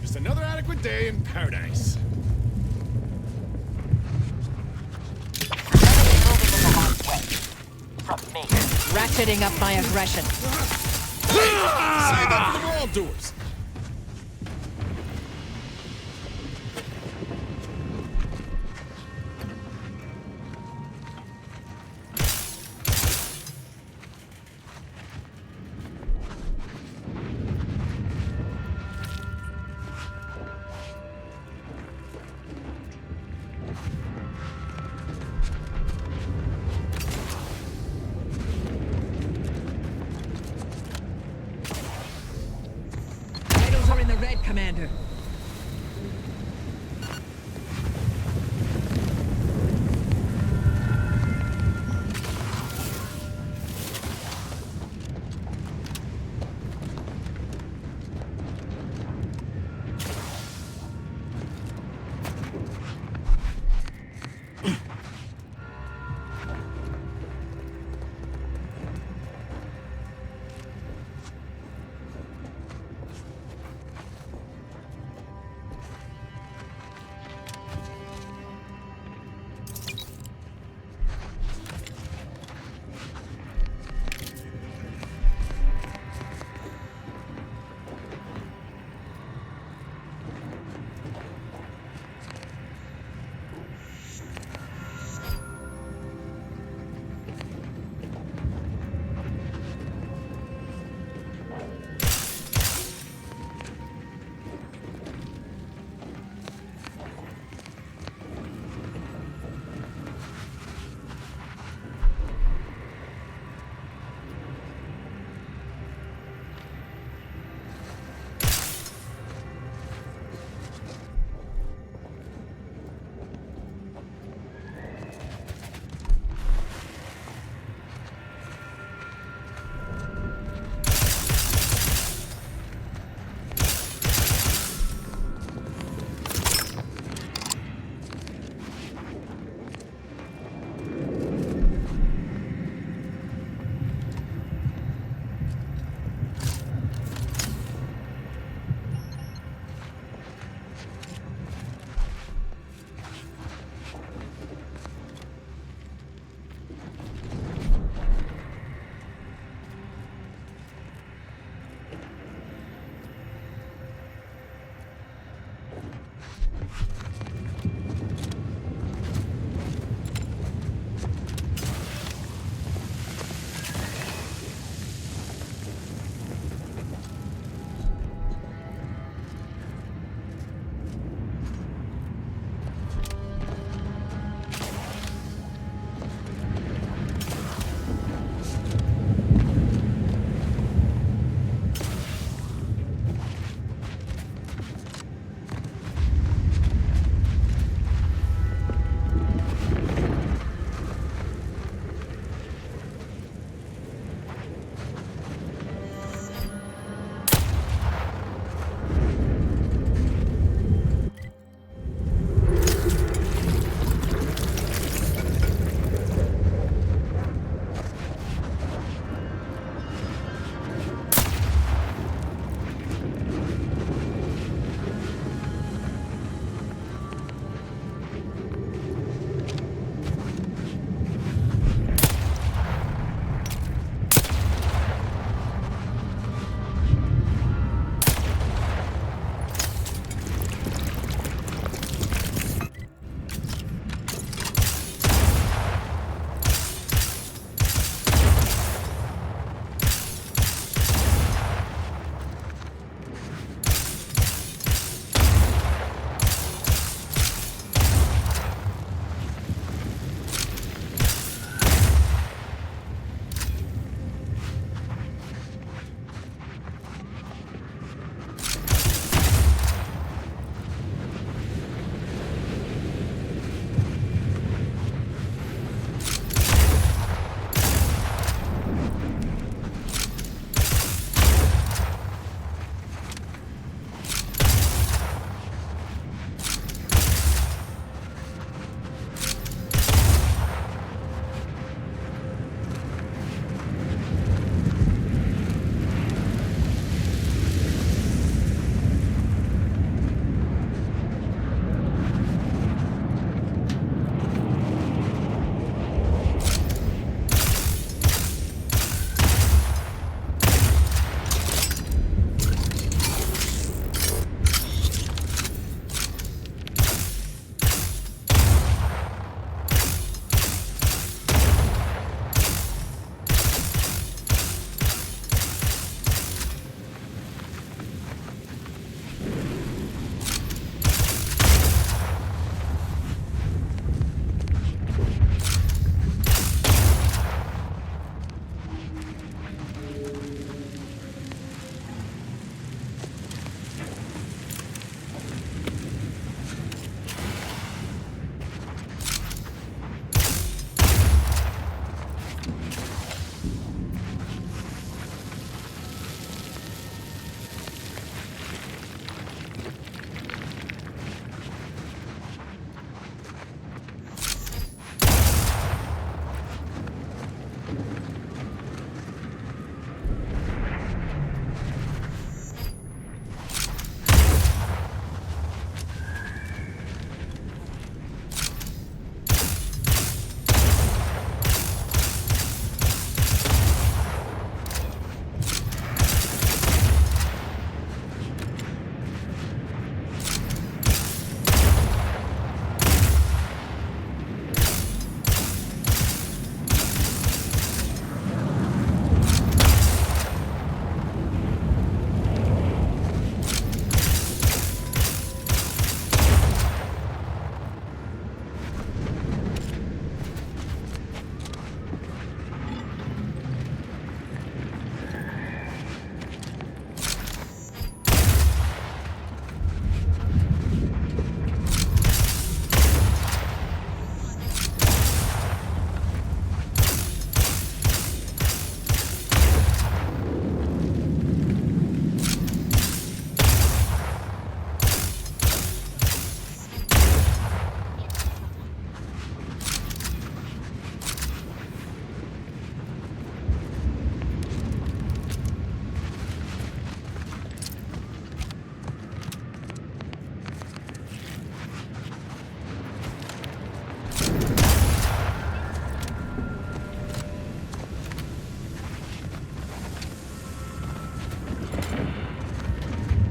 Just another adequate day in paradise. Ratcheting up my aggression. Say that for the wrongdoers. Red, Commander.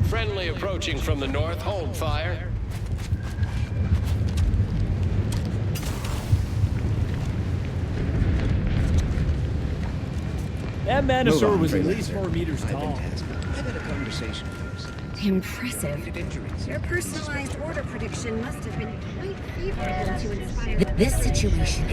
Friendly approaching from the north. Hold fire. That Move Manosaur on, was at least Freelancer. 4 meters I've been tall. tasked. I've had a conversation with those. Impressive. Injuries. Your personalized order prediction must have been quite favorable to inspire this situation.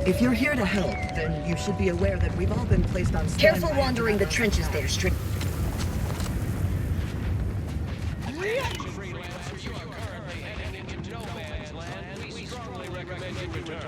If you're here to help, then you should be aware that we've all been placed on standby. Careful wandering the trenches there, Strick. Freelancer, you are currently heading into no man's land. We strongly recommend you return.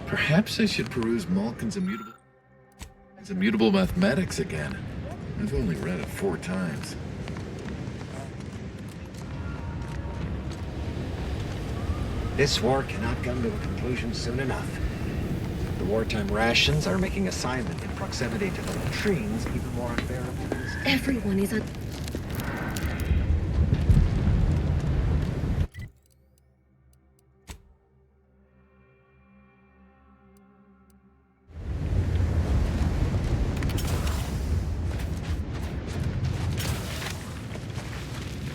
Perhaps I should peruse Malkin's immutable mathematics again. I've only read it 4 times. This war cannot come to a conclusion soon enough. The wartime rations are making assignment in proximity to the latrines even more unbearable. Everyone is on.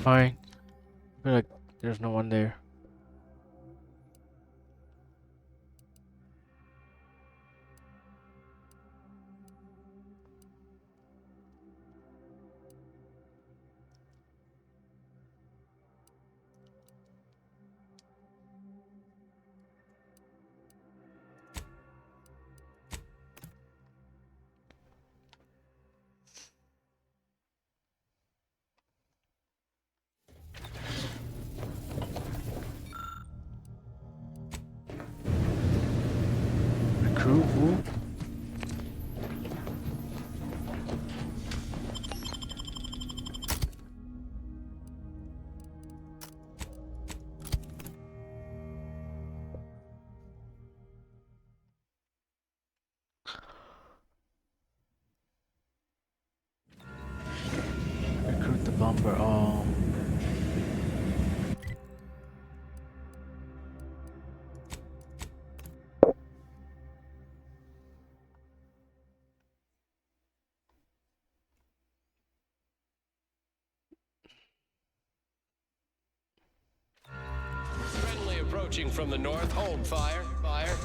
Fine. I feel like there's no one there. Recruit who? Recruit the bomber. approaching from the north. Hold fire. Fire.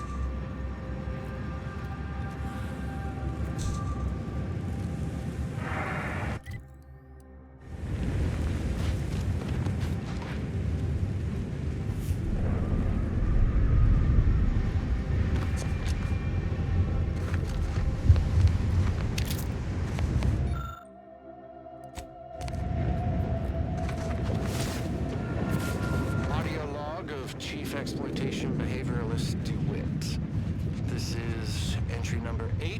Chief Exploitation Behavioralist DeWitt. This is entry number 8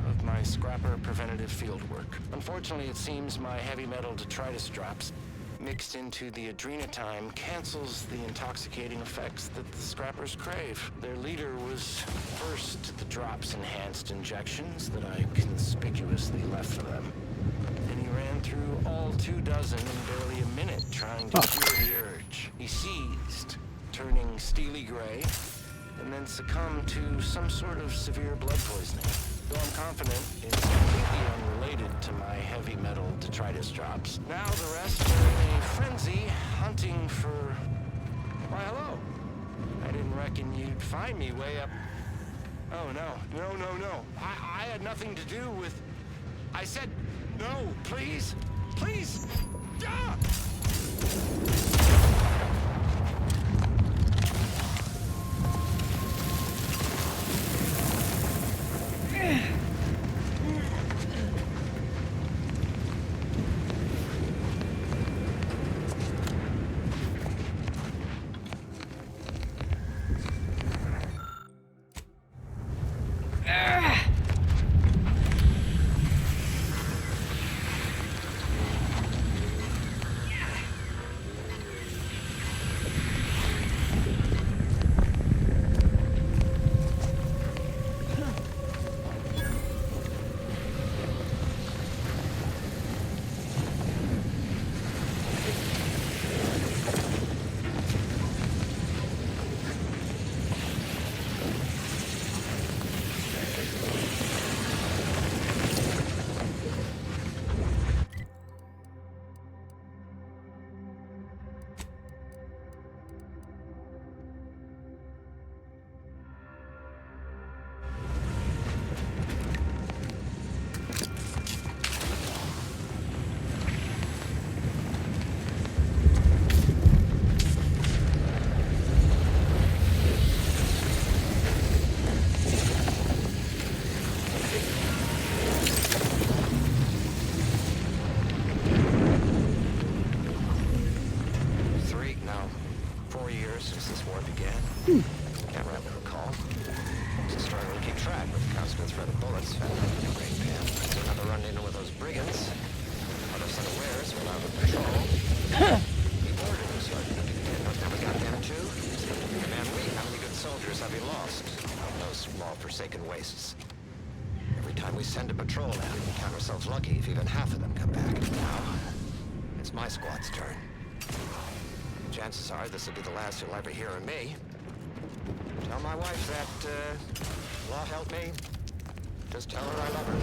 of my scrapper preventative fieldwork. Unfortunately, it seems my heavy metal detritus drops mixed into the adrenatime cancels the intoxicating effects that the scrappers crave. Their leader was first to the drops-enhanced injections that I conspicuously left for them. And he ran through all 24 in barely a minute trying to cure the urge. He seized, turning steely gray, and then succumbed to some sort of severe blood poisoning. Though I'm confident it's completely unrelated to my heavy metal detritus drops. Now the rest are in a frenzy, hunting for... Why, hello. I didn't reckon you'd find me way up... Oh, no. I had nothing to do with... I said, no, please. Please. Ah! Forsaken wastes. Every time we send a patrol out, we count ourselves lucky if even half of them come back. Now, it's my squad's turn. Chances are this will be the last you'll ever hear of me. Tell my wife that, law help me. Just tell her I love her.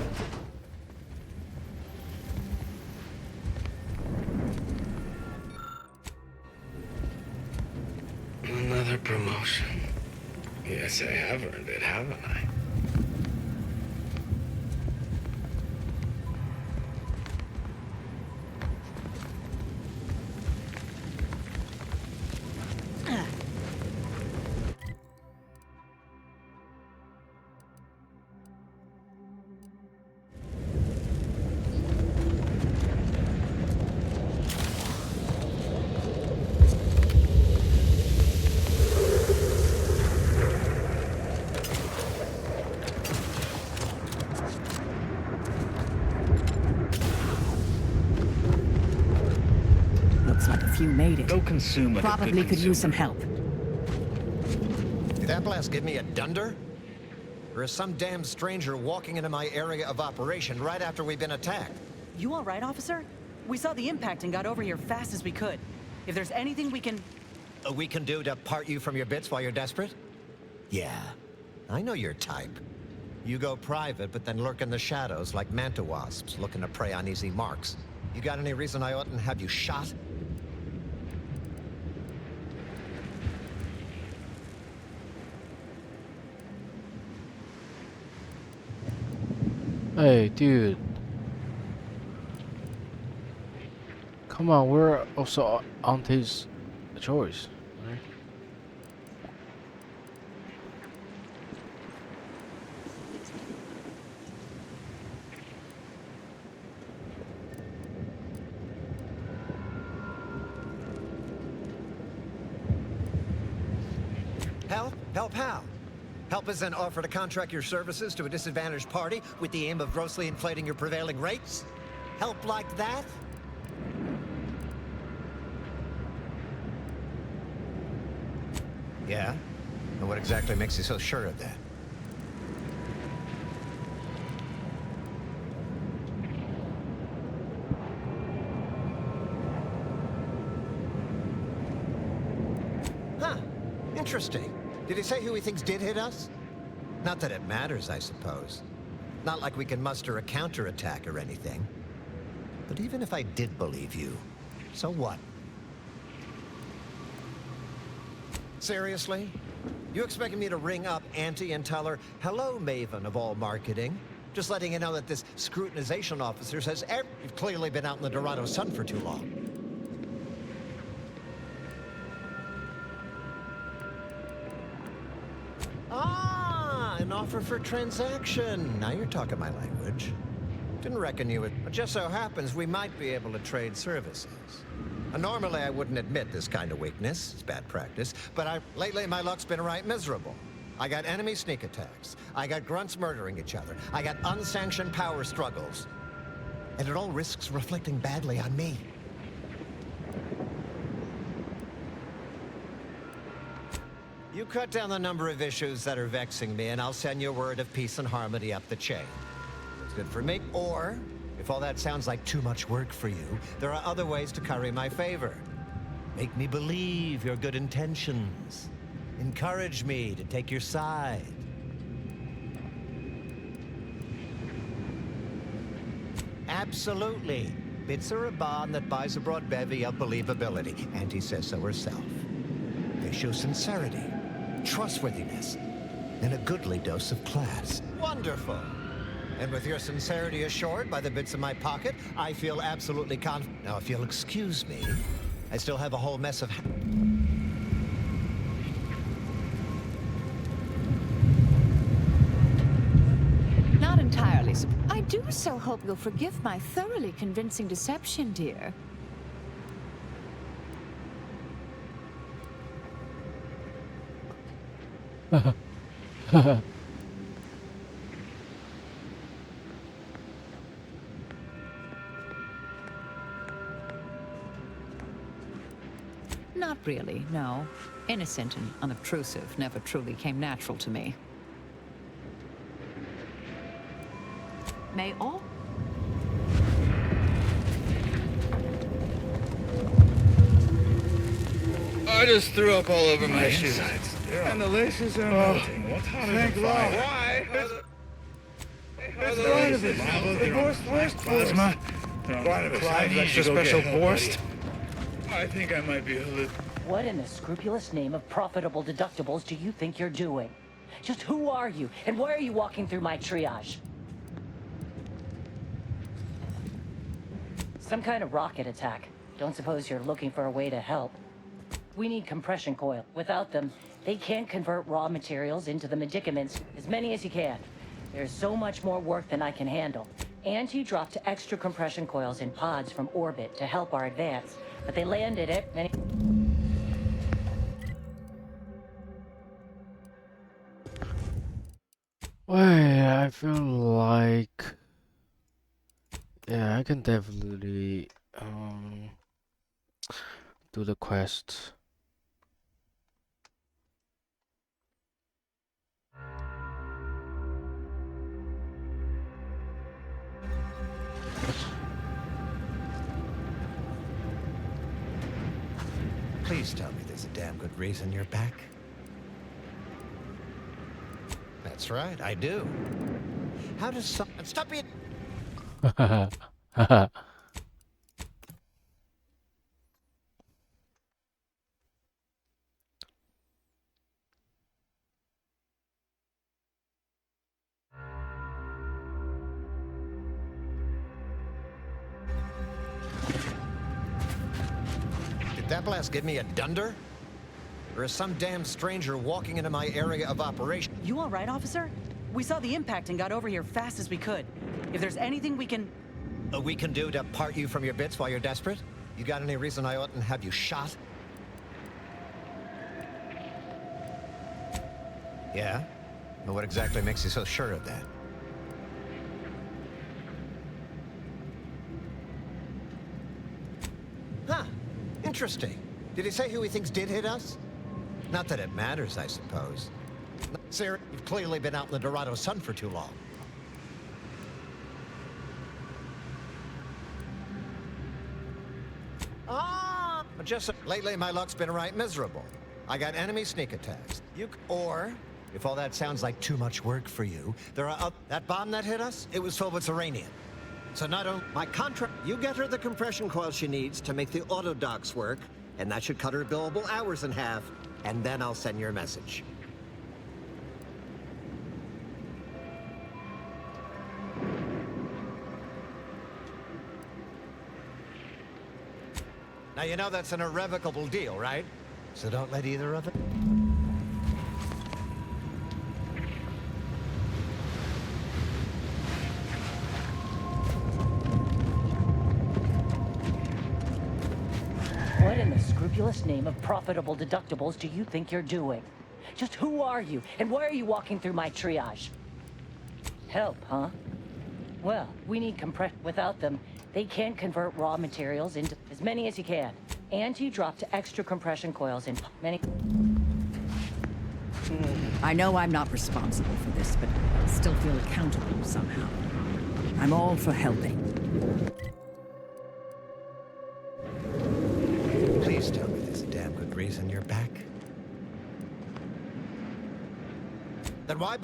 Another promotion. Yes, I have earned it, haven't I? You made it. Go consume like Probably a good could use some help. Did that blast give me a dunder? Or is some damn stranger walking into my area of operation right after we've been attacked? You all right, officer? We saw the impact and got over here fast as we could. If there's anything we can do to part you from your bits while you're desperate? Yeah, I know your type. You go private, but then lurk in the shadows like manta wasps looking to prey on easy marks. You got any reason I oughtn't have you shot? Hey, dude. Come on, we're also Auntie's choice. Right? Help? Help how? Help is an offer to contract your services to a disadvantaged party with the aim of grossly inflating your prevailing rates? Help like that? Yeah? And what exactly makes you so sure of that? Huh. Interesting. Did he say who he thinks did hit us? Not that it matters, I suppose. Not like we can muster a counterattack or anything. But even if I did believe you, so what? Seriously? You expecting me to ring up Auntie and tell her, hello, Maven of all marketing? Just letting you know that this scrutinization officer says you've clearly been out in the Dorado sun for too long. Ah, an offer for transaction. Now you're talking my language. Didn't reckon you would. It just so happens we might be able to trade services. Normally I wouldn't admit this kind of weakness. It's bad practice. But lately my luck's been right miserable. I got enemy sneak attacks. I got grunts murdering each other. I got unsanctioned power struggles. And it all risks reflecting badly on me. You cut down the number of issues that are vexing me, and I'll send you a word of peace and harmony up the chain. It's good for me. Or, if all that sounds like too much work for you, there are other ways to curry my favor. Make me believe your good intentions. Encourage me to take your side. Absolutely. Bits are a bond that buys a broad bevy of believability. Auntie says so herself. They show sincerity, trustworthiness, and a goodly dose of class. Wonderful. And with your sincerity assured by the bits in my pocket, I feel absolutely confident. Now, if you'll excuse me, I still have a whole mess of... Not entirely. I do so hope you'll forgive my thoroughly convincing deception, dear. Not really, no. Innocent and unobtrusive never truly came natural to me. May all... I just threw up all over my shoes. insides. And the laces are melting. What's hotter than fire? Why? Plasma? Clive's extra special Borst? I think I might be a little... What in the scrupulous name of profitable deductibles do you think you're doing? Just who are you, and why are you walking through my triage? Some kind of rocket attack. Don't suppose you're looking for a way to help. We need compression coil. Without them, they can't convert raw materials into the medicaments, as many as you can. There's so much more work than I can handle. Auntie dropped extra compression coils in pods from orbit to help our advance, but they landed at many... Wait, I feel like... Yeah, I can definitely do the quest. Please tell me there's a damn good reason you're back. That's right, I do. How does someone... Stop it! that blast give me a dunder? Or is some damn stranger walking into my area of operation? You all right, officer? We saw the impact and got over here fast as we could. If there's anything we can do to part you from your bits while you're desperate? You got any reason I oughtn't have you shot? Yeah? Well, what exactly makes you so sure of that? Huh. Interesting. Did he say who he thinks did hit us? Not that it matters, I suppose. Sir, you've clearly been out in the Dorado sun for too long. But just lately, my luck's been right miserable. I got enemy sneak attacks. Or, if all that sounds like too much work for you, there are that bomb that hit us, it was filled with uranium. So not only my contract, you get her the compression coil she needs to make the auto docks work, and that should cut her billable hours in half, and then I'll send your a message. Now, you know that's an irrevocable deal, right? So don't let either of it... What in the scrupulous name of profitable deductibles do you think you're doing? Just who are you, and why are you walking through my triage? Help, huh? Well, we need compression. Without them, they can't convert raw materials into as many as you can. And you dropped extra compression coils in many... I know I'm not responsible for this, but I still feel accountable somehow. I'm all for helping. Please tell me there's a damn good reason you're back. Then why...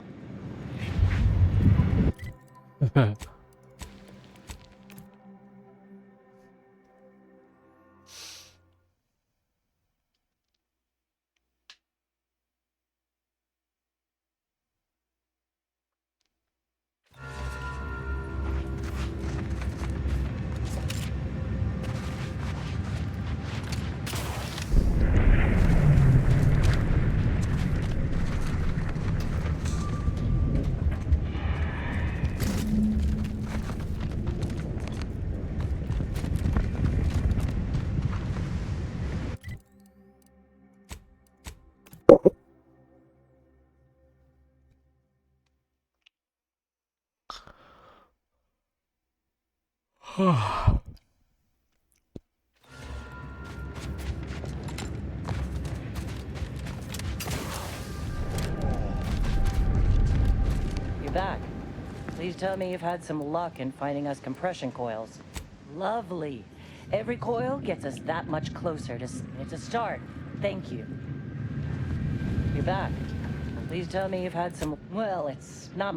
You're back. Please tell me you've had some luck in finding us compression coils. Lovely. Every coil gets us that much closer to... It's a start. Thank you. You're back. Please tell me you've had some... Well, it's not...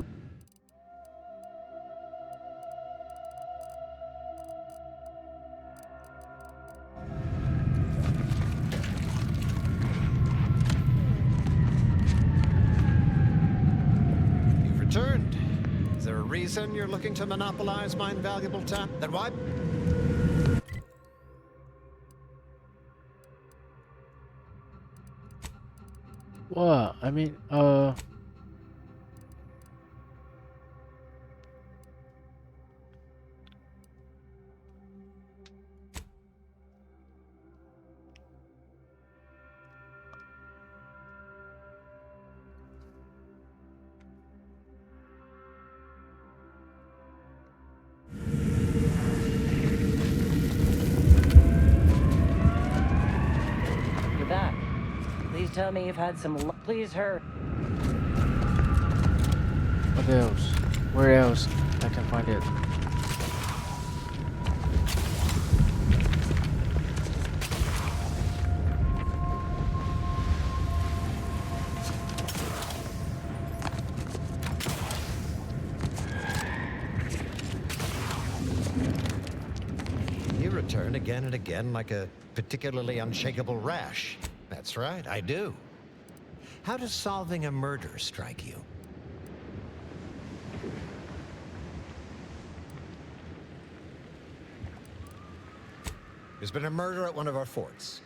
You've returned. Is there a reason you're looking to monopolize my invaluable time? Then why... What? I mean, You're back. Please tell me you've had some luck. Please hurry. what else? Where else I can find it? You return again and again like a particularly unshakable rash. That's right, I do. How does solving a murder strike you? There's been a murder at one of our forts.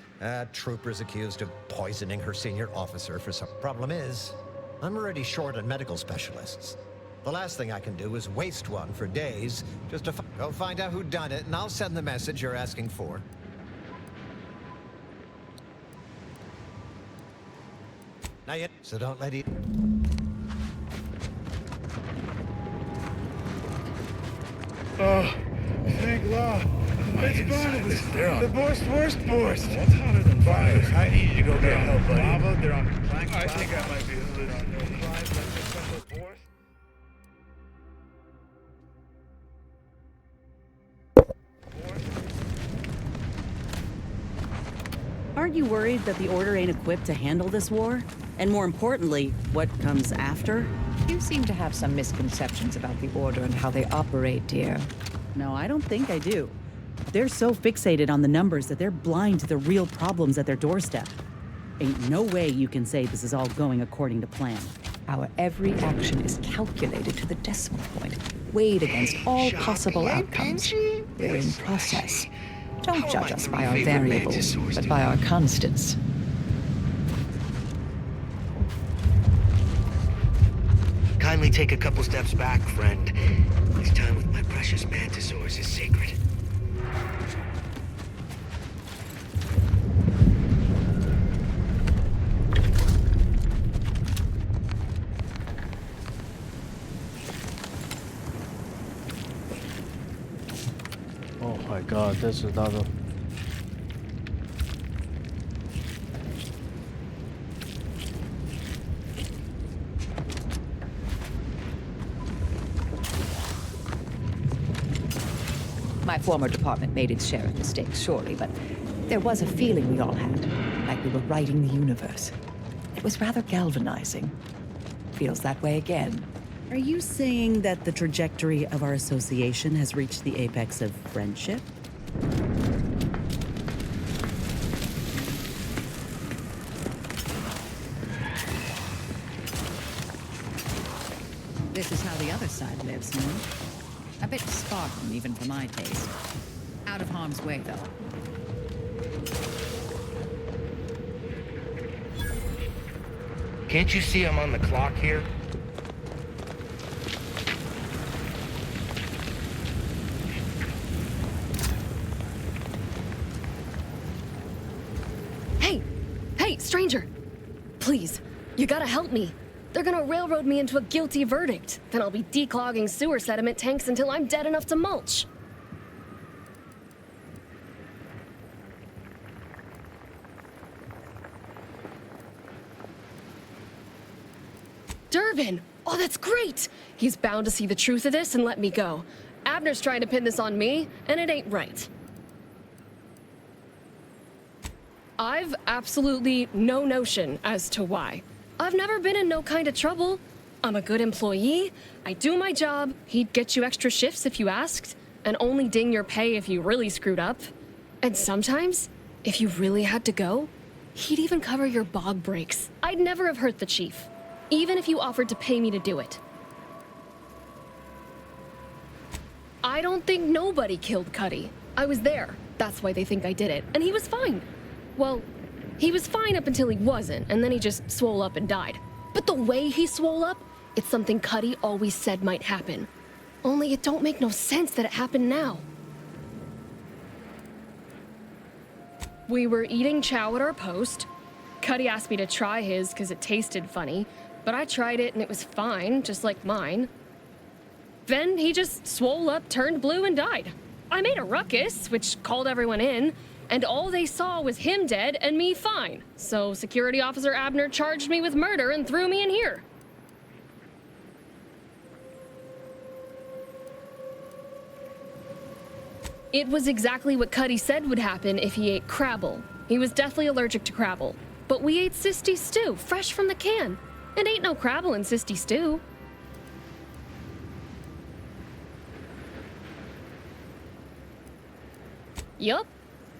Trooper's accused of poisoning her senior officer for some... Problem is, I'm already short on medical specialists. The last thing I can do is waste one for days just to go find out who done it, and I'll send the message you're asking for. Now yet, so don't let it... Oh, thank God. It's Boris. The worst Boris. What's hotter than fire? I need you to go get help, buddy. Lava, they're on plank. I think I might be a little on Boris. Aren't you worried that the Order ain't equipped to handle this war? And more importantly, what comes after? You seem to have some misconceptions about the Order and how they operate, dear. No, I don't think I do. They're so fixated on the numbers that they're blind to the real problems at their doorstep. Ain't no way you can say this is all going according to plan. Our every action is calculated to the decimal point, weighed against all possible outcomes. We're in process. Don't judge us by our variables, but by our constants. Kindly take a couple steps back, friend. This time with my precious mantisaurs is sacred. Oh my god, there's another. My former department made its share of mistakes, surely, but there was a feeling we all had, like we were writing the universe. It was rather galvanizing. Feels that way again. Are you saying that the trajectory of our association has reached the apex of friendship? This is how the other side lives, no? A bit Spartan, even for my taste. Out of harm's way, though. Can't you see I'm on the clock here? Hey, stranger! Please, you gotta help me. They're gonna railroad me into a guilty verdict. Then I'll be declogging sewer sediment tanks until I'm dead enough to mulch. Durbin! Oh, that's great! He's bound to see the truth of this and let me go. Abner's trying to pin this on me, and it ain't right. I've absolutely no notion as to why. I've never been in no kind of trouble. I'm a good employee. I do my job. He'd get you extra shifts if you asked, and only ding your pay if you really screwed up. And sometimes, if you really had to go, he'd even cover your bog breaks. I'd never have hurt the chief, even if you offered to pay me to do it. I don't think nobody killed Cuddy. I was there. That's why they think I did it. And he was fine. Well, he was fine up until he wasn't, and then he just swole up and died. But the way he swole up, it's something Cuddy always said might happen. Only it don't make no sense that it happened now. We were eating chow at our post. Cuddy asked me to try his because it tasted funny, but I tried it and it was fine, just like mine. Then he just swole up, turned blue, and died. I made a ruckus, which called everyone in, and all they saw was him dead and me fine. So Security Officer Abner charged me with murder and threw me in here. It was exactly what Cuddy said would happen if he ate Crabble. He was deathly allergic to Crabble. But we ate Sisty stew, fresh from the can. And ain't no Crabble in Sisty stew. Yup.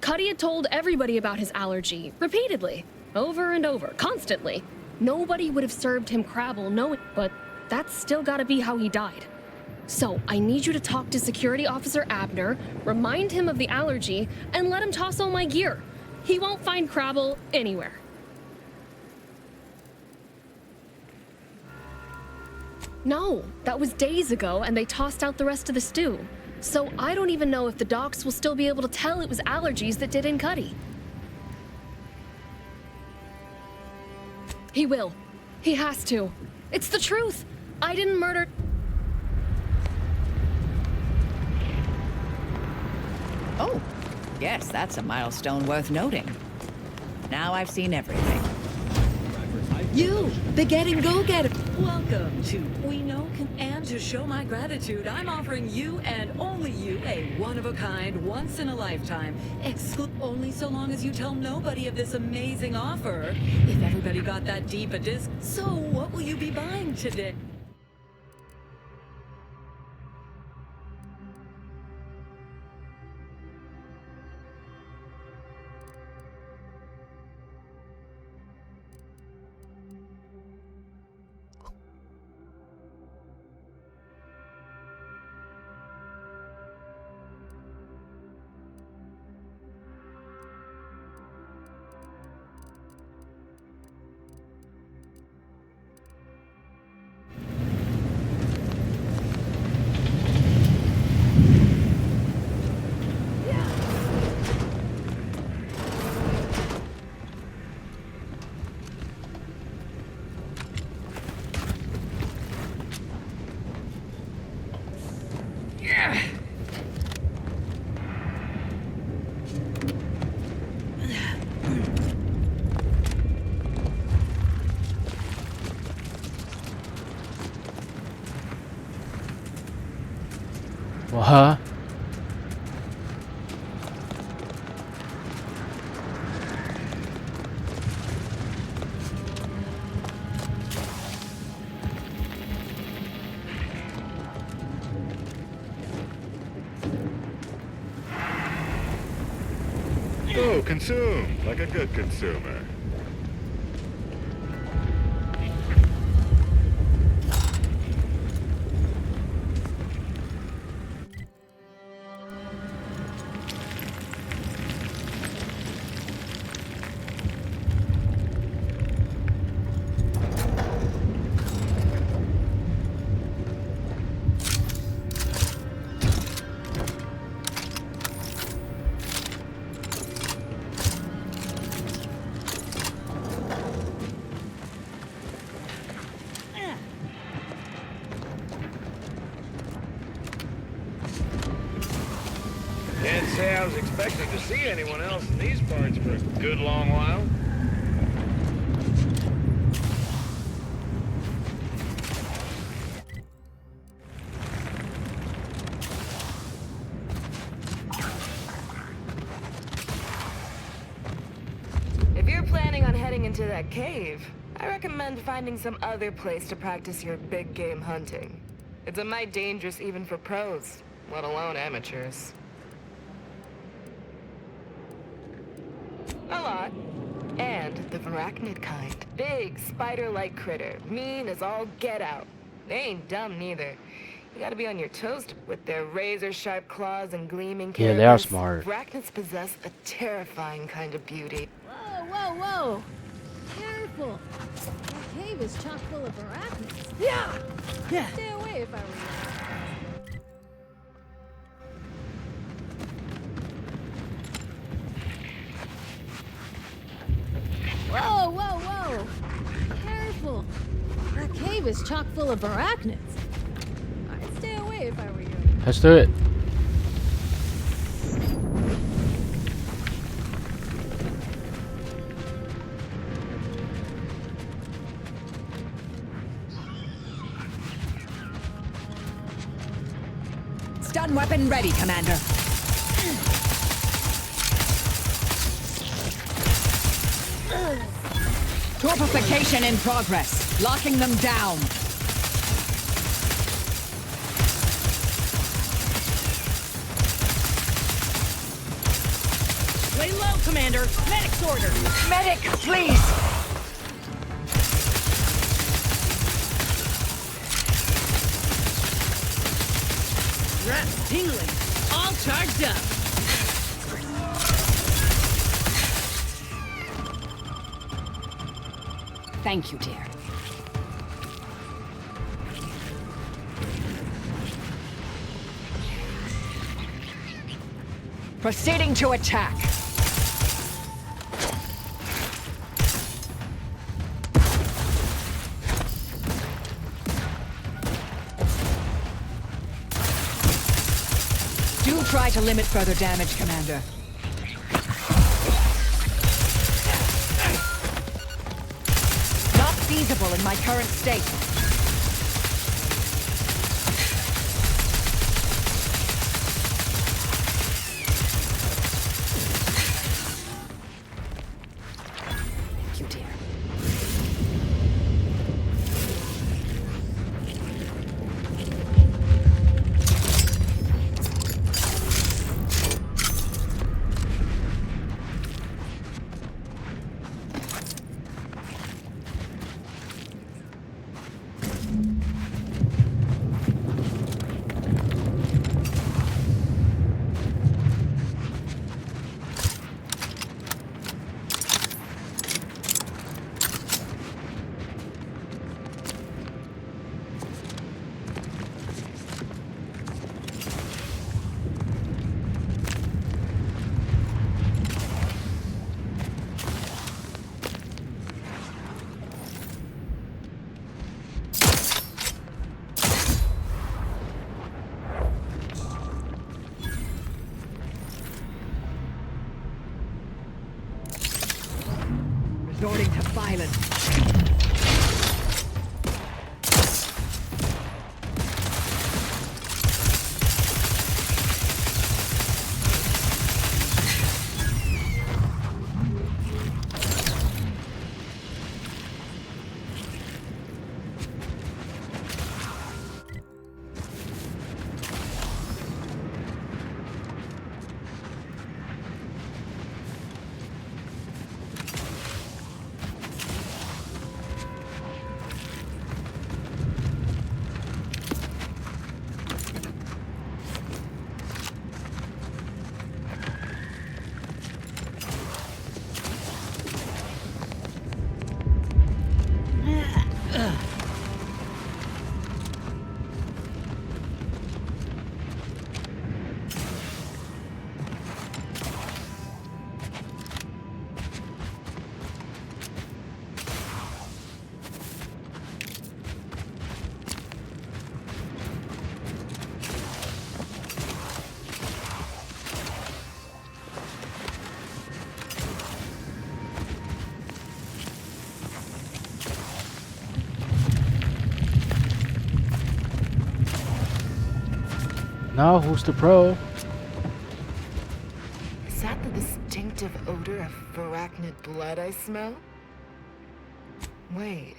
Cuddy had told everybody about his allergy, repeatedly, over and over, constantly. Nobody would have served him Crabble knowing, but that's still gotta be how he died. So, I need you to talk to Security Officer Abner, remind him of the allergy, and let him toss all my gear. He won't find Crabble anywhere. No, that was days ago, and they tossed out the rest of the stew. So I don't even know if the docs will still be able to tell it was allergies that did in Cuddy. He will. He has to. It's the truth. I didn't murder... Oh, yes, that's a milestone worth noting. Now I've seen everything. You, the getting go-getter. Welcome to We Know and to show my gratitude, I'm offering you and only you a one-of-a-kind, once-in-a-lifetime, only so long as you tell nobody of this amazing offer. If everybody got that deep a disc, so what will you be buying today? Huh? Oh, consume like a good consumer. Can't say I was expecting to see anyone else in these parts for a good long while. If you're planning on heading into that cave, I recommend finding some other place to practice your big game hunting. It's a mite dangerous even for pros, let alone amateurs. A lot. And the arachnid kind. Big, spider-like critter. Mean as all get out. They ain't dumb neither. You gotta be on your toes with their razor-sharp claws and gleaming Yeah, cannons. they are smart. Arachnids possess a terrifying kind of beauty. Whoa, whoa, whoa! Careful! The cave is chock full of arachnids. Yeah! Stay away if I were you. Whoa, whoa, whoa! Careful! That cave is chock full of arachnids. I'd stay away if I were you. Let's do it. Stun weapon ready, Commander. Torpification in progress. Locking them down. Lay low, Commander. Medic's order. Medic, please. Rats tingling. All charged up. Thank you, dear. Proceeding to attack. Do try to limit further damage, Commander. Not feasible in my current state. Thank you, dear. Resorting to violence. Now who's the pro? Is that the distinctive odor of arachnid blood I smell? Wait,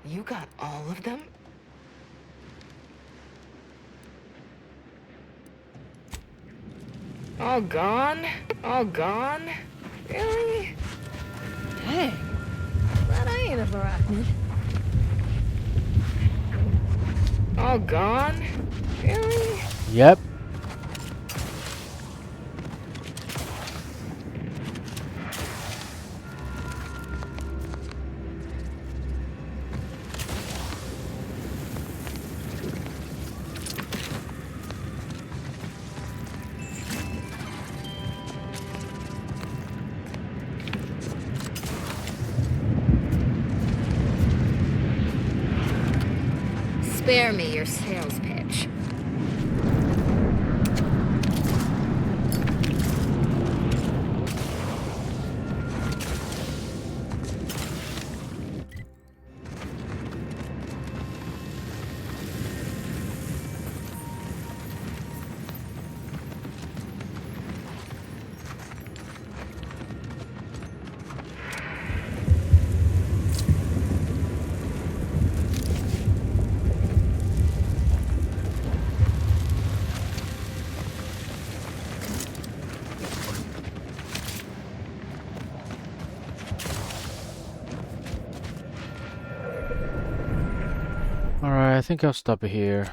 you got all of them? All gone? All gone? Really? Dang. Glad I ain't a arachnid. All gone? Really? Yep. Spare me your sales pitch. Alright, I think I'll stop it here.